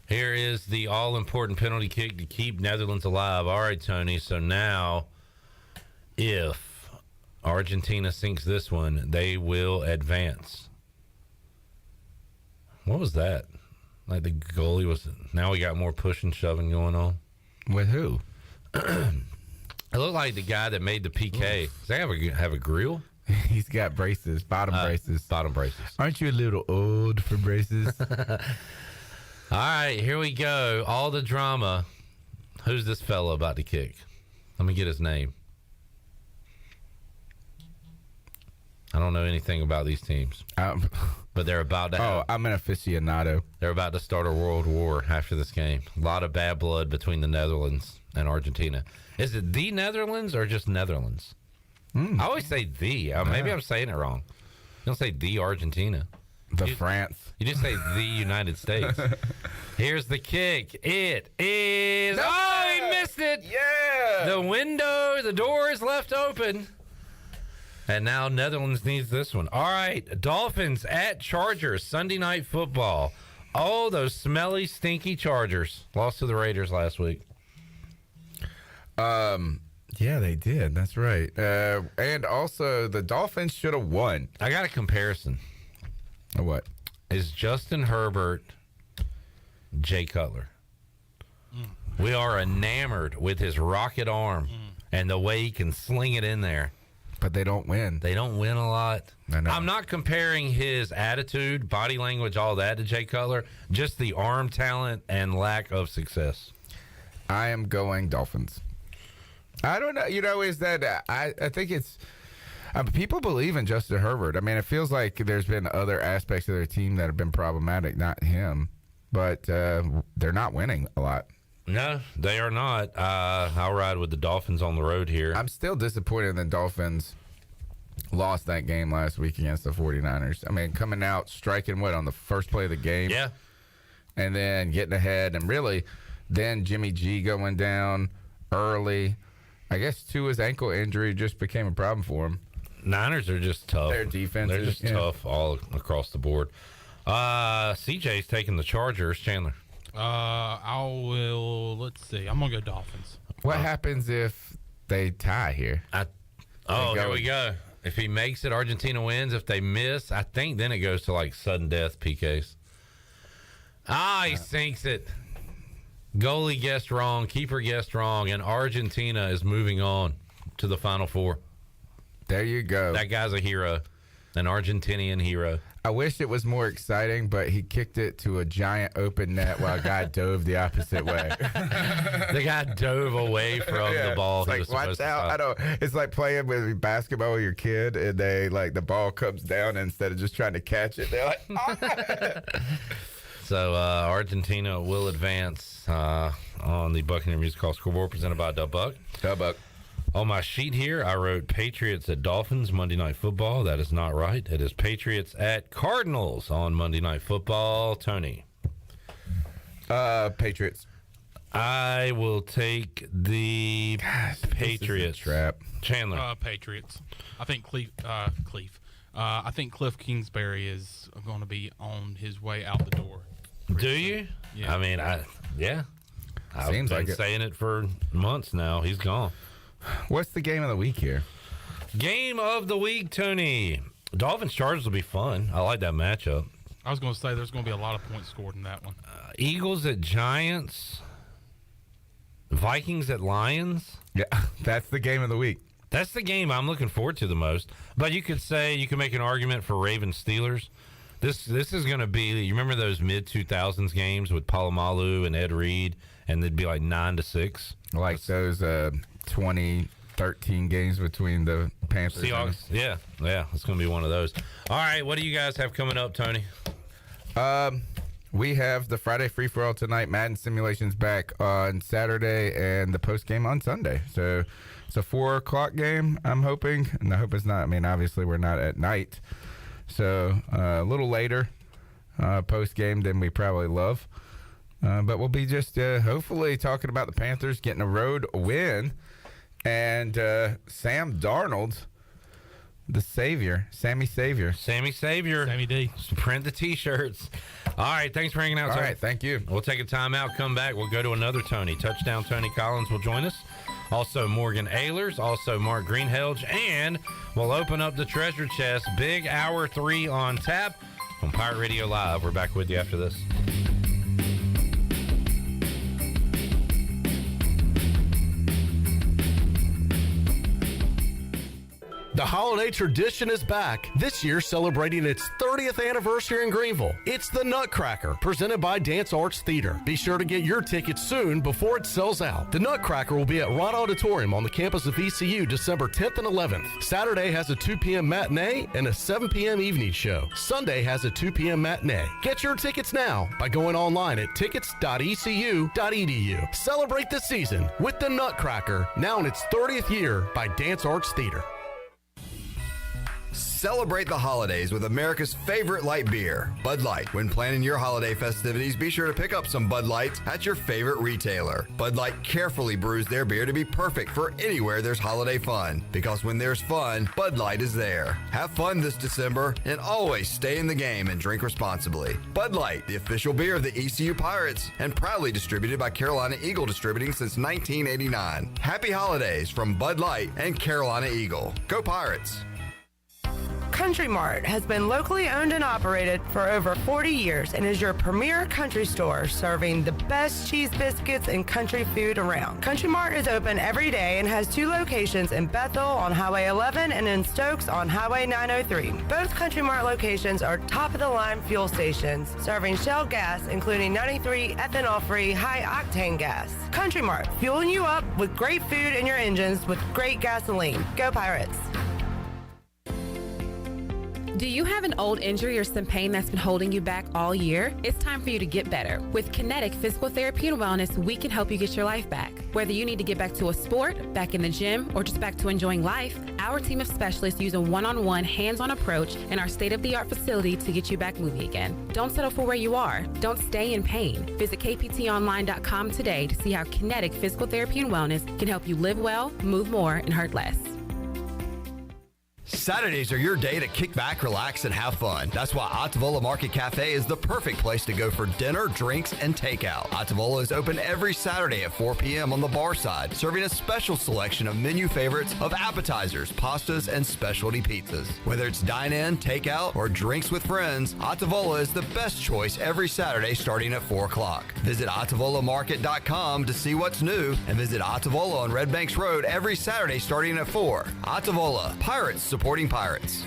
Here is the all-important penalty kick to keep Netherlands alive. All right, Tony. So now, if Argentina sinks this one, they will advance. What was that? Like the goalie was... Now we got more push and shoving going on. With who? It looked like the guy that made the PK. Does they have a grill? He's got braces, bottom braces. Bottom braces. Aren't you a little old for braces? All right, here we go. All the drama. Who's this fella about to kick? Let me get his name. I don't know anything about these teams. But they're about to I'm an aficionado. They're about to start a world war after this game. A lot of bad blood between the Netherlands and Argentina. Is it the Netherlands or just Netherlands? I always say the. Maybe I'm saying it wrong. You don't say the Argentina. France. You just say the United States. Here's the kick. It is... Oh, he missed it. Yeah. The door is left open. And now Netherlands needs this one. All right, Dolphins at Chargers, Sunday Night Football. Oh, those smelly, stinky Chargers. Lost to the Raiders last week. Yeah, they did. That's right. And also, the Dolphins should have won. I got a comparison. What? Is Justin Herbert Jay Cutler? We are enamored with his rocket arm and the way he can sling it in there. But they don't win. They don't win a lot. I know. I'm not comparing his attitude, body language, all that to Jay Cutler. Just the arm talent and lack of success. I am going Dolphins. I don't know. Is that I think it's people believe in Justin Herbert. I mean, it feels like there's been other aspects of their team that have been problematic, not him. But they're not winning a lot. No, they are not. I'll ride with the Dolphins on the road here. I'm still disappointed the Dolphins lost that game last week against the 49ers. I mean, coming out, striking on the first play of the game. Yeah. And then getting ahead. And really, then Jimmy G going down early. I guess, Tua's ankle injury just became a problem for him. Niners are just tough. Their defense They're just tough all across the board. CJ's taking the Chargers. Chandler. Let's see. I'm going to go Dolphins. What happens if they tie here? Here we go. If he makes it, Argentina wins. If they miss, I think then it goes to like sudden death PKs. He sinks it. Goalie guessed wrong. Keeper guessed wrong. And Argentina is moving on to the Final Four. There you go. That guy's a hero. An Argentinian hero. I wish it was more exciting, but he kicked it to a giant open net while a guy dove the opposite way. The guy dove away from the ball. It's like, watch out. It's like playing with basketball with your kid, and the ball comes down, and instead of just trying to catch it, they're like, So Argentina will advance on the Buccaneer Music Hall scoreboard presented by Buck. Buck. On my sheet here, I wrote Patriots at Dolphins Monday Night Football. That is not right. It is Patriots at Cardinals on Monday Night Football. Tony. Patriots. I will take the Patriots. Trap. Chandler. Patriots. I think I think Cliff Kingsbury is going to be on his way out the door. Do you? Yeah. I mean, I've Seems been like it. saying it for months now. He's gone. What's the game of the week here? Game of the week, Tony. Dolphins Chargers will be fun. I like that matchup. I was going to say there's going to be a lot of points scored in that one. Eagles at Giants. Vikings at Lions. Yeah, that's the game of the week. That's the game I'm looking forward to the most. But you could make an argument for Ravens Steelers. This is going to be, you remember those mid-2000s games with Palomalu and Ed Reed, and they'd be like 9-6? Like those 2013 games between the Panthers. Seahawks. Yeah, it's going to be one of those. All right, what do you guys have coming up, Tony? We have the Friday free-for-all tonight. Madden Simulations back on Saturday and the post-game on Sunday. So it's a 4 o'clock game, I'm hoping. And I hope it's not. I mean, obviously, we're not at night. So a little later post-game than we probably love. But we'll be just hopefully talking about the Panthers getting a road win. And Sam Darnold, the Savior, Sammy Savior. Sammy D. Print the T-shirts. All right, thanks for hanging out, All right, thank you. We'll take a timeout, come back. We'll go to another Tony. Touchdown Tony Collins will join us. Also Morgan Ahlers, also Mark Greenhelge, and we'll open up the treasure chest. Big Hour 3 on tap on Pirate Radio Live. We're back with you after this. The holiday tradition is back, this year celebrating its 30th anniversary in Greenville. It's the Nutcracker, presented by Dance Arts Theater. Be sure to get your tickets soon before it sells out. The Nutcracker will be at Rod Auditorium on the campus of ECU December 10th and 11th. Saturday has a 2 p.m. matinee and a 7 p.m. evening show. Sunday has a 2 p.m. matinee. Get your tickets now by going online at tickets.ecu.edu. Celebrate the season with the Nutcracker, now in its 30th year by Dance Arts Theater. Celebrate the holidays with America's favorite light beer, Bud Light. When planning your holiday festivities, be sure to pick up some Bud Lights at your favorite retailer. Bud Light carefully brews their beer to be perfect for anywhere there's holiday fun. Because when there's fun, Bud Light is there. Have fun this December and always stay in the game and drink responsibly. Bud Light, the official beer of the ECU Pirates, and proudly distributed by Carolina Eagle Distributing since 1989. Happy holidays from Bud Light and Carolina Eagle. Go Pirates! Country Mart has been locally owned and operated for over 40 years and is your premier country store serving the best cheese biscuits and country food around. Country Mart is open every day and has 2 locations in Bethel on Highway 11 and in Stokes on Highway 903. Both Country Mart locations are top-of-the-line fuel stations serving Shell gas, including 93 ethanol-free high-octane gas. Country Mart, fueling you up with great food in your engines with great gasoline. Go Pirates! Do you have an old injury or some pain that's been holding you back all year? It's time for you to get better. With Kinetic Physical Therapy and Wellness, we can help you get your life back. Whether you need to get back to a sport, back in the gym, or just back to enjoying life, our team of specialists use a one-on-one, hands-on approach in our state-of-the-art facility to get you back moving again. Don't settle for where you are. Don't stay in pain. Visit kptonline.com today to see how Kinetic Physical Therapy and Wellness can help you live well, move more, and hurt less. Saturdays are your day to kick back, relax, and have fun. That's why Ottavola Market Cafe is the perfect place to go for dinner, drinks, and takeout. Ottavola is open every Saturday at 4 p.m. on the bar side, serving a special selection of menu favorites of appetizers, pastas, and specialty pizzas. Whether it's dine-in, takeout, or drinks with friends, Ottavola is the best choice every Saturday starting at 4 o'clock. Visit OttavolaMarket.com to see what's new, and visit Ottavola on Red Banks Road every Saturday starting at 4. Ottavola, Pirates supporting Pirates.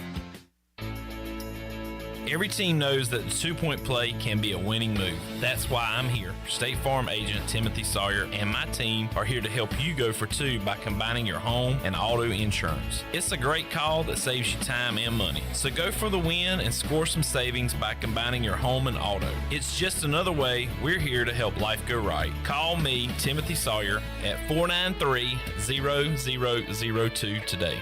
Every team knows that the two-point play can be a winning move. That's why I'm here. State Farm agent Timothy Sawyer and my team are here to help you go for 2 by combining your home and auto insurance. It's a great call that saves you time and money. So go for the win and score some savings by combining your home and auto. It's just another way we're here to help life go right. Call me, Timothy Sawyer, at 493-0002 today.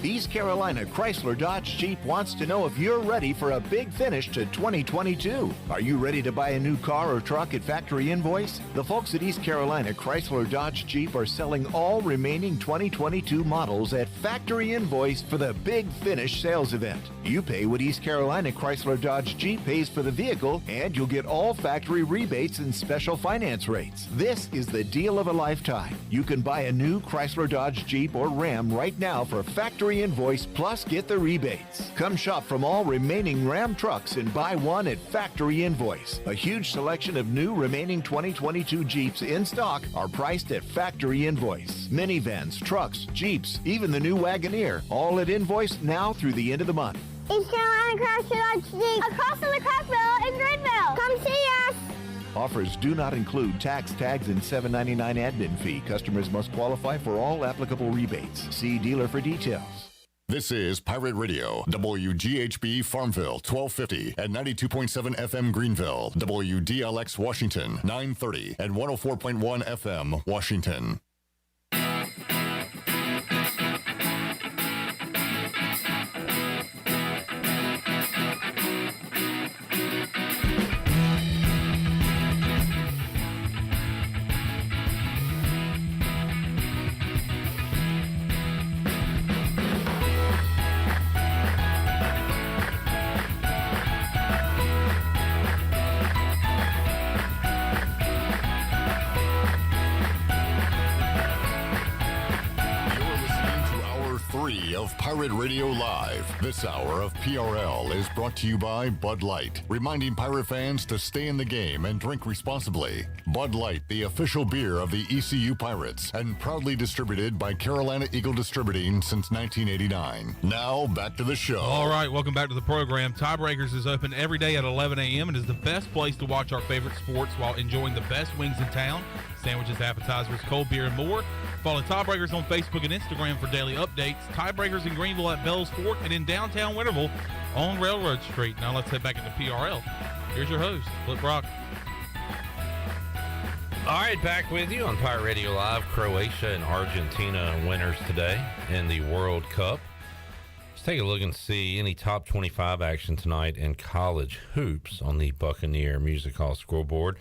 East Carolina Chrysler Dodge Jeep wants to know if you're ready for a big finish to 2022. Are you ready to buy a new car or truck at factory invoice? The folks at East Carolina Chrysler Dodge Jeep are selling all remaining 2022 models at factory invoice for the big finish sales event. You pay what East Carolina Chrysler Dodge Jeep pays for the vehicle, and you'll get all factory rebates and special finance rates. This is the deal of a lifetime. You can buy a new Chrysler Dodge Jeep or Ram right now for factory invoice plus get the rebates. Come shop from all remaining Ram trucks and buy one at factory invoice. A huge selection of new remaining 2022 Jeeps in stock are priced at factory invoice. Minivans, trucks, Jeeps, even the new Wagoneer, all at invoice now through the end of the month. East Carolina Chrysler Dodge Jeep across from the Crackville in Greenville. Come see us. Offers do not include tax, tags, and $7.99 admin fee. Customers must qualify for all applicable rebates. See dealer for details. This is Pirate Radio, WGHB Farmville, 1250 and 92.7 FM Greenville, WDLX Washington, 930 and 104.1 FM Washington. Of Pirate Radio Live. This hour of PRL is brought to you by Bud Light, reminding Pirate fans to stay in the game and drink responsibly. Bud Light, the official beer of the ECU Pirates, and proudly distributed by Carolina Eagle Distributing since 1989. Now, back to the show. All right, welcome back to the program. Tiebreakers is open every day at 11 a.m. and is the best place to watch our favorite sports while enjoying the best wings in town, sandwiches, appetizers, cold beer, and more. Follow Tiebreakers on Facebook and Instagram for daily updates. Tiebreakers in Greenville at Bell's Fork and in downtown Winterville on Railroad Street. Now let's head back into PRL. Here's your host, Flip Brock. All right, back with you on Pirate Radio Live. Croatia and Argentina winners today in the World Cup. Let's take a look and see any top 25 action tonight in college hoops on the Buccaneer Music Hall scoreboard.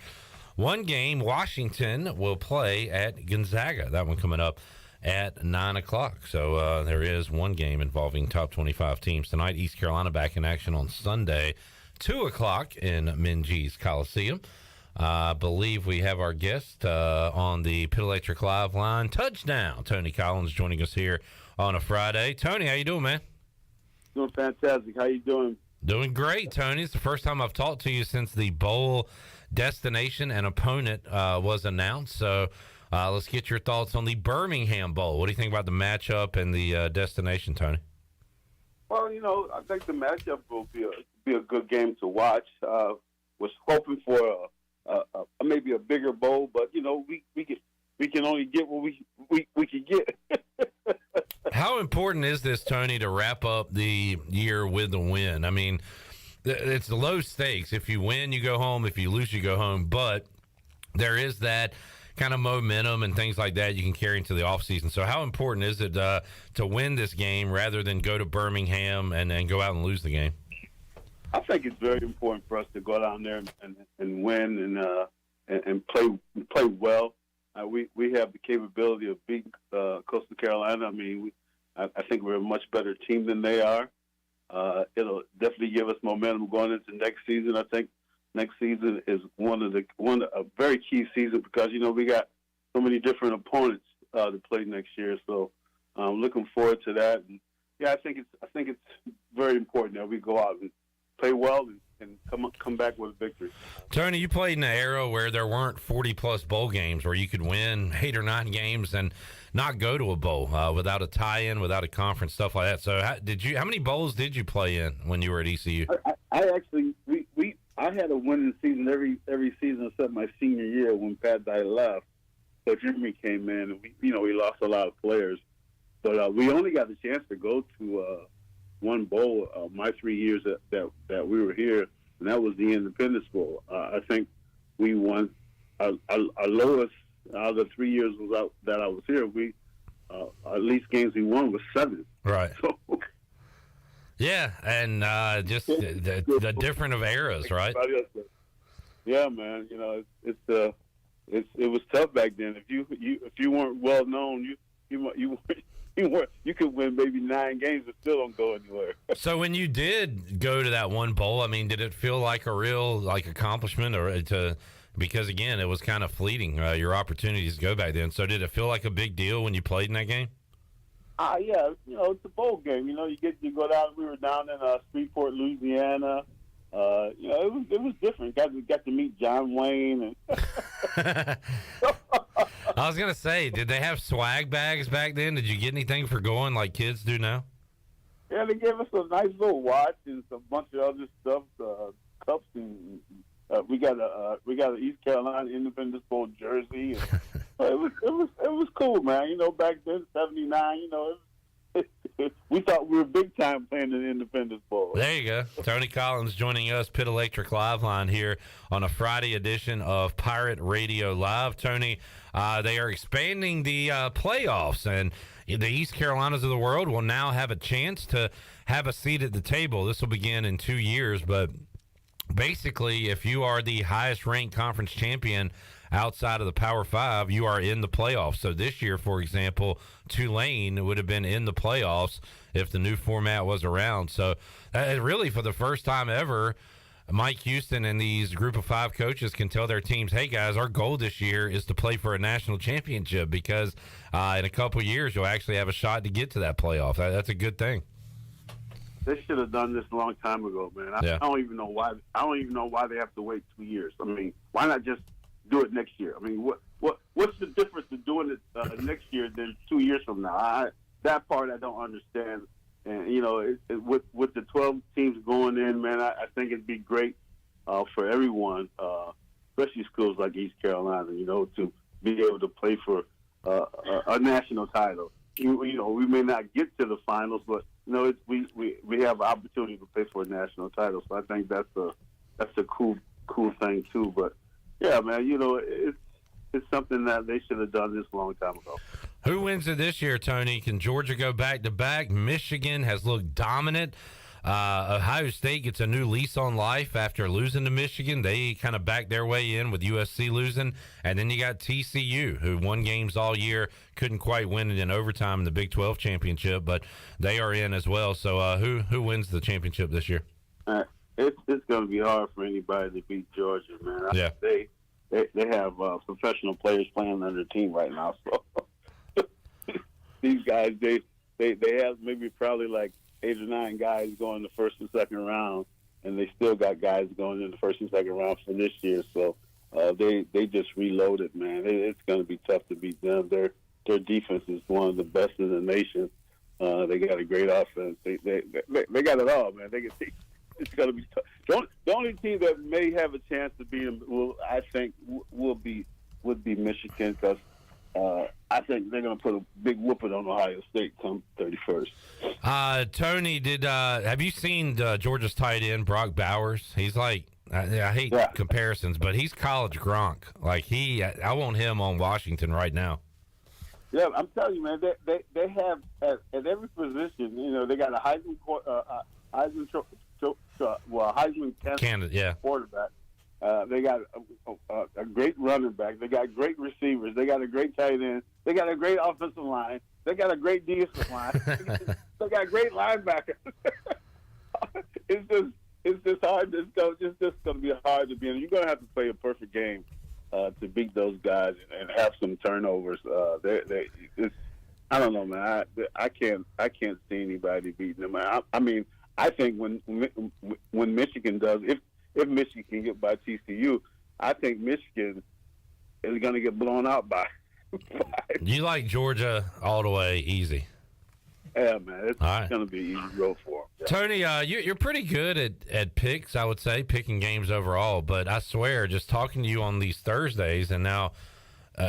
One game, Washington will play at Gonzaga. That one coming up at 9 o'clock. So there is one game involving top 25 teams tonight. East Carolina back in action on Sunday, 2 o'clock in Minges Coliseum. I believe we have our guest on the Pit Electric Live line. Touchdown, Tony Collins joining us here on a Friday. Tony, how you doing, man? Doing fantastic. How you doing? Doing great, Tony. It's the first time I've talked to you since the bowl destination and opponent was announced. So let's get your thoughts on the Birmingham Bowl. What do you think about the matchup and the destination, Tony? Well, I think the matchup will be a good game to watch. Was hoping for maybe a bigger bowl, but we can only get what we can get. How important is this, Tony, to wrap up the year with a win? I mean, it's low stakes. If you win, you go home. If you lose, you go home. But there is that kind of momentum and things like that you can carry into the offseason. So how important is it to win this game rather than go to Birmingham and go out and lose the game? I think it's very important for us to go down there and win and play well. We have the capability of beating Coastal Carolina. I mean, I think we're a much better team than they are. It'll definitely give us momentum going into next season. I think next season is a very key season because we got so many different opponents to play next year. So I'm looking forward to that. And yeah, I think it's very important that we go out and play well and come back with a victory. Tony, you played in an era where there weren't 40-plus bowl games where you could win 8 or 9 games and not go to a bowl without a tie-in, without a conference, stuff like that. So how many bowls did you play in when you were at ECU? I actually I had a winning season every season except my senior year when Pat Dye left. So Jimmy came in, and we lost a lot of players, but we only got the chance to go to one bowl my 3 years that we were here, and that was the Independence Bowl. I think we won our lowest out of the 3 years that I was here. We at least games we won was 7. Right. So, yeah, and just the different of eras, right? Yeah, man. It was tough back then. If you weren't well known, you could win maybe 9 games and still don't go anywhere. So when you did go to that one bowl, I mean, did it feel like a real accomplishment, because again, it was kind of fleeting your opportunities to go back then. So did it feel like a big deal when you played in that game? Yeah, it's a bowl game. You go down. We were down in Shreveport, Louisiana. It was different. Got to meet John Wayne. And I was gonna say, did they have swag bags back then? Did you get anything for going like kids do now? Yeah, they gave us a nice little watch and a bunch of other stuff, cups, and we got an East Carolina Independence Bowl jersey. And, it was cool, man. Back then, '79. We thought we were big time playing in the Independence Bowl. There you go. Tony Collins joining us, Pit Electric Live Line here on a Friday edition of Pirate Radio Live. Tony, they are expanding the playoffs, and the East Carolinas of the world will now have a chance to have a seat at the table. This will begin in 2 years, but basically, if you are the highest ranked conference champion outside of the Power 5, you are in the playoffs. So this year, for example, Tulane would have been in the playoffs if the new format was around. So really, for the first time ever, Mike Houston and these group of 5 coaches can tell their teams, hey, guys, our goal this year is to play for a national championship because in a couple years, you'll actually have a shot to get to that playoff. That's a good thing. They should have done this a long time ago, man. I don't even know why. I don't even know why they have to wait 2 years. I mean, why not just do it next year? I mean, what's the difference in doing it next year than 2 years from now? That part I don't understand. And with the 12 teams going in, man, I think it'd be great for everyone, especially schools like East Carolina, to be able to play for a national title. We may not get to the finals, but we have an opportunity to play for a national title. So I think that's a cool thing too. But yeah, man, it's something that they should have done this a long time ago. Who wins it this year, Tony? Can Georgia go back-to-back? Michigan has looked dominant. Ohio State gets a new lease on life after losing to Michigan. They kind of backed their way in with USC losing. And then you got TCU, who won games all year, couldn't quite win it in overtime in the Big 12 championship, but they are in as well. So who wins the championship this year? It's going to be hard for anybody to beat Georgia, man. Yeah. They have professional players playing on their team right now. So these guys, they they have maybe probably like 8 or 9 guys going the first and second round, and they still got guys going in the first and second round for this year. So they just reloaded, man. It's going to be tough to beat them. Their defense is one of the best in the nation. They got a great offense. They got it all, man. It's going to be tough. The only team that may have a chance to beat them, I think, would be Michigan, because I think they're going to put a big whooping on Ohio State come 31st. Tony, have you seen Georgia's tight end Brock Bowers? He's like, I hate comparisons, but he's college Gronk. Like I want him on Washington right now. Yeah, I'm telling you, man. They have at every position. You know, they got a Heisman candidate quarterback. They got a great running back. They got great receivers. They got a great tight end. They got a great offensive line. They got a great defensive line. They got great linebackers. It's just hard. It's just going to be hard to be in. You're going to have to play a perfect game to beat those guys and have some turnovers. I don't know, man. I can't see anybody beating them. I mean, I think when Michigan does, if Michigan can get by TCU, I think Michigan is going to get blown out by. You like Georgia all the way, easy. Yeah, man, it's going to be easy to go for them. Yeah. Tony, you're pretty good at picks, I would say, picking games overall. But I swear, just talking to you on these Thursdays and now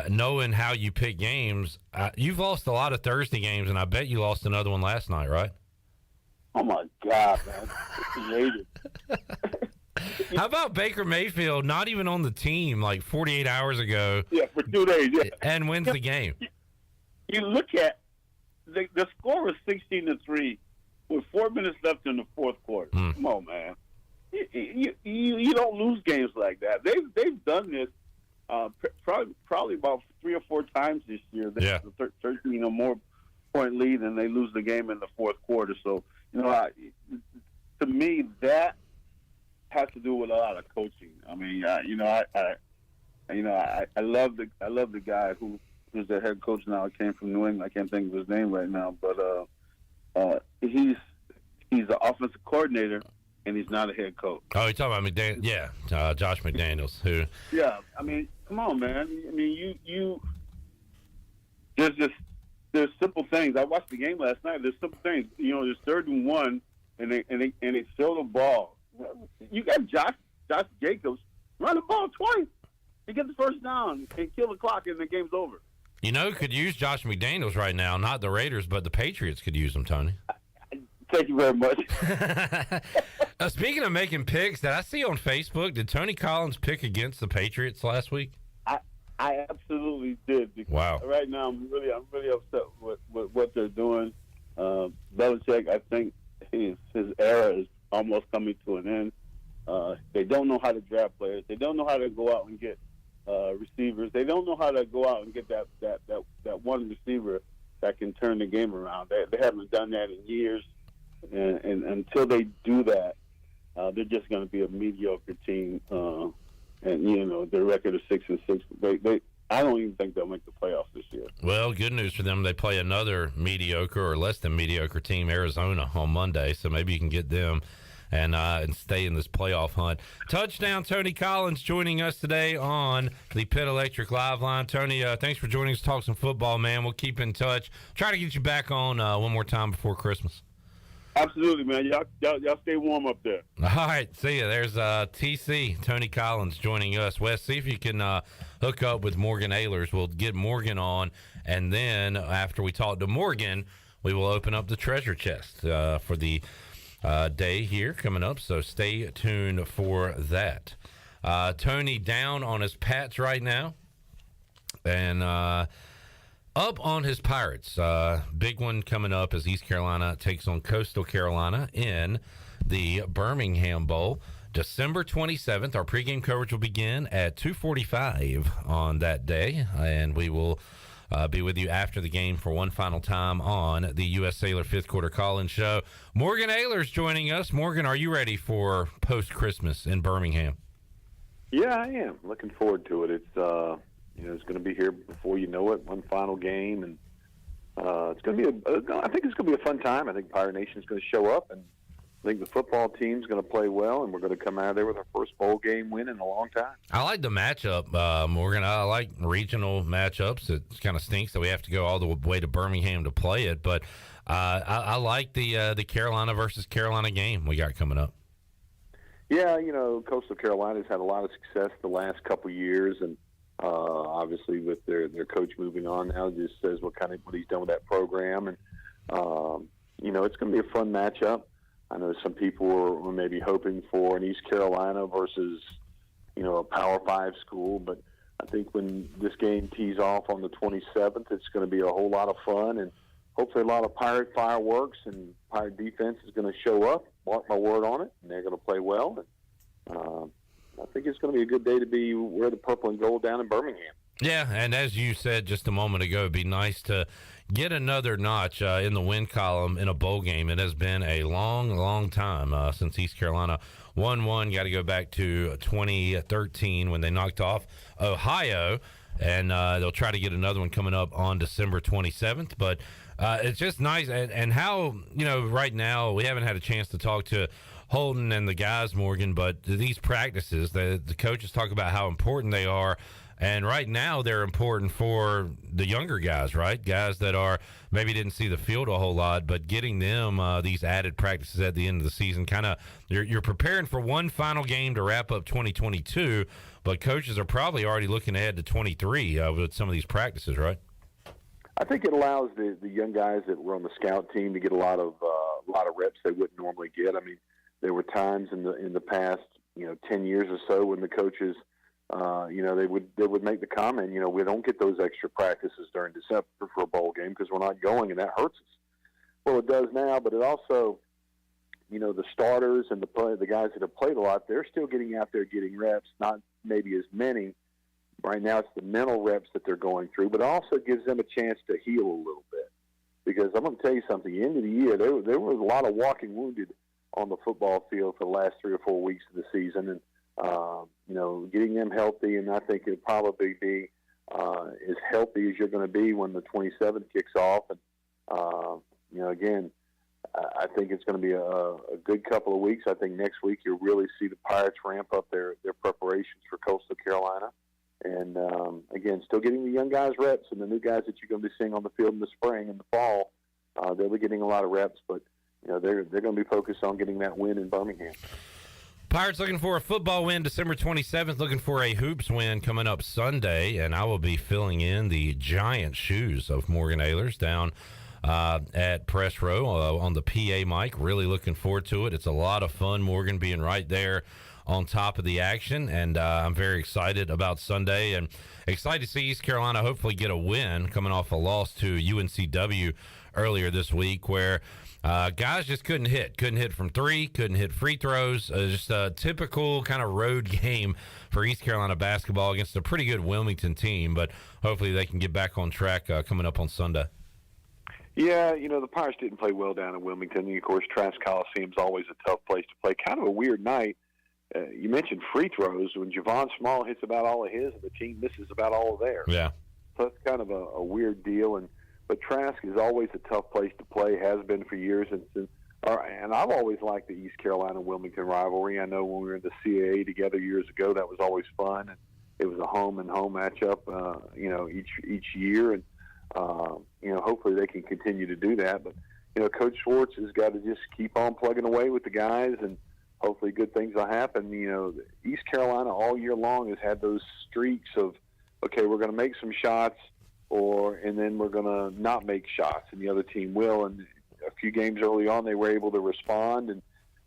knowing how you pick games, you've lost a lot of Thursday games, and I bet you lost another one last night, right? Oh, my God, man. Creative. How about Baker Mayfield not even on the team like 48 hours ago? Yeah, for 2 days, yeah. And wins the game. You look at the score was 16-3 with 4 minutes left in the fourth quarter. Come on, man. You don't lose games like that. They've done this probably about 3 or 4 times this year. They have a 13 or more point lead, and they lose the game in the fourth quarter. So, to me, that has to do with a lot of coaching. I mean, I love the guy who's the head coach now. Came from New England. I can't think of his name right now, but he's an offensive coordinator, and he's not a head coach. Oh, you're talking about McDaniel? Yeah, Josh McDaniels. Who? Yeah, I mean, come on, man. I mean, you there's simple things. I watched the game last night. There's simple things. There's 3rd and 1, and they throw the ball. You got Josh Jacobs run the ball twice and get the first down and kill the clock, and the game's over. Could use Josh McDaniels right now. Not the Raiders, but the Patriots could use him, Tony. Thank you very much. Speaking of making picks, did I see on Facebook, did Tony Collins pick against the Patriots last week? I absolutely did. Because wow. Right now, I'm really upset with what they're doing. Belichick, I think his era is almost coming to an end. They don't know how to draft players. They don't know how to go out and get receivers. They don't know how to go out and get that one receiver that can turn the game around. They haven't done that in years, and until they do that, they're just going to be a mediocre team. And their record is 6-6. I don't even think they'll make the playoffs this year. Well, good news for them. They play another mediocre or less than mediocre team, Arizona, on Monday. So maybe you can get them and stay in this playoff hunt. Touchdown, Tony Collins joining us today on the Pitt Electric Live Line. Tony, thanks for joining us to talk some football, man. We'll keep in touch. Try to get you back on one more time before Christmas. Absolutely, man. Y'all stay warm up there. All right, see ya. There's TC, Tony Collins, joining us. Wes, see if you can hook up with Morgan Ahlers. We'll get Morgan on, and then after we talk to Morgan, we will open up the treasure chest for the day here coming up, so stay tuned for that. Tony down on his Pats right now, and up on his Pirates. Big one coming up as East Carolina takes on Coastal Carolina in the Birmingham Bowl. December 27th, our pregame coverage will begin at 2:45 on that day, and we will be with you after the game for one final time on the U.S. Sailor 5th Quarter Call-In Show. Morgan Ahlers joining us. Morgan, are you ready for post-Christmas in Birmingham? Yeah, I am. Looking forward to it. It's it's going to be here before you know it. One final game, and It's going to be I think it's going to be a fun time. I think Pirate Nation's going to show up, and I think the football team's going to play well, and we're going to come out of there with our first bowl game win in a long time. I like the matchup, Morgan. I like regional matchups. It kind of stinks that we have to go all the way to Birmingham to play it, but I like the Carolina versus Carolina game we got coming up. Yeah, Coastal Carolina's had a lot of success the last couple years, and obviously with their coach moving on now, just says what he's done with that program, and it's going to be a fun matchup. I know some people were maybe hoping for an East Carolina versus a Power 5 school, but I think when this game tees off on the 27th, it's going to be a whole lot of fun, and hopefully a lot of Pirate fireworks, and Pirate defense is going to show up. Mark my word on it, and they're going to play well. And, I think it's going to be a good day to wear the purple and gold down in Birmingham. Yeah, and as you said just a moment ago, it'd be nice to get another notch in the win column in a bowl game. It has been a long, long time since East Carolina won one. Got to go back to 2013 when they knocked off Ohio, and they'll try to get another one coming up on December 27th. But it's just nice, and how, right now we haven't had a chance to talk to Holden and the guys, Morgan, but these practices, the coaches talk about how important they are. And right now they're important for the younger guys, right? Guys that maybe didn't see the field a whole lot, but getting them these added practices at the end of the season, kind of you're preparing for one final game to wrap up 2022, but coaches are probably already looking ahead to 23 with some of these practices, right? I think it allows the young guys that were on the scout team to get a lot of reps they wouldn't normally get. I mean, there were times in the past 10 years or so when the coaches they would make the comment, we don't get those extra practices during December for a bowl game because we're not going, and that hurts us. Well, it does now, but it also, the starters and the guys that have played a lot, they're still getting out there getting reps, not maybe as many. Right now it's the mental reps that they're going through, but it also gives them a chance to heal a little bit. Because I'm going to tell you something, the end of the year, there was a lot of walking wounded on the football field for the last 3 or 4 weeks of the season, and getting them healthy, and I think it'll probably be as healthy as you're going to be when the 27th kicks off. And, again, I think it's going to be a good couple of weeks. I think next week you'll really see the Pirates ramp up their preparations for Coastal Carolina. And, again, still getting the young guys reps, and the new guys that you're going to be seeing on the field in the spring and the fall, they'll be getting a lot of reps, but they're going to be focused on getting that win in Birmingham. Pirates looking for a football win December 27th, looking for a hoops win coming up Sunday, and I will be filling in the giant shoes of Morgan Ahlers down at Press Row on the PA mic. Really looking forward to it. It's a lot of fun, Morgan, being right there on top of the action, and I'm very excited about Sunday and excited to see East Carolina hopefully get a win coming off a loss to UNCW earlier this week where guys just couldn't hit from three, couldn't hit free throws. Just a typical kind of road game for East Carolina basketball against a pretty good Wilmington team, but hopefully they can get back on track coming up on Sunday. Yeah, the Pirates didn't play well down in Wilmington. And of course, Trask Coliseum's always a tough place to play. Kind of a weird night. You mentioned free throws. When Javon Small hits about all of his, and the team misses about all of theirs. Yeah. So it's kind of a weird deal. But Trask is always a tough place to play, has been for years. And I've always liked the East Carolina-Wilmington rivalry. I know when we were in the CAA together years ago, that was always fun. And it was a home-and-home matchup, each year. And, hopefully they can continue to do that. But, Coach Schwartz has got to just keep on plugging away with the guys, and hopefully good things will happen. East Carolina all year long has had those streaks of, okay, we're going to make some shots, and then we're going to not make shots, and the other team will. And a few games early on, they were able to respond, and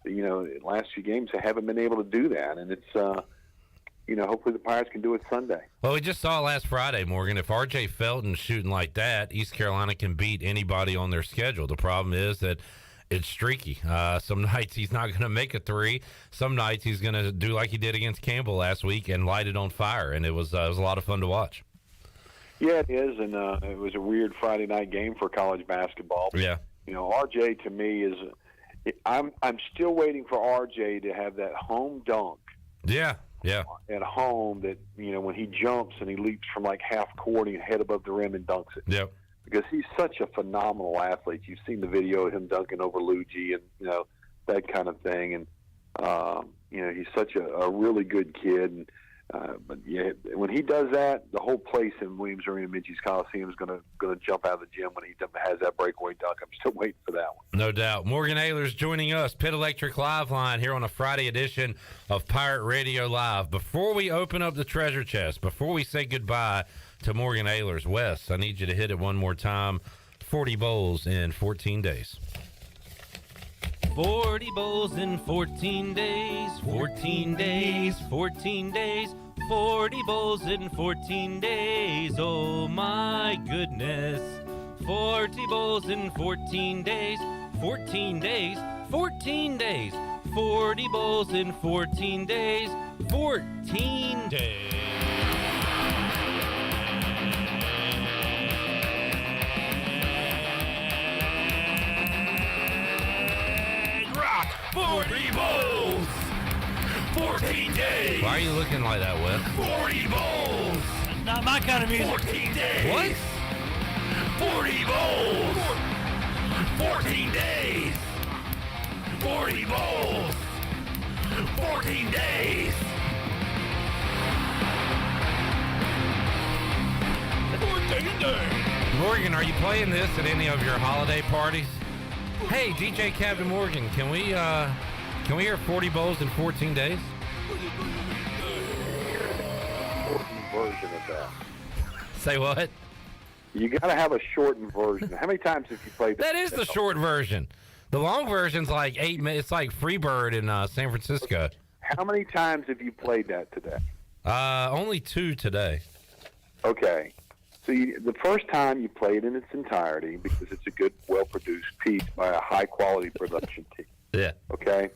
the last few games they haven't been able to do that. And it's hopefully the Pirates can do it Sunday. Well, we just saw last Friday, Morgan, if R.J. Felton's shooting like that, East Carolina can beat anybody on their schedule. The problem is that it's streaky. Some nights he's not going to make a three. Some nights he's going to do like he did against Campbell last week and light it on fire, and it was a lot of fun to watch. Yeah, it is, and it was a weird Friday night game for college basketball. But, yeah. R.J. to me is I'm still waiting for R.J. to have that home dunk. Yeah. At home that, when he jumps and he leaps from like half court and head above the rim and dunks it. Yep. because he's such a phenomenal athlete. You've seen the video of him dunking over Luigi and, that kind of thing. And, he's such a really good kid. And, but yeah, when he does that, the whole place in Williams Arena, Minges Coliseum, is going to jump out of the gym when he has that breakaway dunk. I'm still waiting for that one. No doubt. Morgan Ahlers joining us, Pit Electric Live Line, here on a Friday edition of Pirate Radio Live. Before we open up the treasure chest, before we say goodbye to Morgan Ahlers, Wes, I need you to hit it one more time. 40 bowls in 14 days. 40 bowls in 14 days, 14 days, 14 days, 40 bowls in 14 days, oh my goodness. 40 bowls in 14 days, 14 days, 14 days, 40 bowls in 14 days, 14 days. 40 bowls, 14 days. Why are you looking like that, Wes? 40 bowls. Not my kind of music. 14 days. What? 40 bowls. 14 days. 40 bowls. 14 days. 14 days. Morgan, are you playing this at any of your holiday parties? Hey, DJ Captain Morgan, can we hear 40 bowls in 14 days? Version of that. Say what? You got to have a shortened version. How many times have you played that? That is the short version. The long version's like 8 minutes. It's like Freebird in San Francisco. How many times have you played that today? Only 2 today. Okay. So the first time you play it in its entirety because it's a good, well-produced piece by a high-quality production team. Yeah. Okay?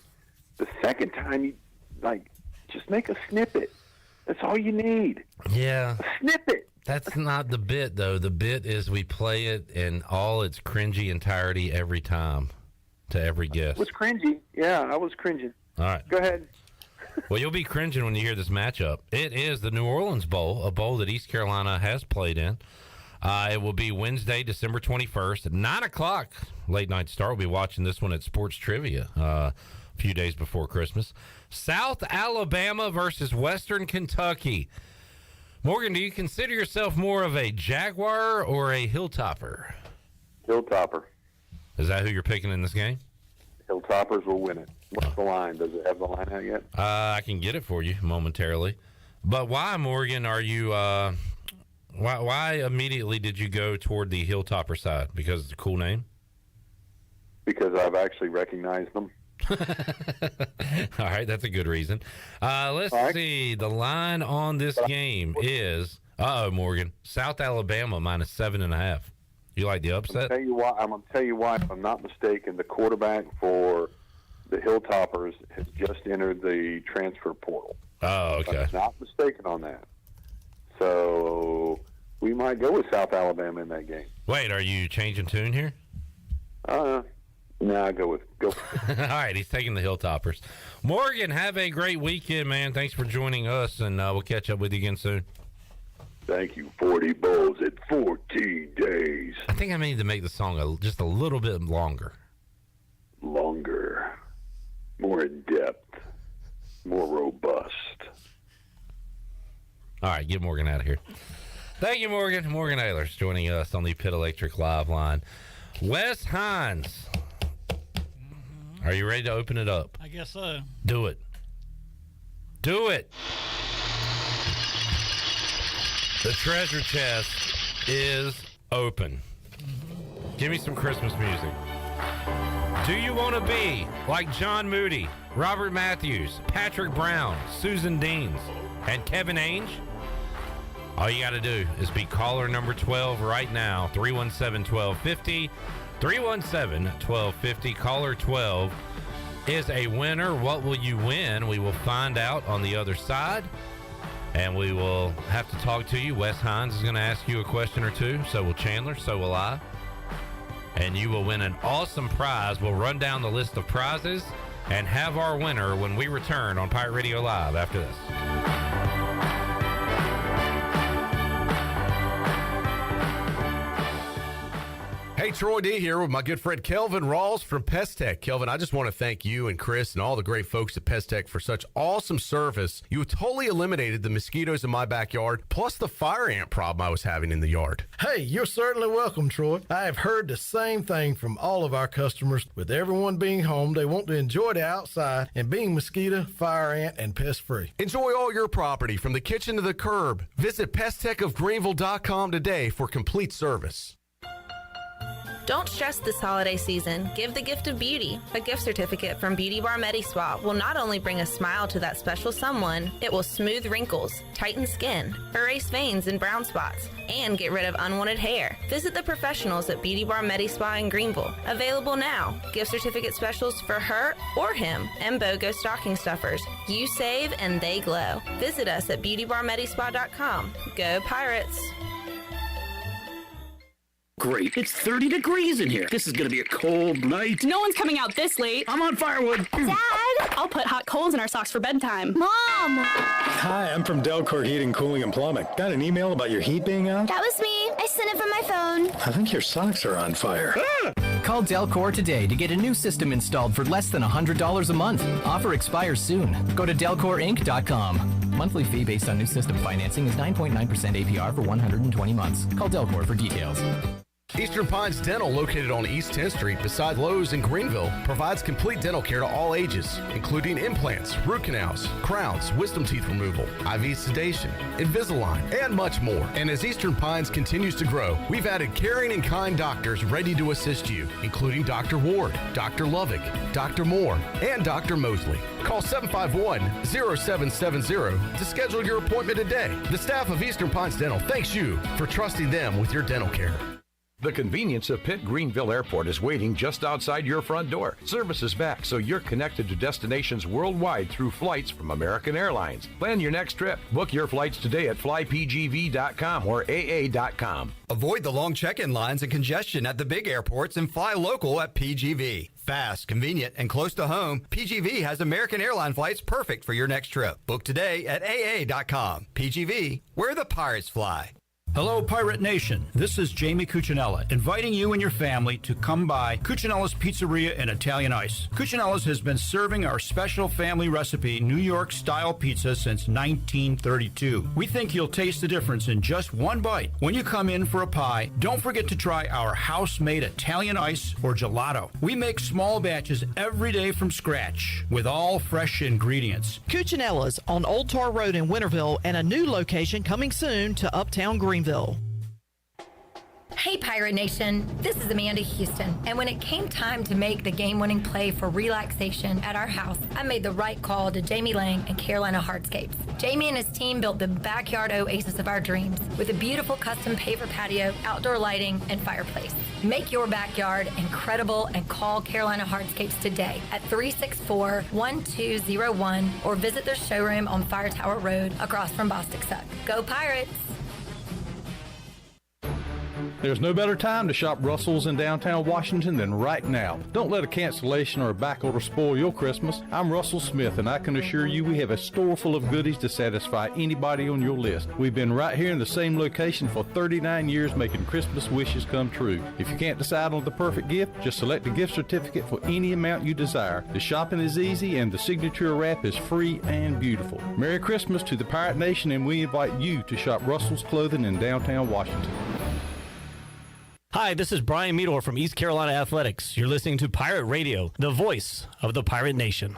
The second time, you just make a snippet. That's all you need. Yeah. A snippet. That's not the bit, though. The bit is we play it in all its cringy entirety every time to every guest. It was cringy. Yeah, I was cringing. All right. Go ahead. Well, you'll be cringing when you hear this matchup. It is the New Orleans Bowl, a bowl that East Carolina has played in. It will be Wednesday, December 21st at 9 o'clock. Late night start. We'll be watching this one at Sports Trivia a few days before Christmas. South Alabama versus Western Kentucky. Morgan, do you consider yourself more of a Jaguar or a Hilltopper? Hilltopper. Is that who you're picking in this game? Hilltoppers will win it. What's the line? Does it have the line out yet? I can get it for you momentarily. But why, Morgan, are you why immediately did you go toward the Hilltopper side? Because it's a cool name? Because I've actually recognized them. All right, that's a good reason. Let's see. The line on this game is, Morgan, South Alabama minus 7.5. You like the upset? I'm going to tell you why. If I'm not mistaken, the quarterback for the Hilltoppers has just entered the transfer portal. Oh, okay. I'm not mistaken on that. So we might go with South Alabama in that game. Wait, are you changing tune here? No, go. All right, he's taking the Hilltoppers. Morgan, have a great weekend, man. Thanks for joining us, and we'll catch up with you again soon. Thank you. 40 bowls in 14 days. I think I may need to make the song just a little bit longer. Longer. More in depth. More robust. All right, get Morgan out of here. Thank you, Morgan. Morgan Ahlers joining us on the Pit Electric Live Line. Wes Hines. Are you ready to open it up? I guess so. Do it. Do it. The treasure chest is open. Give me some Christmas music. Do you want to be like John Moody, Robert Matthews, Patrick Brown, Susan Deans, and Kevin Ainge? All you got to do is be caller number 12 right now, 317-1250. 317-1250. Caller 12 is a winner. What will you win? We will find out on the other side. And we will have to talk to you. Wes Hines is going to ask you a question or two. So will Chandler. So will I. And you will win an awesome prize. We'll run down the list of prizes and have our winner when we return on Pirate Radio Live after this. Hey, Troy D here with my good friend Kelvin Rawls from Pest Tech. Kelvin, I just want to thank you and Chris and all the great folks at Pest Tech for such awesome service. You totally eliminated the mosquitoes in my backyard, plus the fire ant problem I was having in the yard. Hey, you're certainly welcome, Troy. I have heard the same thing from all of our customers. With everyone being home, they want to enjoy the outside and being mosquito, fire ant, and pest free. Enjoy all your property from the kitchen to the curb. Visit pesttechofgreenville.com today for complete service. Don't stress this holiday season. Give the gift of beauty. A gift certificate from Beauty Bar MediSpa will not only bring a smile to that special someone, it will smooth wrinkles, tighten skin, erase veins and brown spots, and get rid of unwanted hair. Visit the professionals at Beauty Bar MediSpa in Greenville. Available now. Gift certificate specials for her or him and BOGO stocking stuffers. You save and they glow. Visit us at beautybarmedispa.com. Go Pirates! Great. It's 30 degrees in here. This is going to be a cold night. No one's coming out this late. I'm on firewood. Dad! I'll put hot coals in our socks for bedtime. Mom! Hi, I'm from Delcor Heating, Cooling, and Plumbing. Got an email about your heat being out? That was me. I sent it from my phone. I think your socks are on fire. Call Delcor today to get a new system installed for less than $100 a month. Offer expires soon. Go to delcorinc.com. Monthly fee based on new system financing is 9.9% APR for 120 months. Call Delcor for details. Eastern Pines Dental, located on East 10th Street beside Lowe's in Greenville, provides complete dental care to all ages, including implants, root canals, crowns, wisdom teeth removal, IV sedation, Invisalign, and much more. And as Eastern Pines continues to grow, we've added caring and kind doctors ready to assist you, including Dr. Ward, Dr. Lovick, Dr. Moore, and Dr. Mosley. Call 751-0770 to schedule your appointment today. The staff of Eastern Pines Dental thanks you for trusting them with your dental care. The convenience of Pitt Greenville Airport is waiting just outside your front door. Service is back, so you're connected to destinations worldwide through flights from American Airlines. Plan your next trip. Book your flights today at flypgv.com or aa.com. Avoid the long check-in lines and congestion at the big airports and fly local at PGV. Fast, convenient, and close to home, PGV has American Airline flights perfect for your next trip. Book today at aa.com. PGV, where the pirates fly. Hello, Pirate Nation. This is Jamie Cuccinella, inviting you and your family to come by Cuccinella's Pizzeria and Italian Ice. Cuccinella's has been serving our special family recipe New York-style pizza since 1932. We think you'll taste the difference in just one bite. When you come in for a pie, don't forget to try our house-made Italian Ice or gelato. We make small batches every day from scratch with all fresh ingredients. Cuccinella's on Old Tar Road in Winterville and a new location coming soon to Uptown Greenville. Hey Pirate Nation, this is Amanda Houston, and when it came time to make the game-winning play for relaxation at our house, I made the right call to Jamie Lang and Carolina Hardscapes. Jamie and his team built the backyard oasis of our dreams with a beautiful custom paver patio, outdoor lighting, and fireplace. Make your backyard incredible and call Carolina Hardscapes today at 364-1201 or visit their showroom on Fire Tower Road across from Bostic Suck. Go Pirates! There's no better time to shop Russell's in downtown Washington than right now. Don't let a cancellation or a back order spoil your Christmas. I'm Russell Smith, and I can assure you we have a store full of goodies to satisfy anybody on your list. We've been right here in the same location for 39 years making Christmas wishes come true. If you can't decide on the perfect gift, just select a gift certificate for any amount you desire. The shopping is easy, and the signature wrap is free and beautiful. Merry Christmas to the Pirate Nation, and we invite you to shop Russell's Clothing in downtown Washington. Hi, this is Brian Meador from East Carolina Athletics. You're listening to Pirate Radio, the voice of the Pirate Nation.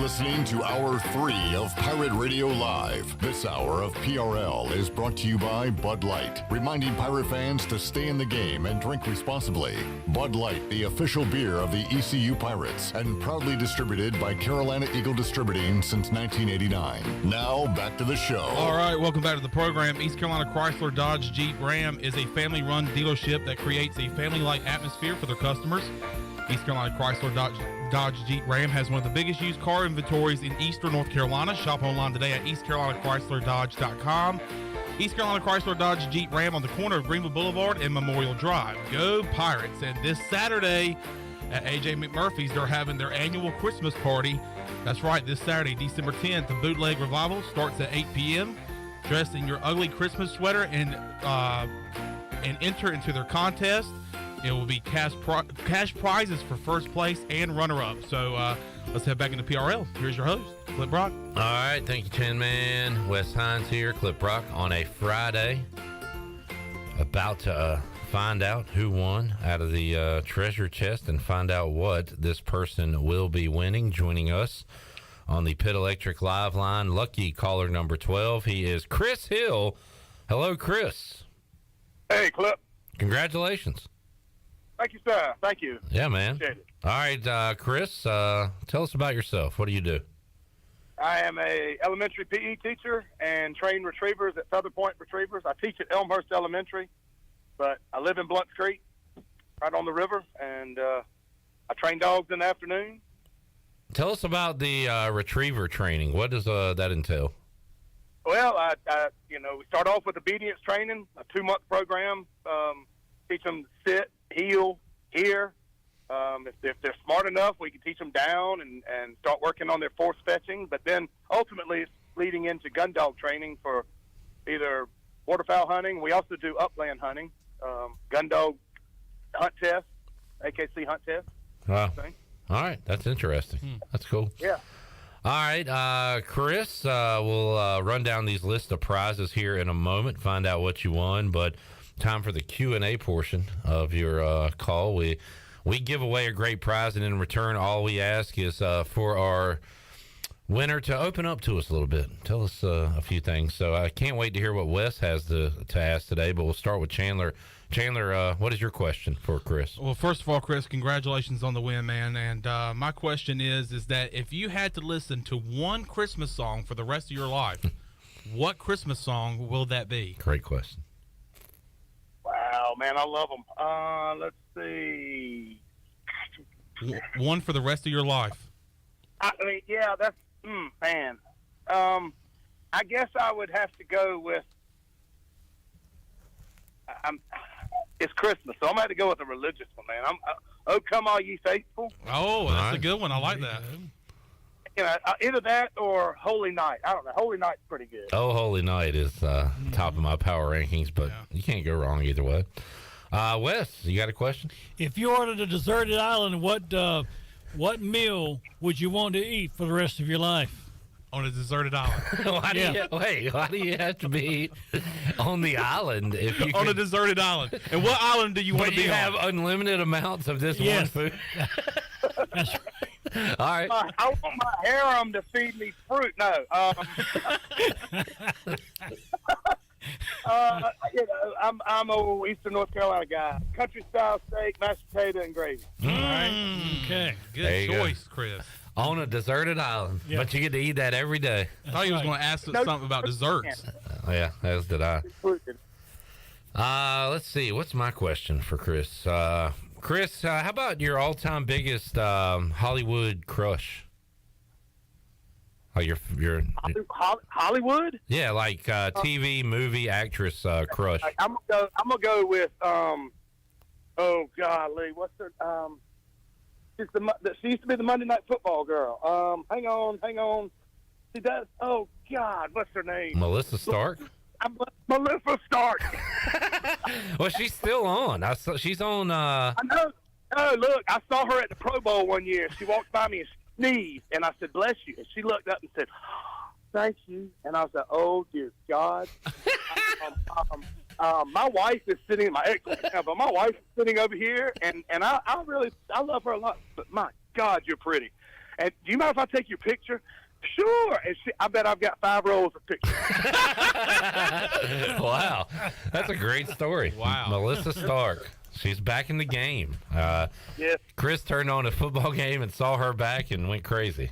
Listening to Hour 3 of Pirate Radio Live. This hour of PRL is brought to you by Bud Light, reminding Pirate fans to stay in the game and drink responsibly. Bud Light, the official beer of the ECU Pirates, and proudly distributed by Carolina Eagle Distributing since 1989. Now, back to the show. All right, welcome back to the program. East Carolina Chrysler Dodge Jeep Ram is a family-run dealership that creates a family-like atmosphere for their customers. East Carolina Chrysler Dodge Jeep Ram has one of the biggest used car inventories in eastern North Carolina. Shop online today at eastcarolinachrysler.dodge.com. East Carolina Chrysler Dodge Jeep Ram on the corner of Greenville Boulevard and Memorial Drive. Go Pirates. And this Saturday at A.J. McMurphy's, they're having their annual Christmas party. That's right, this Saturday, December 10th, the Bootleg Revival starts at 8 p.m. Dress in your ugly Christmas sweater and enter into their contest. It will be cash prizes for first place and runner-up. So let's head back into PRL. Here's your host, Clip Brock. All right, thank you, Tin Man. Wes Hines here, Clip Brock, on a Friday. About to find out who won out of the treasure chest and find out what this person will be winning. Joining us on the Pit Electric Live line, lucky caller number 12. He is Chris Hill. Hello, Chris. Hey, Clip. Congratulations. Thank you, sir. Thank you. Yeah, man. Appreciate it. All right, Chris, tell us about yourself. What do you do? I am a elementary PE teacher and train retrievers at Feather Point Retrievers. I teach at Elmhurst Elementary, but I live in Blunt Creek, right on the river, and I train dogs in the afternoon. Tell us about the retriever training. What does that entail? Well, we start off with obedience training, a 2-month program. Teach them to sit, heel, hear. If they're smart enough, we can teach them down and start working on their force fetching. But then ultimately it's leading into gun dog training for either waterfowl hunting. We also do upland hunting, gun dog hunt test, AKC hunt test. Wow. All right. That's interesting. That's cool. Yeah. All right, Chris, we'll run down these lists of prizes here in a moment, find out what you won, but time for the Q&A portion of your call. We give away a great prize, and in return, all we ask is for our winner to open up to us a little bit. Tell us a few things. So I can't wait to hear what Wes has to ask today, but we'll start with Chandler. Chandler, what is your question for Chris? Well, first of all, Chris, congratulations on the win, man. And my question is that if you had to listen to one Christmas song for the rest of your life, what Christmas song will that be? Great question. Wow, man, I love them. Let's see. One for the rest of your life. I mean, yeah, that's, man. I guess I would have to go with, it's Christmas, so I'm going to have to go with a religious one, man. Oh, Come All Ye Faithful. Oh, that's a good one. I like that. You know, either that or Holy Night. I don't know. Holy Night's pretty good. Oh, Holy Night is top of my power rankings, but you can't go wrong either way. Wes, you got a question? If you ordered a deserted island, what meal would you want to eat for the rest of your life? On a deserted island. Why do you have to be on the island if you on a deserted island? And what island do you want to be you on? have unlimited amounts of this one food? That's right. All right. I want my harem to feed me fruit. No. I'm a Eastern North Carolina guy. Country style steak, mashed potato, and gravy. All right. Okay. Good choice, Chris. On a deserted island, but you get to eat that every day. I thought you was going to ask something about desserts. Yeah, as did I. Let's see. What's my question for Chris? Chris, how about your all-time biggest Hollywood crush? Oh, your Hollywood? Yeah, like TV, movie, actress crush. I'm gonna go with oh golly, what's her she used to be the Monday Night Football girl. Hang on. She does. Oh God, what's her name? Melissa Stark. Melissa Stark. Well, she's still on. She's on. I know. Oh, look, I saw her at the Pro Bowl one year. She walked by me and sneezed, and I said, "Bless you." And she looked up and said, "Thank you." And I was like, "Oh dear God." My wife is sitting. My ex, but my wife is sitting over here, and I love her a lot. But my God, you're pretty. And do you mind if I take your picture? Sure. And I bet I've got 5 rolls of pictures. Wow, that's a great story. Wow, Melissa Stark. She's back in the game. Yes. Chris turned on a football game and saw her back and went crazy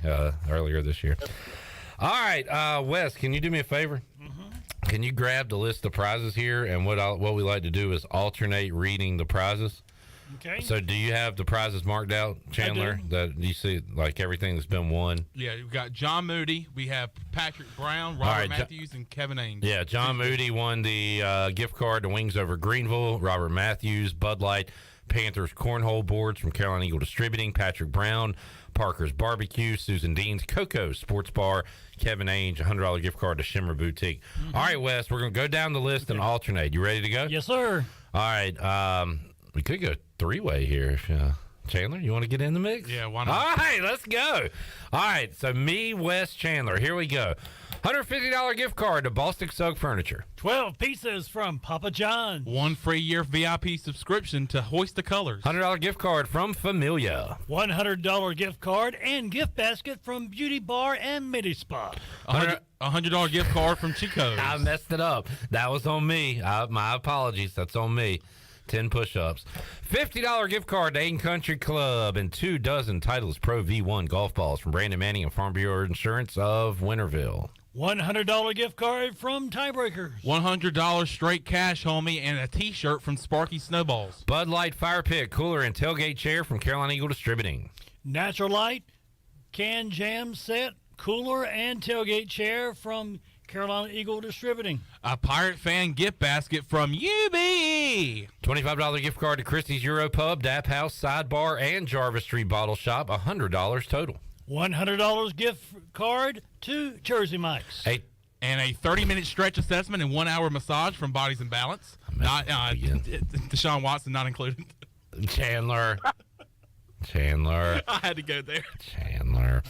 earlier this year. All right, Wes, can you do me a favor? Can you grab the list of prizes here? And what we like to do is alternate reading the prizes. Okay. So do you have the prizes marked out, Chandler? That you see, like everything that's been won? Yeah, we've got John Moody. We have Patrick Brown, Robert Matthews, and Kevin Ames. Yeah, John Moody won the gift card to Wings Over Greenville. Robert Matthews, Bud Light, Panthers cornhole boards from Carolina Eagle Distributing. Patrick Brown, Parker's Barbecue, Susan Dean's Coco Sports Bar, Kevin Ainge, $100 gift card to Shimmer Boutique. All right, Wes, we're going to go down the list and alternate. You ready to go? Yes, sir. All right, we could go three-way here. Chandler, you want to get in the mix? Yeah, why not? All right, let's go. All right, so me, Wes, Chandler. Here we go. $150 gift card to Bostic Sug Furniture. 12 pieces from Papa John. 1 free year VIP subscription to Hoist the Colors. $100 gift card from Familia. $100 gift card and gift basket from Beauty Bar and Midi Spa. $100 gift card from Chico's. I messed it up. That was on me. My apologies. That's on me. 10 push-ups. $50 gift card to Aiden Country Club and 2 dozen Titleist Pro V1 golf balls from Brandon Manning and Farm Bureau Insurance of Winterville. $100 gift card from Tiebreakers. $100 straight cash, homie, and a T-shirt from Sparky Snowballs. Bud Light Fire Pit Cooler and Tailgate Chair from Carolina Eagle Distributing. Natural Light Can Jam Set Cooler and Tailgate Chair from Carolina Eagle Distributing. A Pirate Fan gift basket from UB. $25 gift card to Christie's Euro Pub, Dap House, Sidebar, and Jarvis Street Bottle Shop. $100 total. $100 gift card to Jersey Mike's. And a 30-minute stretch assessment and 1-hour massage from Bodies and Balance. Not Deshaun Watson not included. Chandler. I had to go there. Chandler.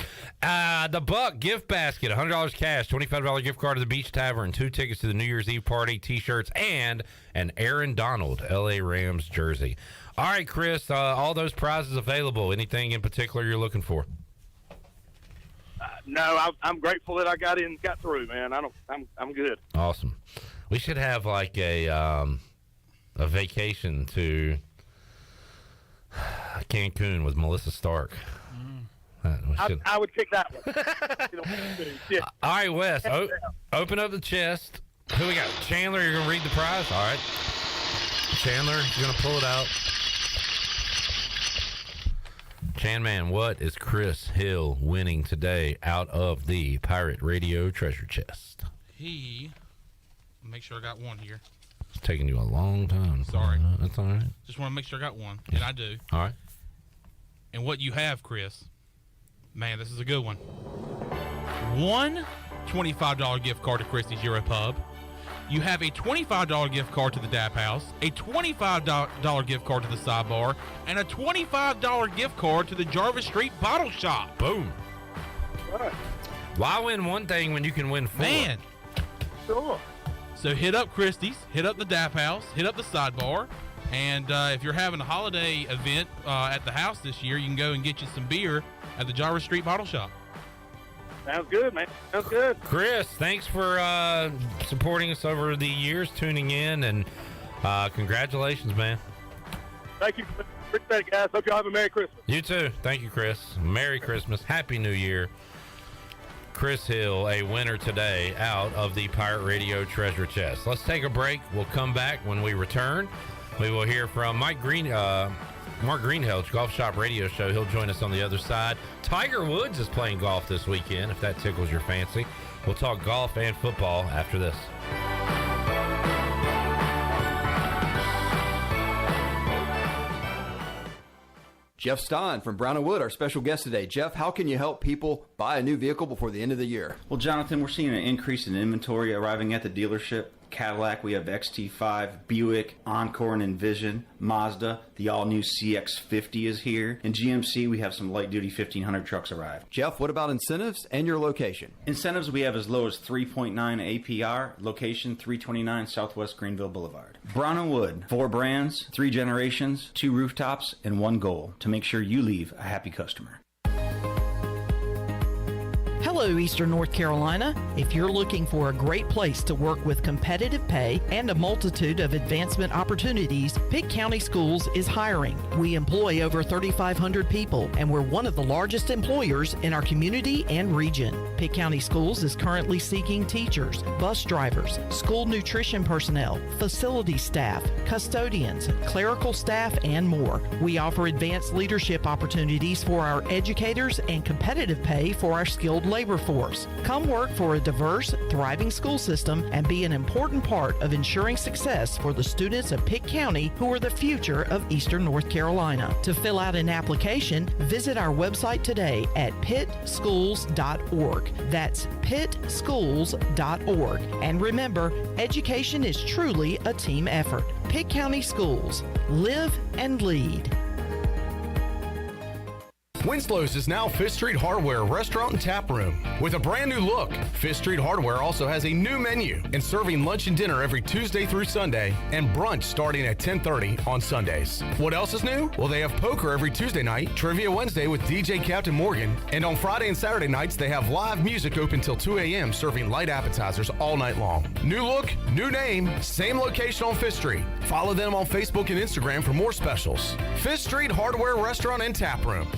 The Buck gift basket, $100 cash, $25 gift card to the Beach Tavern, 2 tickets to the New Year's Eve party, T-shirts, and an Aaron Donald L.A. Rams jersey. All right, Chris, all those prizes available. Anything in particular you're looking for? No, I'm grateful that I got through, man. I'm good. Awesome. We should have like a vacation to Cancun with Melissa Stark. I would pick that one. All right, Wes, open up the chest. Who we got? Chandler, you're going to read the prize? All right. Chandler, you're going to pull it out. Chan-Man, what is Chris Hill winning today out of the Pirate Radio treasure chest? Make sure I got one here. It's taking you a long time. Sorry. That's all right. Just want to make sure I got one, and I do. All right. And what you have, Chris, man, this is a good one. One $25 gift card to Christie's Euro Pub. You have a $25 gift card to the Dap House, a $25 gift card to the Sidebar, and a $25 gift card to the Jarvis Street Bottle Shop. Boom. Right. Why win one thing when you can win 4? Man. Sure. So hit up Christie's, hit up the Dap House, hit up the Sidebar, and if you're having a holiday event at the house this year, you can go and get you some beer at the Jarvis Street Bottle Shop. Sounds good, man. Sounds good. Chris, thanks for supporting us over the years, tuning in, and congratulations, man. Thank you. Appreciate it, guys. Hope y'all have a Merry Christmas. You too. Thank you, Chris. Merry Christmas. Happy New Year. Chris Hill, a winner today out of the Pirate Radio treasure chest. Let's take a break. We'll come back. When we return, we will hear from Mark Greenhelch, Golf Shop Radio Show. He'll join us on the other side. Tiger Woods is playing golf this weekend, if that tickles your fancy. We'll talk golf and football after this. Jeff Stein from Brown & Wood, our special guest today. Jeff, how can you help people buy a new vehicle before the end of the year? Well, Jonathan, we're seeing an increase in inventory arriving at the dealership. Cadillac, we have XT5, Buick, Encore and Envision, Mazda, the all-new CX-50 is here, and GMC, we have some light-duty 1500 trucks arrived. Jeff, what about incentives and your location? Incentives we have as low as 3.9 APR, location 329 Southwest Greenville Boulevard. Brown & Wood, 4 brands, 3 generations, 2 rooftops, and 1 goal, to make sure you leave a happy customer. Hello, Eastern North Carolina. If you're looking for a great place to work with competitive pay and a multitude of advancement opportunities, Pitt County Schools is hiring. We employ over 3,500 people, and we're one of the largest employers in our community and region. Pitt County Schools is currently seeking teachers, bus drivers, school nutrition personnel, facility staff, custodians, clerical staff, and more. We offer advanced leadership opportunities for our educators and competitive pay for our skilled labor force. Come work for a diverse, thriving school system and be an important part of ensuring success for the students of Pitt County who are the future of Eastern North Carolina. To fill out an application, visit our website today at pittschools.org. That's pittschools.org. And remember, education is truly a team effort. Pitt County Schools. Live and lead. Winslow's is now Fifth Street Hardware Restaurant and Tap Room. With a brand new look, Fifth Street Hardware also has a new menu and serving lunch and dinner every Tuesday through Sunday and brunch starting at 10:30 on Sundays. What else is new? Well, they have poker every Tuesday night, Trivia Wednesday with DJ Captain Morgan, and on Friday and Saturday nights they have live music open till 2 a.m. serving light appetizers all night long. New look, new name, same location on Fifth Street. Follow them on Facebook and Instagram for more specials. Fifth Street Hardware Restaurant and Tap Room.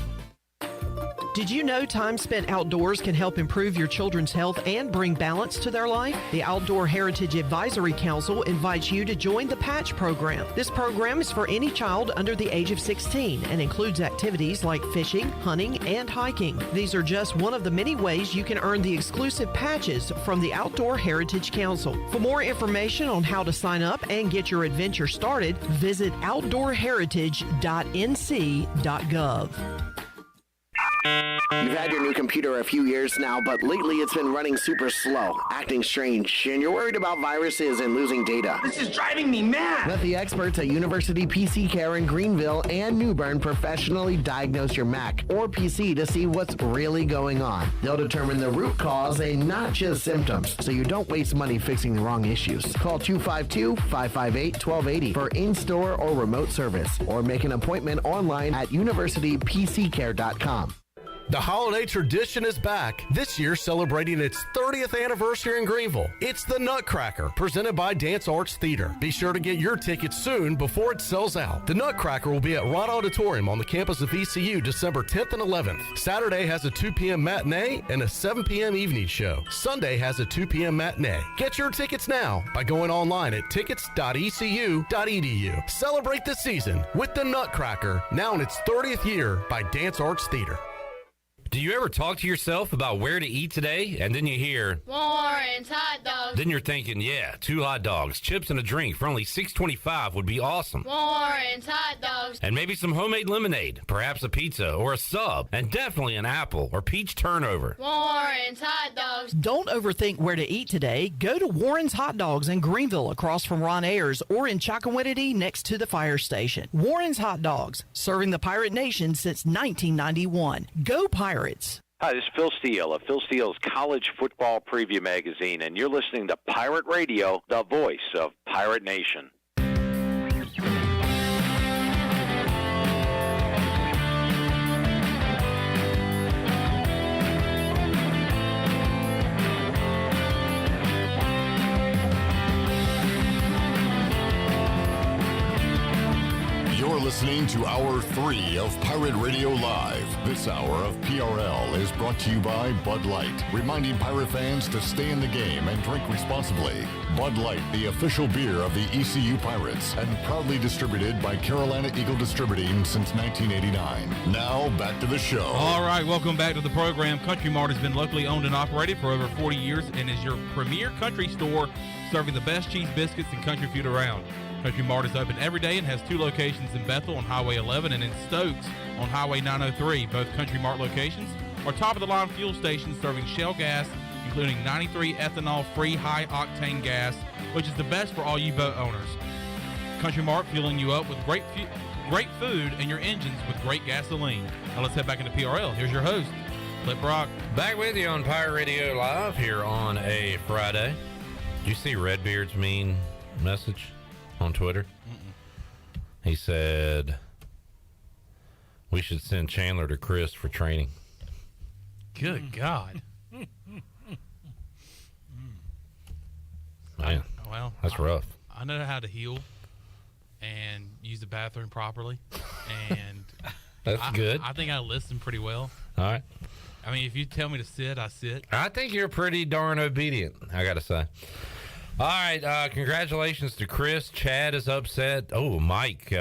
Did you know time spent outdoors can help improve your children's health and bring balance to their life? The Outdoor Heritage Advisory Council invites you to join the Patch program. This program is for any child under the age of 16 and includes activities like fishing, hunting, and hiking. These are just one of the many ways you can earn the exclusive patches from the Outdoor Heritage Council. For more information on how to sign up and get your adventure started, visit outdoorheritage.nc.gov. You've had your new computer a few years now, but lately it's been running super slow, acting strange, and you're worried about viruses and losing data. This is driving me mad! Let the experts at University PC Care in Greenville and New Bern professionally diagnose your Mac or PC to see what's really going on. They'll determine the root cause and not just symptoms, so you don't waste money fixing the wrong issues. Call 252-558-1280 for in-store or remote service, or make an appointment online at universitypccare.com. The holiday tradition is back, this year celebrating its 30th anniversary in Greenville. It's the Nutcracker, presented by Dance Arts Theater. Be sure to get your tickets soon before it sells out. The Nutcracker will be at Rod Auditorium on the campus of ECU December 10th and 11th. Saturday has a 2 p.m. matinee and a 7 p.m. evening show. Sunday has a 2 p.m. matinee. Get your tickets now by going online at tickets.ecu.edu. Celebrate the season with the Nutcracker, now in its 30th year by Dance Arts Theater. Do you ever talk to yourself about where to eat today, and then you hear Warren's hot dogs. Then you're thinking, yeah, 2 hot dogs, chips, and a drink for only $6.25 would be awesome. Warren's hot dogs. And maybe some homemade lemonade, perhaps a pizza or a sub, and definitely an apple or peach turnover. Warren's hot dogs. Don't overthink where to eat today. Go to Warren's Hot Dogs in Greenville across from Ron Ayers or in Chocowinity next to the fire station. Warren's Hot Dogs, serving the Pirate Nation since 1991. Go Pirates! Hi, this is Phil Steele of Phil Steele's College Football Preview Magazine, and you're listening to Pirate Radio, the voice of Pirate Nation. You're listening to Hour 3 of Pirate Radio Live. This hour of PRL is brought to you by Bud Light, reminding Pirate fans to stay in the game and drink responsibly. Bud Light, the official beer of the ECU Pirates, and proudly distributed by Carolina Eagle Distributing since 1989. Now, back to the show. All right, welcome back to the program. Country Mart has been locally owned and operated for over 40 years and is your premier country store, serving the best cheese biscuits and country food around. Country Mart is open every day and has 2 locations in Bethel on Highway 11 and in Stokes on Highway 903. Both Country Mart locations are top-of-the-line fuel stations serving Shell gas, including 93 ethanol-free high-octane gas, which is the best for all you boat owners. Country Mart fueling you up with great food and your engines with great gasoline. Now let's head back into PRL. Here's your host, Clip Brock. Back with you on Pirate Radio Live here on a Friday. Did you see Redbeard's mean message on Twitter? He said we should send Chandler to Chris for training. Good God. Man, that's rough. I know how to heal and use the bathroom properly, and that's good. I think I listen pretty well. All right. I mean, if you tell me to sit, I sit. I think you're pretty darn obedient, I got to say. All right, congratulations to Chris. Chad is upset. Oh, Mike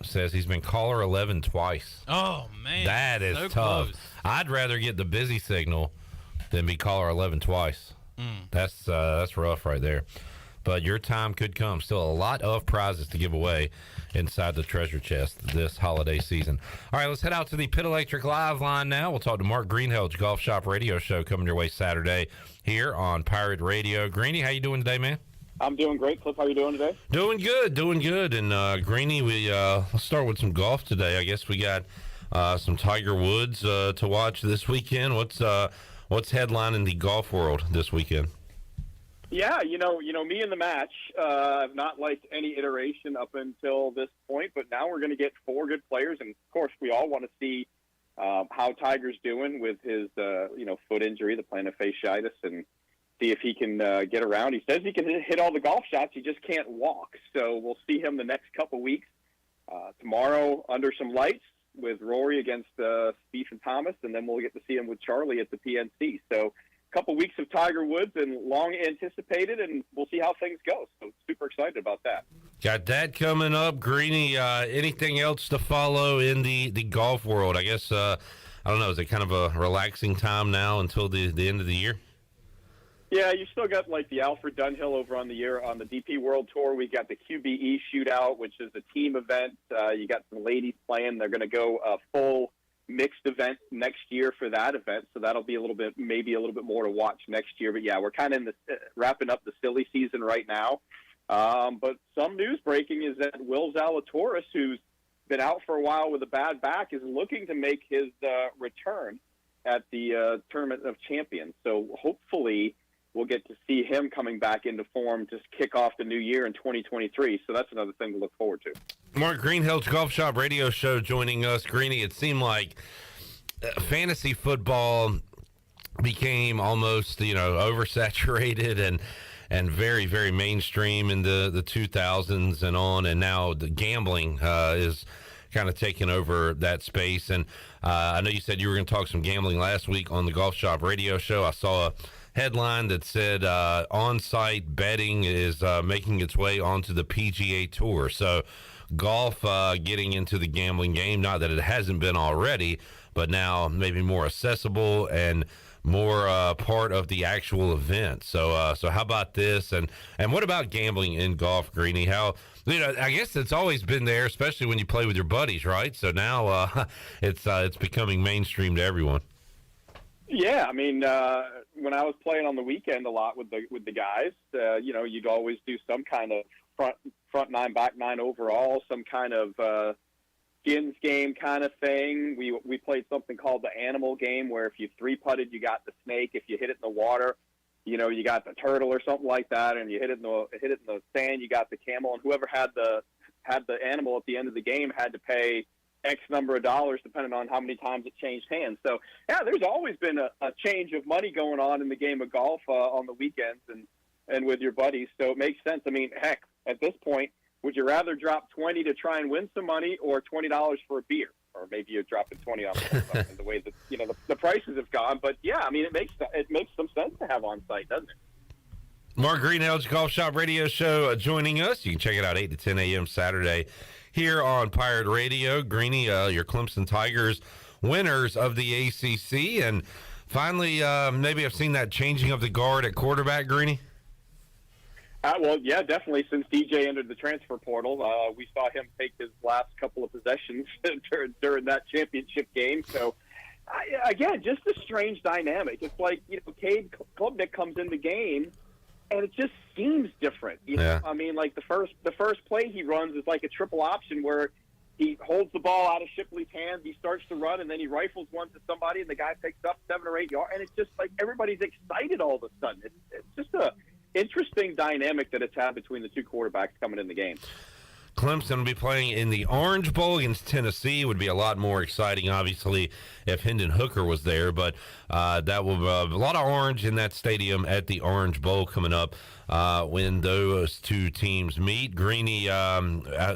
says he's been caller 11 twice. Oh, man. That is so tough. Close. I'd rather get the busy signal than be caller 11 twice. That's rough right there. But your time could come. Still a lot of prizes to give away inside the treasure chest this holiday season. All right, let's head out to the Pit Electric Live line now. We'll talk to Mark Greenhill's Golf Shop Radio Show coming your way Saturday here on Pirate Radio. Greeny, how you doing today, man? I'm doing great. Cliff, how are you doing today? Doing good. And Greeny, let's start with some golf today. I guess we got some Tiger Woods to watch this weekend. What's headlining the golf world this weekend? Yeah, you know, me in the match. I've not liked any iteration up until this point, but now we're going to get 4 good players, and of course, we all want to see how Tiger's doing with his, foot injury, the plantar fasciitis, and see if he can get around. He says he can hit all the golf shots, he just can't walk. So we'll see him the next couple weeks. Tomorrow, under some lights with Rory against Spieth and Thomas, and then we'll get to see him with Charlie at the PNC. So couple weeks of Tiger Woods and long anticipated, and we'll see how things go. So super excited about that. Got that coming up. Greeny, anything else to follow in the golf world? I guess, I don't know, is it kind of a relaxing time now until the end of the year? Yeah, you still got like the Alfred Dunhill over on the DP World Tour. We got the QBE Shootout, which is a team event. You got some ladies playing. They're going to go full mixed event next year for that event, so that'll be maybe a little bit more to watch next year. But yeah, we're kind of in the wrapping up the silly season right now. But some news breaking is that Will Zalatoris, who's been out for a while with a bad back, is looking to make his return at the Tournament of Champions. So hopefully we'll get to see him coming back into form to kick off the new year in 2023. So that's another thing to look forward to. Mark Greenhill's Golf Shop Radio Show joining us. Greeny, it seemed like fantasy football became almost, oversaturated and very, very mainstream in the 2000s and on, and now the gambling is kind of taking over that space. And I know you said you were going to talk some gambling last week on the Golf Shop Radio Show. I saw a headline that said on-site betting is making its way onto the PGA Tour. So golf getting into the gambling game, not that it hasn't been already, but now maybe more accessible and more part of the actual event. So how about this? And what about gambling in golf, Greeny? How, I guess it's always been there, especially when you play with your buddies, right? So now it's becoming mainstream to everyone. Yeah, I mean, when I was playing on the weekend a lot with the guys, you'd always do some kind of front 9, back 9 overall, some kind of skins game kind of thing. We played something called the animal game, where if you 3-putted, you got the snake. If you hit it in the water, you got the turtle or something like that, and you hit it in the sand, you got the camel. And whoever had the animal at the end of the game had to pay X number of dollars, depending on how many times it changed hands. So, yeah, there's always been a change of money going on in the game of golf on the weekends and with your buddies. So it makes sense. I mean, heck, at this point, would you rather drop $20 to try and win some money, or $20 for a beer? Or maybe you're dropping $20 on the way that the prices have gone. But yeah, I mean, it makes some sense to have on site, doesn't it? Mark Greenhill's Golf Shop Radio Show joining us. You can check it out 8 to 10 a.m. Saturday here on Pirate Radio. Greeny, your Clemson Tigers winners of the ACC. And finally, maybe I've seen that changing of the guard at quarterback, Greeny. Well, yeah, definitely. Since DJ entered the transfer portal, we saw him take his last couple of possessions during that championship game. So, again, just a strange dynamic. It's like, Cade Klubnik comes in the game, and it just seems different. You know? I mean, like the first play he runs is like a triple option where he holds the ball out of Shipley's hands, he starts to run, and then he rifles one to somebody, and the guy picks up 7 or 8 yards. And it's just like everybody's excited all of a sudden. It's just a interesting dynamic that it's had between the two quarterbacks coming in the game. Clemson will be playing in the Orange Bowl against Tennessee. Would be a lot more exciting, obviously, if Hendon Hooker was there. But that will a lot of orange in that stadium at the Orange Bowl coming up when those two teams meet. Greeny,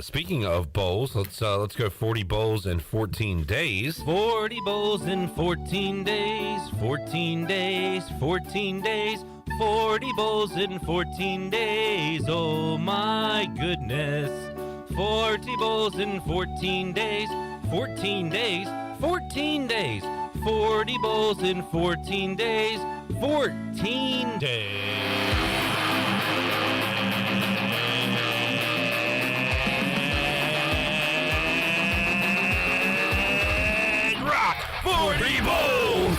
speaking of bowls, let's go 40 bowls in 14 days. 40 bowls in 14 days, 14 days, 14 days. 40 bowls in 14 days, oh my goodness. 40 bowls in 14 days, 14 days, 14 days. 40 bowls in 14 days, 14 days. Rock 40 bowls,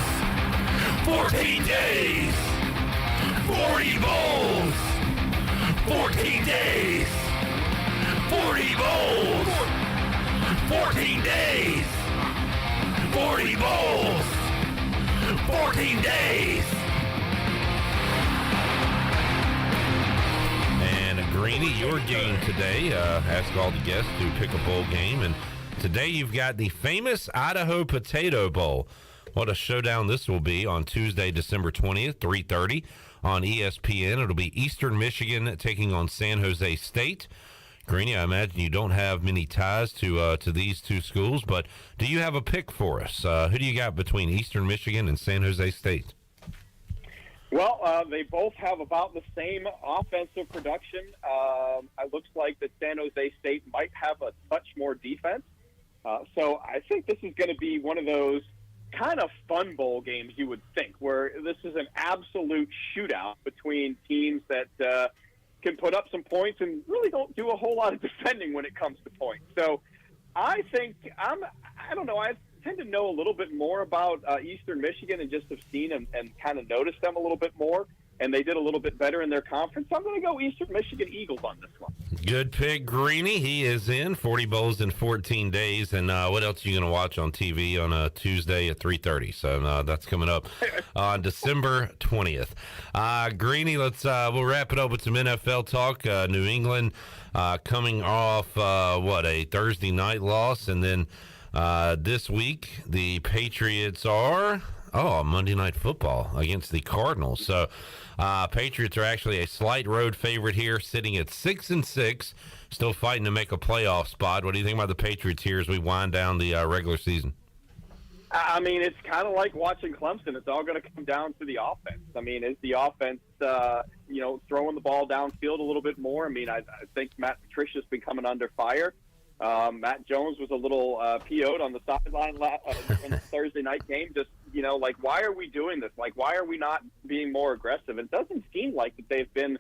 14 days. 40 bowls, 14 days. 40 bowls, 14 days. 40 bowls, 14 days. And Greeny, your game today. Ask all the guests to pick a bowl game. And today you've got the famous Idaho Potato Bowl. What a showdown this will be on Tuesday, December 20th, 3:30 on ESPN. It'll be Eastern Michigan taking on San Jose State. Greeny, I imagine you don't have many ties to these two schools, but do you have a pick for us? Who do you got between Eastern Michigan and San Jose State? Well, they both have about the same offensive production. It looks like that San Jose State might have a touch more defense. So I think this is going to be one of those kind of fun bowl games, you would think, where this is an absolute shootout between teams that can put up some points and really don't do a whole lot of defending when it comes to points. So I think I don't know. I tend to know a little bit more about Eastern Michigan and just have seen and kind of noticed them a little bit more. And they did a little bit better in their conference. I'm going to go Eastern Michigan Eagles on this one. Good pick, Greeny. He is in 40 bowls in 14 days. And what else are you going to watch on TV on a Tuesday at 3:30? So that's coming up on December 20th. Greeny, we'll wrap it up with some NFL talk. New England coming off a Thursday night loss, and then this week the Patriots are Monday Night Football against the Cardinals. So Patriots are actually a slight road favorite here, sitting at 6-6, still fighting to make a playoff spot. What do you think about the Patriots here as we wind down the regular season? I mean, it's kind of like watching Clemson. It's all going to come down to the offense. I mean, is the offense, throwing the ball downfield a little bit more? I mean, I think Matt Patricia's been coming under fire. Matt Jones was a little PO'd on the sideline in the Thursday night game. Just, why are we doing this? Like, why are we not being more aggressive? It doesn't seem like that they've been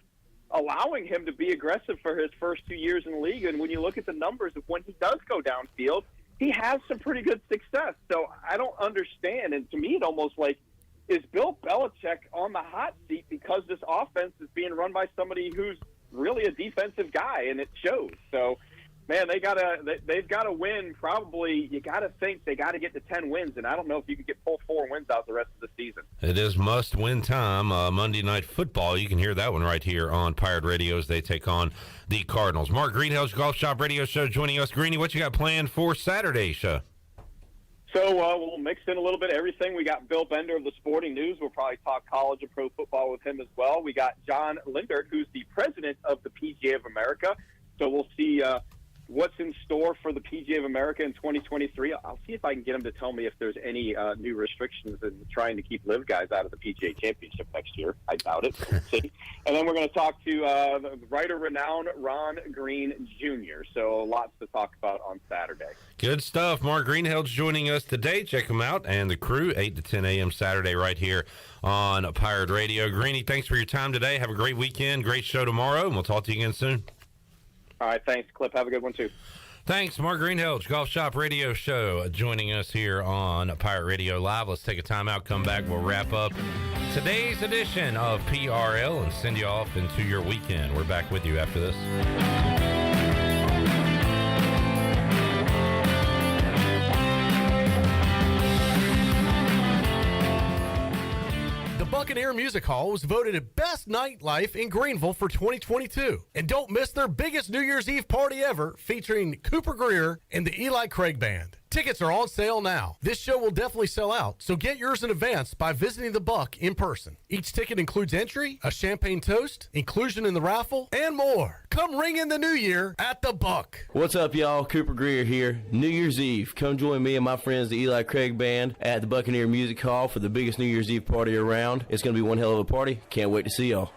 allowing him to be aggressive for his first 2 years in the league. And when you look at the numbers of when he does go downfield, he has some pretty good success. So I don't understand. And to me, it almost like, is Bill Belichick on the hot seat because this offense is being run by somebody who's really a defensive guy, and it shows. So, man, they've got to win. Probably, you got to think they got to get to 10 wins, and I don't know if you can pull 4 wins out the rest of the season. It is must-win time. Monday Night Football. You can hear that one right here on Pirate Radio as they take on the Cardinals. Mark Greenhill's Golf Shop Radio Show joining us. Greeny, what you got planned for Saturday, show? So we'll mix in a little bit of everything. We got Bill Bender of the Sporting News. We'll probably talk college and pro football with him as well. We got John Lindert, who's the president of the PGA of America. So we'll see what's in store for the PGA of America in 2023. I'll see if I can get him to tell me if there's any new restrictions in trying to keep live guys out of the PGA Championship next year. I doubt it. We'll see. And then we're going to talk to the writer-renowned Ron Green Jr. So lots to talk about on Saturday. Good stuff. Mark Greenhill's joining us today. Check him out and the crew, 8 to 10 a.m. Saturday right here on Pirate Radio. Greeny, thanks for your time today. Have a great weekend. Great show tomorrow, and we'll talk to you again soon. All right, thanks, Clip. Have a good one, too. Thanks, Mark Greenhill, Golf Shop Radio Show, joining us here on Pirate Radio Live. Let's take a time out, come back, we'll wrap up today's edition of PRL and send you off into your weekend. We're back with you after this. The Buccaneer Music Hall was voted at Best Nightlife in Greenville for 2022. And don't miss their biggest New Year's Eve party ever, featuring Cooper Greer and the Eli Craig Band. Tickets are on sale now. This show will definitely sell out, so get yours in advance by visiting the Buck in person. Each ticket includes entry, a champagne toast, inclusion in the raffle, and more. Come ring in the new year at the Buck. What's up, y'all? Cooper Greer here. New Year's Eve. Come join me and my friends, the Eli Craig Band, at the Buccaneer Music Hall for the biggest New Year's Eve party around. It's going to be one hell of a party. Can't wait to see y'all.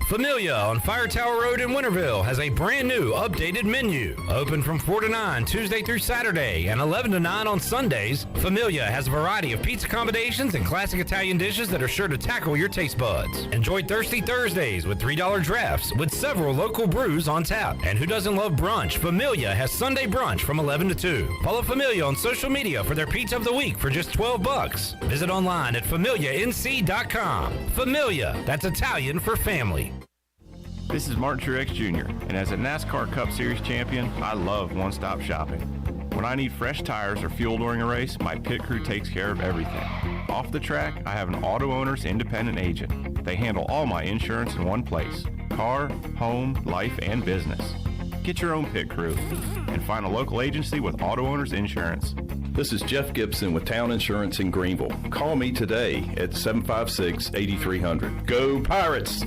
Familia on Fire Tower Road in Winterville has a brand new updated menu. Open from 4 to 9 Tuesday through Saturday and 11 to 9 on Sundays, Familia has a variety of pizza combinations and classic Italian dishes that are sure to tackle your taste buds. Enjoy Thirsty Thursdays with $3 drafts with several local brews on tap. And who doesn't love brunch? Familia has Sunday brunch from 11 to 2. Follow Familia on social media for their pizza of the week for just $12. Visit online at familianc.com. Familia, that's Italian for family. This is Martin Truex Jr., and as a NASCAR Cup Series champion, I love one-stop shopping. When I need fresh tires or fuel during a race, my pit crew takes care of everything. Off the track, I have an Auto Owners independent agent. They handle all my insurance in one place: car, home, life, and business. Get your own pit crew and find a local agency with Auto Owners Insurance. This is Jeff Gibson with Town Insurance in Greenville. Call me today at 756-8300. Go Pirates!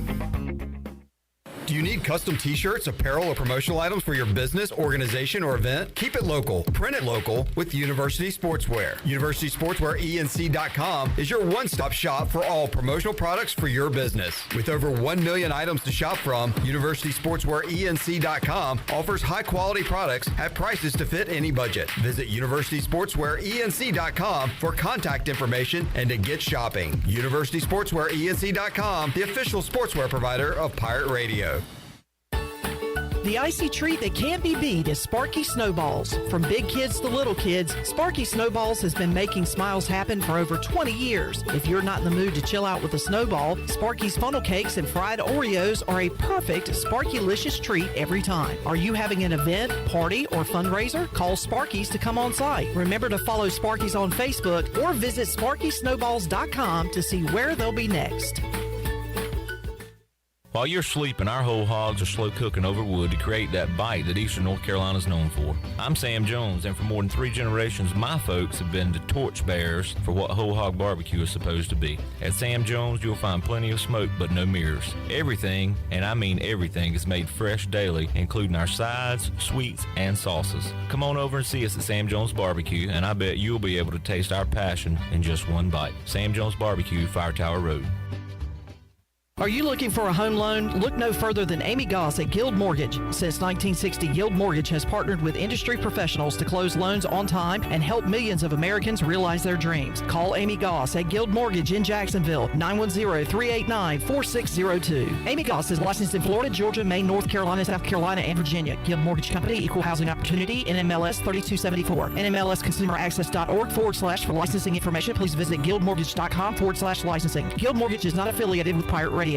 Do you need custom t-shirts, apparel, or promotional items for your business, organization, or event? Keep it local. Print it local with University Sportswear. UniversitySportswearENC.com is your one-stop shop for all promotional products for your business. With over 1 million items to shop from, UniversitySportswearENC.com offers high-quality products at prices to fit any budget. Visit UniversitySportswearENC.com for contact information and to get shopping. UniversitySportswearENC.com, the official sportswear provider of Pirate Radio. The icy treat that can't be beat is Sparky Snowballs. From big kids to little kids, Sparky Snowballs has been making smiles happen for over 20 years. If you're not in the mood to chill out with a snowball, Sparky's funnel cakes and fried Oreos are a perfect Sparky-licious treat every time. Are you having an event, party, or fundraiser? Call Sparky's to come on site. Remember to follow Sparky's on Facebook or visit SparkySnowballs.com to see where they'll be next. While you're sleeping, our whole hogs are slow cooking over wood to create that bite that Eastern North Carolina is known for. I'm Sam Jones, and for more than 3 generations, my folks have been the torchbearers for what whole hog barbecue is supposed to be. At Sam Jones, you'll find plenty of smoke, but no mirrors. Everything, and I mean everything, is made fresh daily, including our sides, sweets, and sauces. Come on over and see us at Sam Jones Barbecue, and I bet you'll be able to taste our passion in just one bite. Sam Jones Barbecue, Fire Tower Road. Are you looking for a home loan? Look no further than Amy Goss at Guild Mortgage. Since 1960, Guild Mortgage has partnered with industry professionals to close loans on time and help millions of Americans realize their dreams. Call Amy Goss at Guild Mortgage in Jacksonville, 910-389-4602. Amy Goss is licensed in Florida, Georgia, Maine, North Carolina, South Carolina, and Virginia. Guild Mortgage Company, Equal Housing Opportunity, NMLS 3274. NMLSconsumeraccess.org / for licensing information. Please visit guildmortgage.com / licensing. Guild Mortgage is not affiliated with Pirate Radio.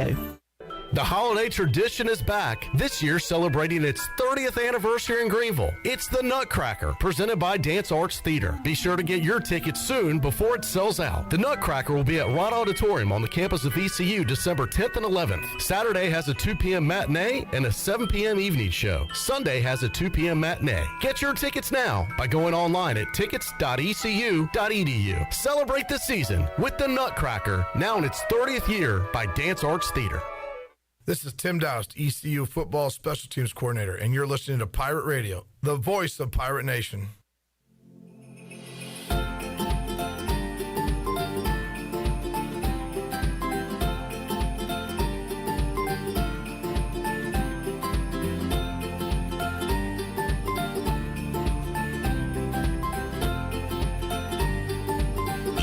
The holiday tradition is back, this year celebrating its 30th anniversary in Greenville. It's the Nutcracker, presented by Dance Arts Theater. Be sure to get your tickets soon before it sells out. The Nutcracker will be at Rod Auditorium on the campus of ECU December 10th and 11th. Saturday has a 2 p.m. matinee and a 7 p.m. evening show. Sunday has a 2 p.m. matinee. Get your tickets now by going online at tickets.ecu.edu. Celebrate the season with the Nutcracker, now in its 30th year by Dance Arts Theater. This is Tim Doust, ECU Football Special Teams Coordinator, and you're listening to Pirate Radio, the voice of Pirate Nation.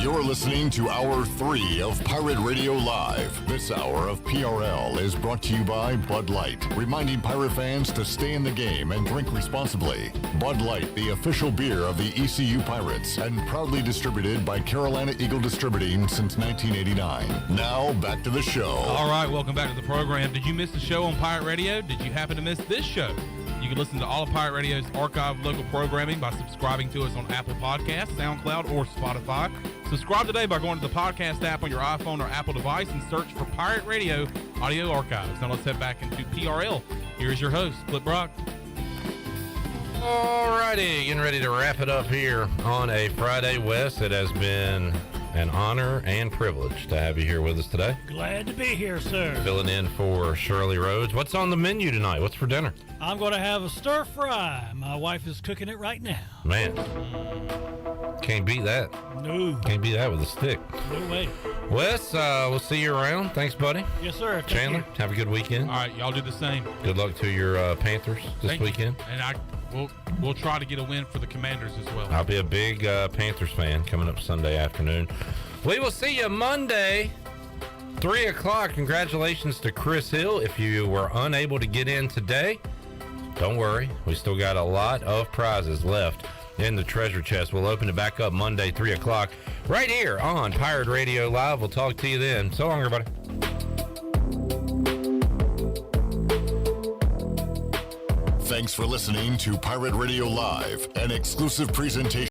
You're listening to Hour 3 of Pirate Radio Live. This hour of PRL is brought to you by Bud Light, reminding Pirate fans to stay in the game and drink responsibly. Bud Light, the official beer of the ECU Pirates, and proudly distributed by Carolina Eagle Distributing since 1989. Now, back to the show. All right, welcome back to the program. Did you miss the show on Pirate Radio? Did you happen to miss this show? You can listen to all of Pirate Radio's archived local programming by subscribing to us on Apple Podcasts, SoundCloud, or Spotify. Subscribe today by going to the podcast app on your iPhone or Apple device and search for Pirate Radio Audio Archives. Now let's head back into PRL. Here's your host, Clip Brock. Alrighty, getting ready to wrap it up here on a Friday, Wes. It has been an honor and privilege to have you here with us today. Glad to be here, sir. Filling in for Shirley Rhodes. What's on the menu tonight? What's for dinner? I'm going to have a stir fry. My wife is cooking it right now. Man, can't beat that. No. Can't beat that with a stick. No way. Wes, we'll see you around. Thanks, buddy. Yes, sir. Thank Chandler, you. have a good weekend. All right, y'all do the same. Good luck to your Panthers this weekend. And we'll try to get a win for the Commanders as well. I'll be a big Panthers fan coming up Sunday afternoon. We will see you Monday, 3 o'clock. Congratulations to Chris Hill. If you were unable to get in today, don't worry. We still got a lot of prizes left in the treasure chest. We'll open it back up Monday, 3 o'clock, right here on Pirate Radio Live. We'll talk to you then. So long, everybody. Thanks for listening to Pirate Radio Live, an exclusive presentation